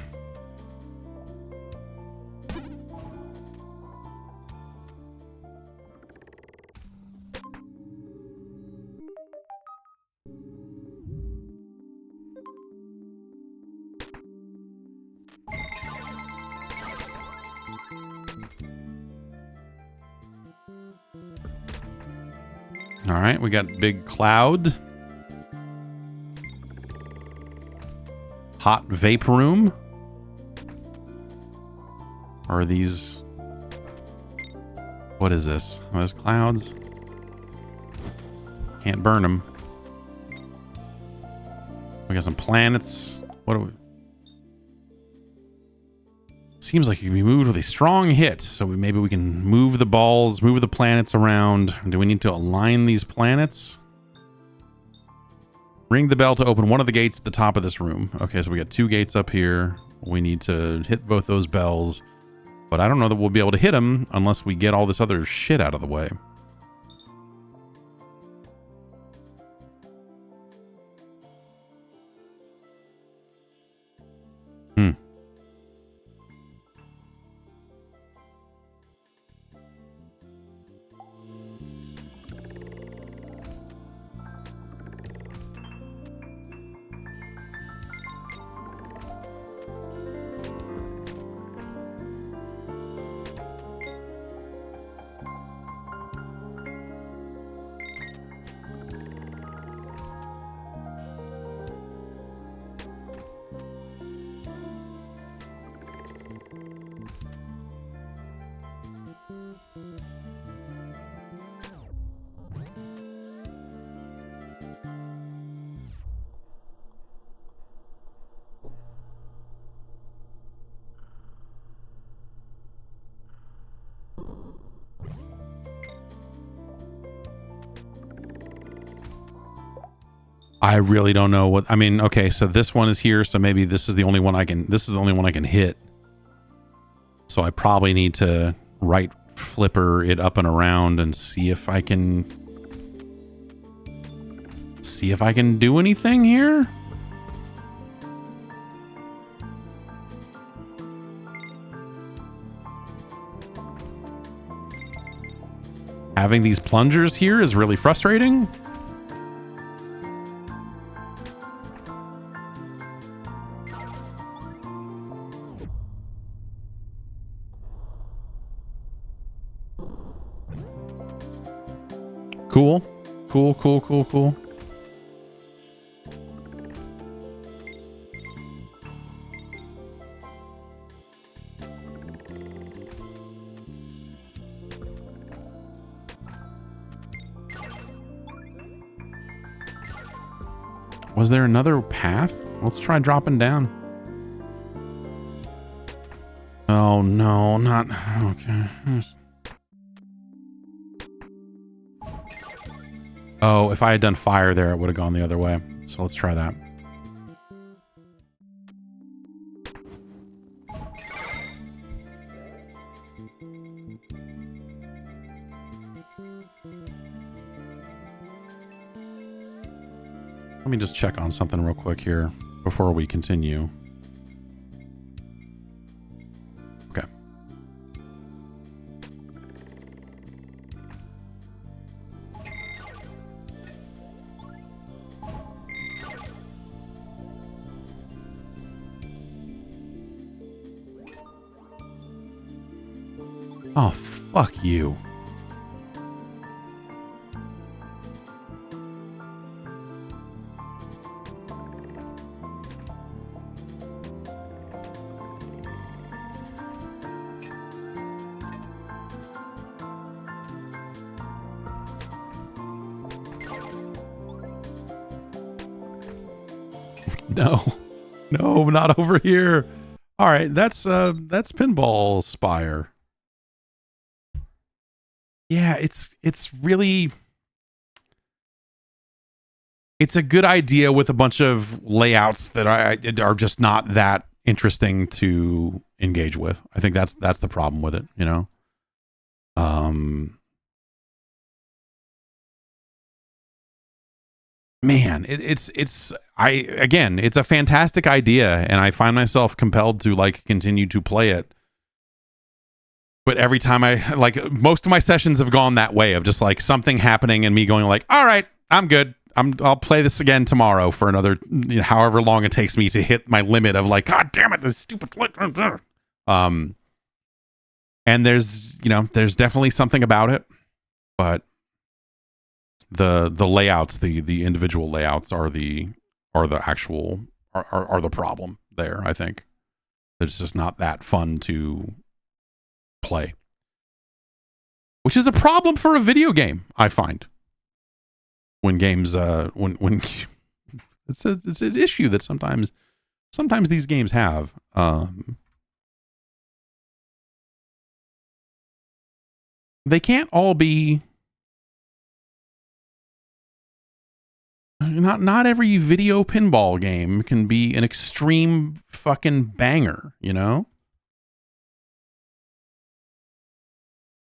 All right, we got big cloud. Hot vape room. Are these... What is this? Are those clouds? Can't burn them. We got some planets. What are we... seems like it can be moved with a strong hit. So maybe we can move the balls, move the planets around. Do we need to align these planets? Ring the bell to open one of the gates at the top of this room. Okay, so we got 2 gates up here. We need to hit both those bells. But I don't know that we'll be able to hit them unless we get all this other shit out of the way. I really don't know what, I mean, okay, so this one is here, so maybe this is the only one I can, this is the only one I can hit. So I probably need to right flipper it up and around and see if I can do anything here. Having these plungers here is really frustrating. Cool. Cool, cool, cool, cool. Was there another path? Let's try dropping down. Oh no, not okay. Oh, if I had done fire there, it would have gone the other way. So let's try that. Let me just check on something real quick here before we continue. Okay. Oh, fuck you. No, no, not over here. All right, that's Pinball Spire. Yeah, it's really, it's a good idea with a bunch of layouts that are just not that interesting to engage with. I think that's the problem with it, you know. Man, it's a fantastic idea, and I find myself compelled to like continue to play it. But every time I like, most of my sessions have gone that way of just like something happening and me going like, all right, I'm good. I'll play this again tomorrow for another, you know, however long it takes me to hit my limit of like, God damn it, this stupid. And there's, you know, there's definitely something about it, but the layouts, the individual layouts are the problem there. I think it's just not that fun to play, which is a problem for a video game. I find when games when it's an issue that sometimes these games have. they can't all be. Not every video pinball game can be an extreme fucking banger, you know?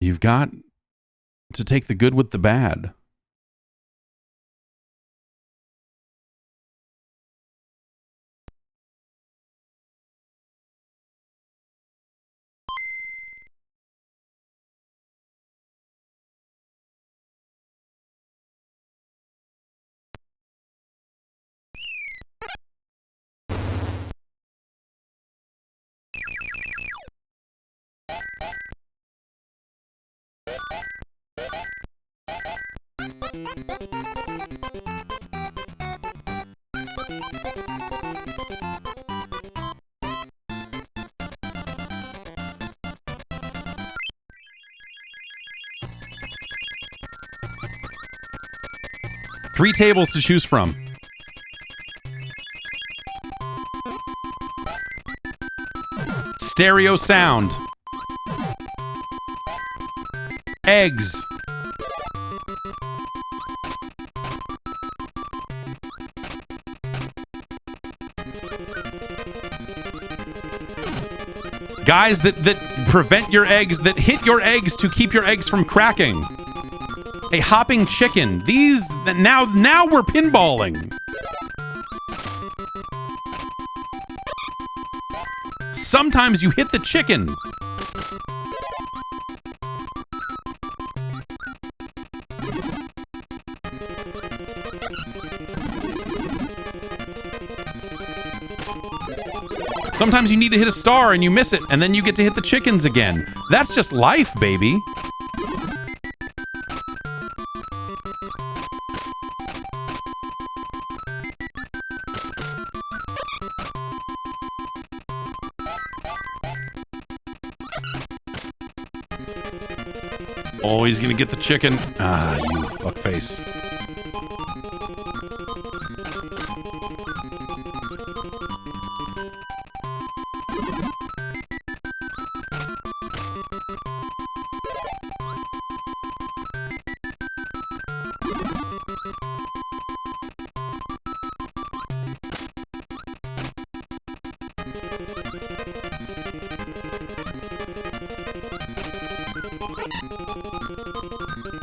You've got to take the good with the bad. Three tables to choose from. Stereo sound. Eggs. Guys that prevent your eggs, that hit your eggs to keep your eggs from cracking. A hopping chicken. These now we're pinballing. Sometimes you hit the chicken. Sometimes you need to hit a star and you miss it, and then you get to hit the chickens again. That's just life, baby. Oh, he's gonna get the chicken. Ah, you fuckface.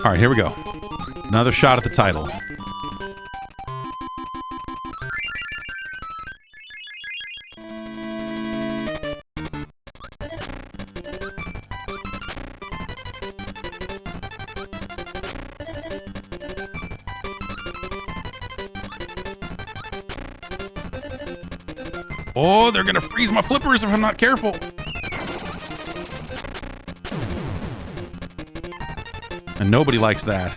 All right, here we go. Another shot at the title. Oh, they're gonna freeze my flippers if I'm not careful. And nobody likes that.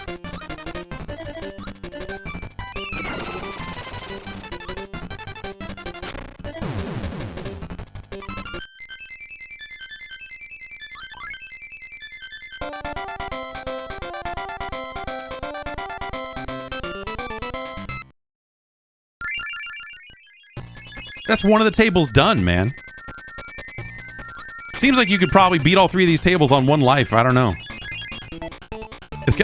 That's one of the tables done, man. Seems like you could probably beat all three of these tables on one life. I don't know.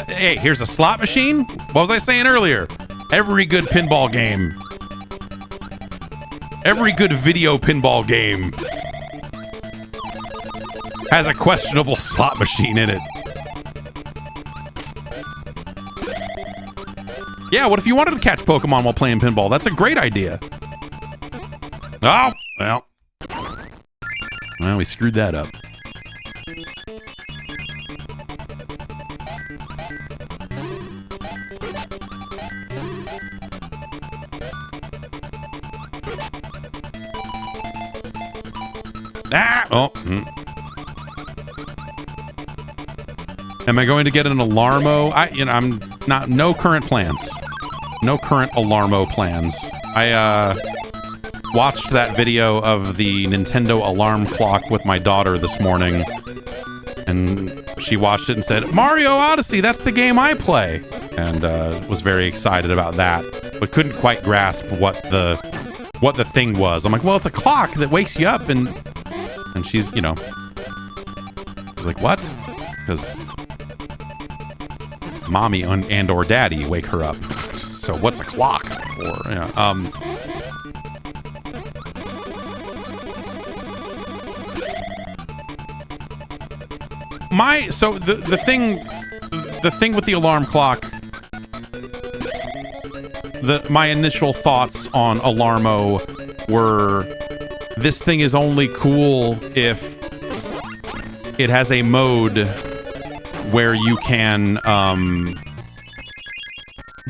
Hey, here's a slot machine. What was I saying earlier? Every good pinball game, every good video pinball game has a questionable slot machine in it. Yeah, what if you wanted to catch Pokemon while playing pinball? That's a great idea. Oh, well, we screwed that up. Ah! Oh. Am I going to get an Alarmo? I'm not. No current plans. No current Alarmo plans. I watched that video of the Nintendo alarm clock with my daughter this morning, and she watched it and said, "Mario Odyssey, that's the game I play," and was very excited about that, but couldn't quite grasp what the thing was. I'm like, well, it's a clock that wakes you up, and she's, she's like, what? Because mommy and or daddy wake her up. So what's a clock? Or the thing with the alarm clock, my initial thoughts on Alarmo were, this thing is only cool if it has a mode where you can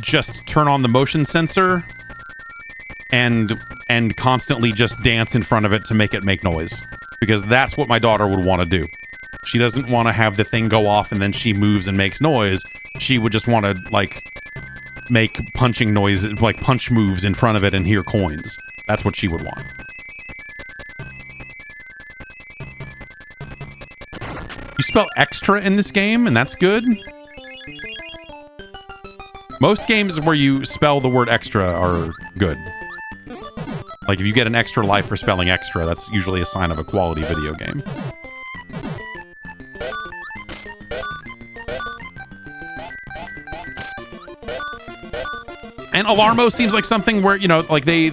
just turn on the motion sensor and constantly just dance in front of it to make it make noise, because that's what my daughter would want to do. She doesn't want to have the thing go off and then she moves and makes noise. She would just want to like make punching noise, like punch moves in front of it and hear coins. That's what she would want. You spell extra in this game, and that's good. Most games where you spell the word extra are good. Like if you get an extra life for spelling extra, that's usually a sign of a quality video game. And Alarmo seems like something where, you know, like they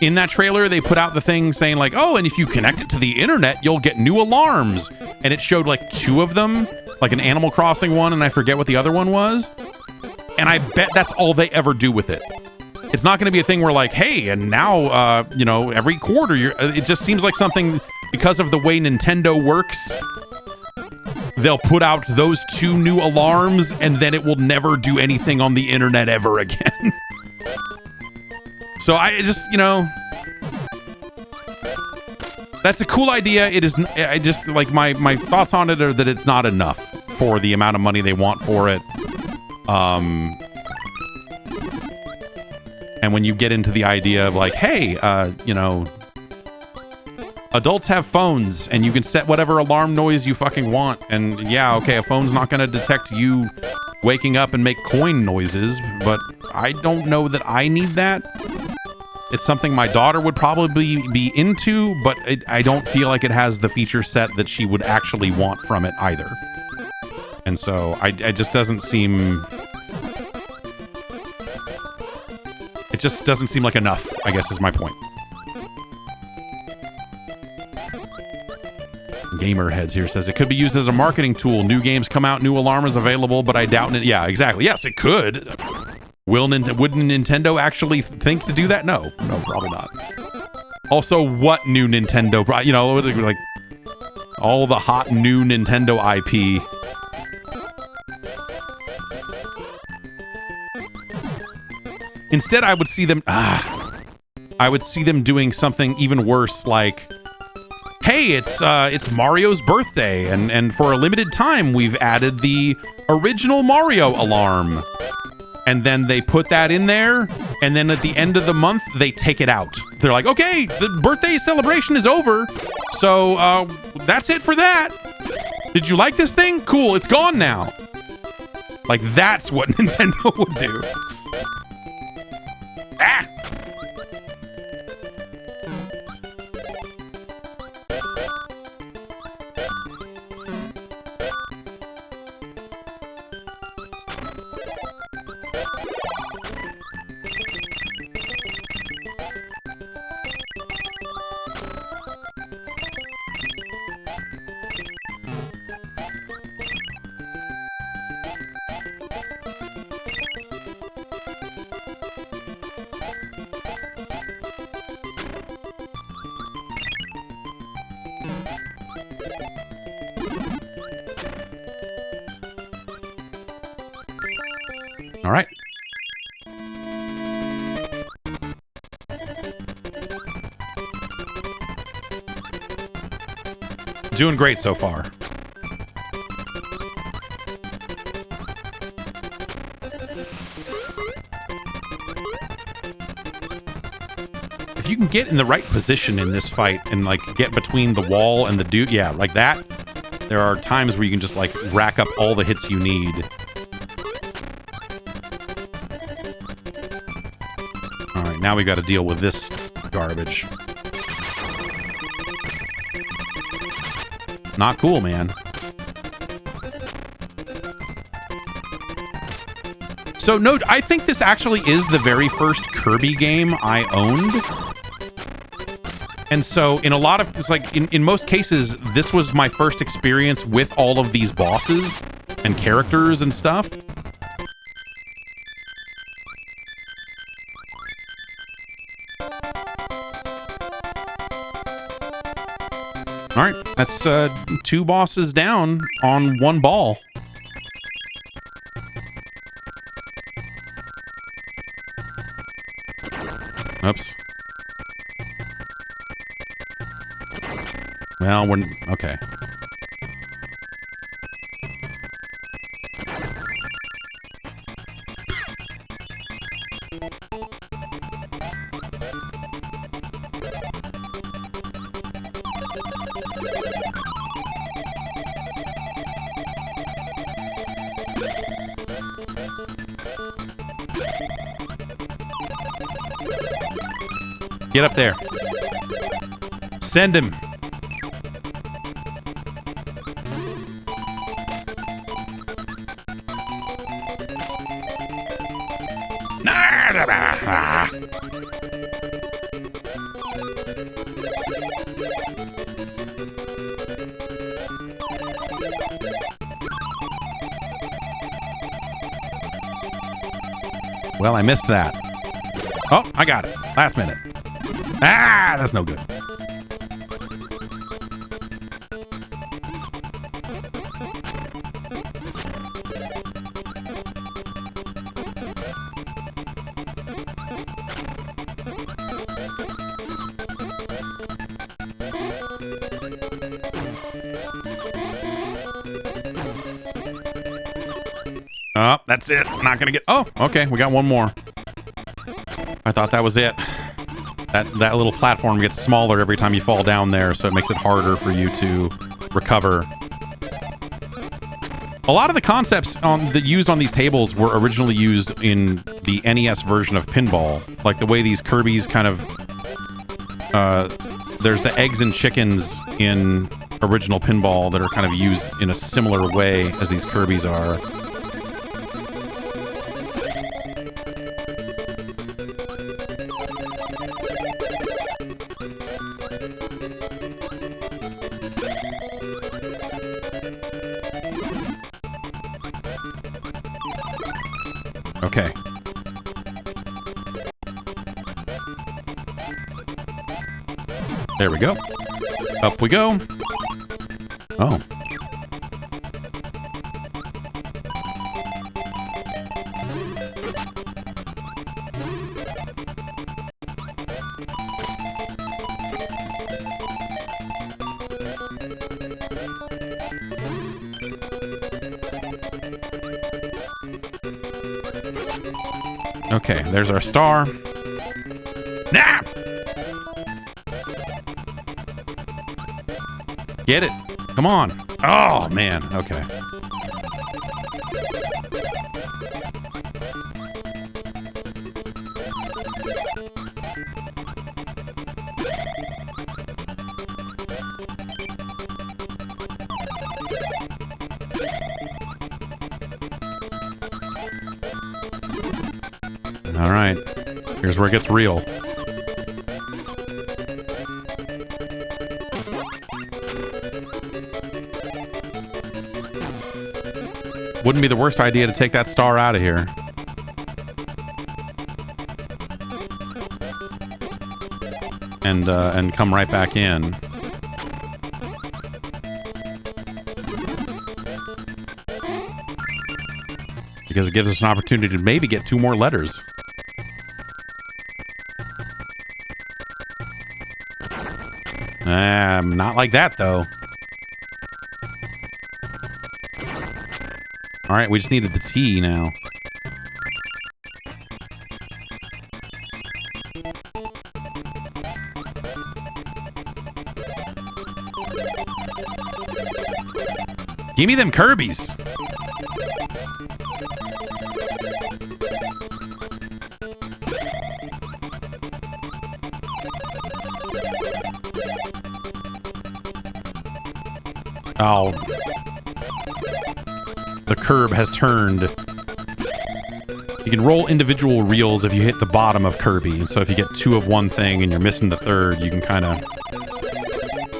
in that trailer, they put out the thing saying like, oh, and if you connect it to the internet, you'll get new alarms. And it showed like 2 of them, like an Animal Crossing one, and I forget what the other one was. And I bet that's all they ever do with it. It's not going to be a thing where like, hey, and now, you know, every quarter, it just seems like something, because of the way Nintendo works, they'll put out those 2 new alarms and then it will never do anything on the internet ever again. So I just, you know, that's a cool idea. It is, I just, like, my thoughts on it are that it's not enough for the amount of money they want for it. And when you get into the idea of like, hey, you know, adults have phones and you can set whatever alarm noise you fucking want. And yeah, okay, a phone's not going to detect you waking up and make coin noises, but I don't know that I need that. It's something my daughter would probably be into, but I don't feel like it has the feature set that she would actually want from it either. And so it just doesn't seem... It just doesn't seem like enough, I guess is my point. Gamerheads here says it could be used as a marketing tool. New games come out, new alarms available, but I doubt it. Yeah, exactly. Yes, it could. Wouldn't Nintendo actually think to do that? No, probably not. Also, what new Nintendo? You know, like all the hot new Nintendo IP. Instead, I would see them. I would see them doing something even worse, like, hey, it's Mario's birthday, and for a limited time, we've added the original Mario alarm. And then they put that in there, and then at the end of the month, they take it out. They're like, okay, the birthday celebration is over, so that's it for that. Did you like this thing? Cool, it's gone now. Like, that's what Nintendo would do. Ah! All right. Doing great so far. If you can get in the right position in this fight and like get between the wall and the dude, yeah, like that, there are times where you can just like rack up all the hits you need. Now we got to deal with this garbage. Not cool, man. So no, I think this actually is the very first Kirby game I owned. And so in a lot of, it's like in most cases, this was my first experience with all of these bosses and characters and stuff. All right, that's 2 bosses down on 1 ball. Oops. Well, we're okay. Get up there. Send him. Well, I missed that. Oh, I got it. Last minute. Ah, that's no good. Oh, that's it. Not gonna get... Oh, okay. We got one more. I thought that was it. That little platform gets smaller every time you fall down there, so it makes it harder for you to recover. A lot of the concepts that used on these tables were originally used in the NES version of Pinball. Like the way these Kirbys kind of... there's the eggs and chickens in original Pinball that are kind of used in a similar way as these Kirbys are. Okay. There we go. Up we go. Oh. Okay, there's our star. Nah! Get it. Come on. Oh, man. Okay. All right. Here's where it gets real. Wouldn't be the worst idea to take that star out of here. And come right back in. Because it gives us an opportunity to maybe get 2 more letters. Not like that, though. All right, we just needed the T now. Give me them Kirbys. Oh. The curb has turned. You can roll individual reels if you hit the bottom of Kirby. And so if you get 2 of one thing and you're missing the third, you can kind of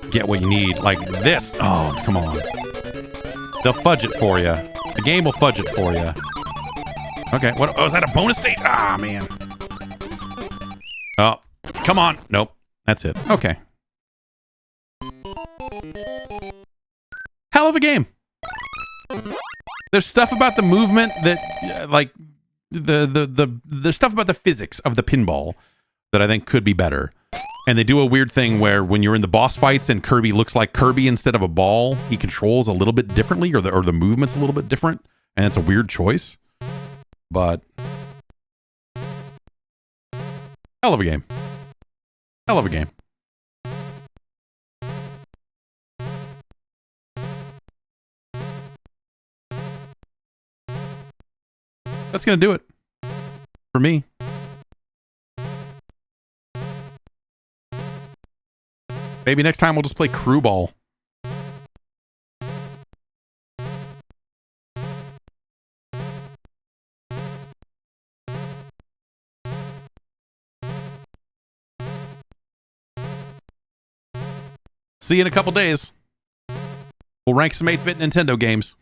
get what you need. Like this. Oh, come on. They'll fudge it for you. The game will fudge it for you. Okay. What? Oh, is that a bonus state? Ah, man. Oh, come on. Nope. That's it. Okay. Hell of a game. There's stuff about the movement that, like, the stuff about the physics of the pinball that I think could be better. And they do a weird thing where when you're in the boss fights and Kirby looks like Kirby instead of a ball, he controls a little bit differently, or the movement's a little bit different, and it's a weird choice. But hell of a game. Hell of a game. That's gonna do it for me. Maybe next time we'll just play Crew Ball. See you in a couple days. We'll rank some 8-bit Nintendo games.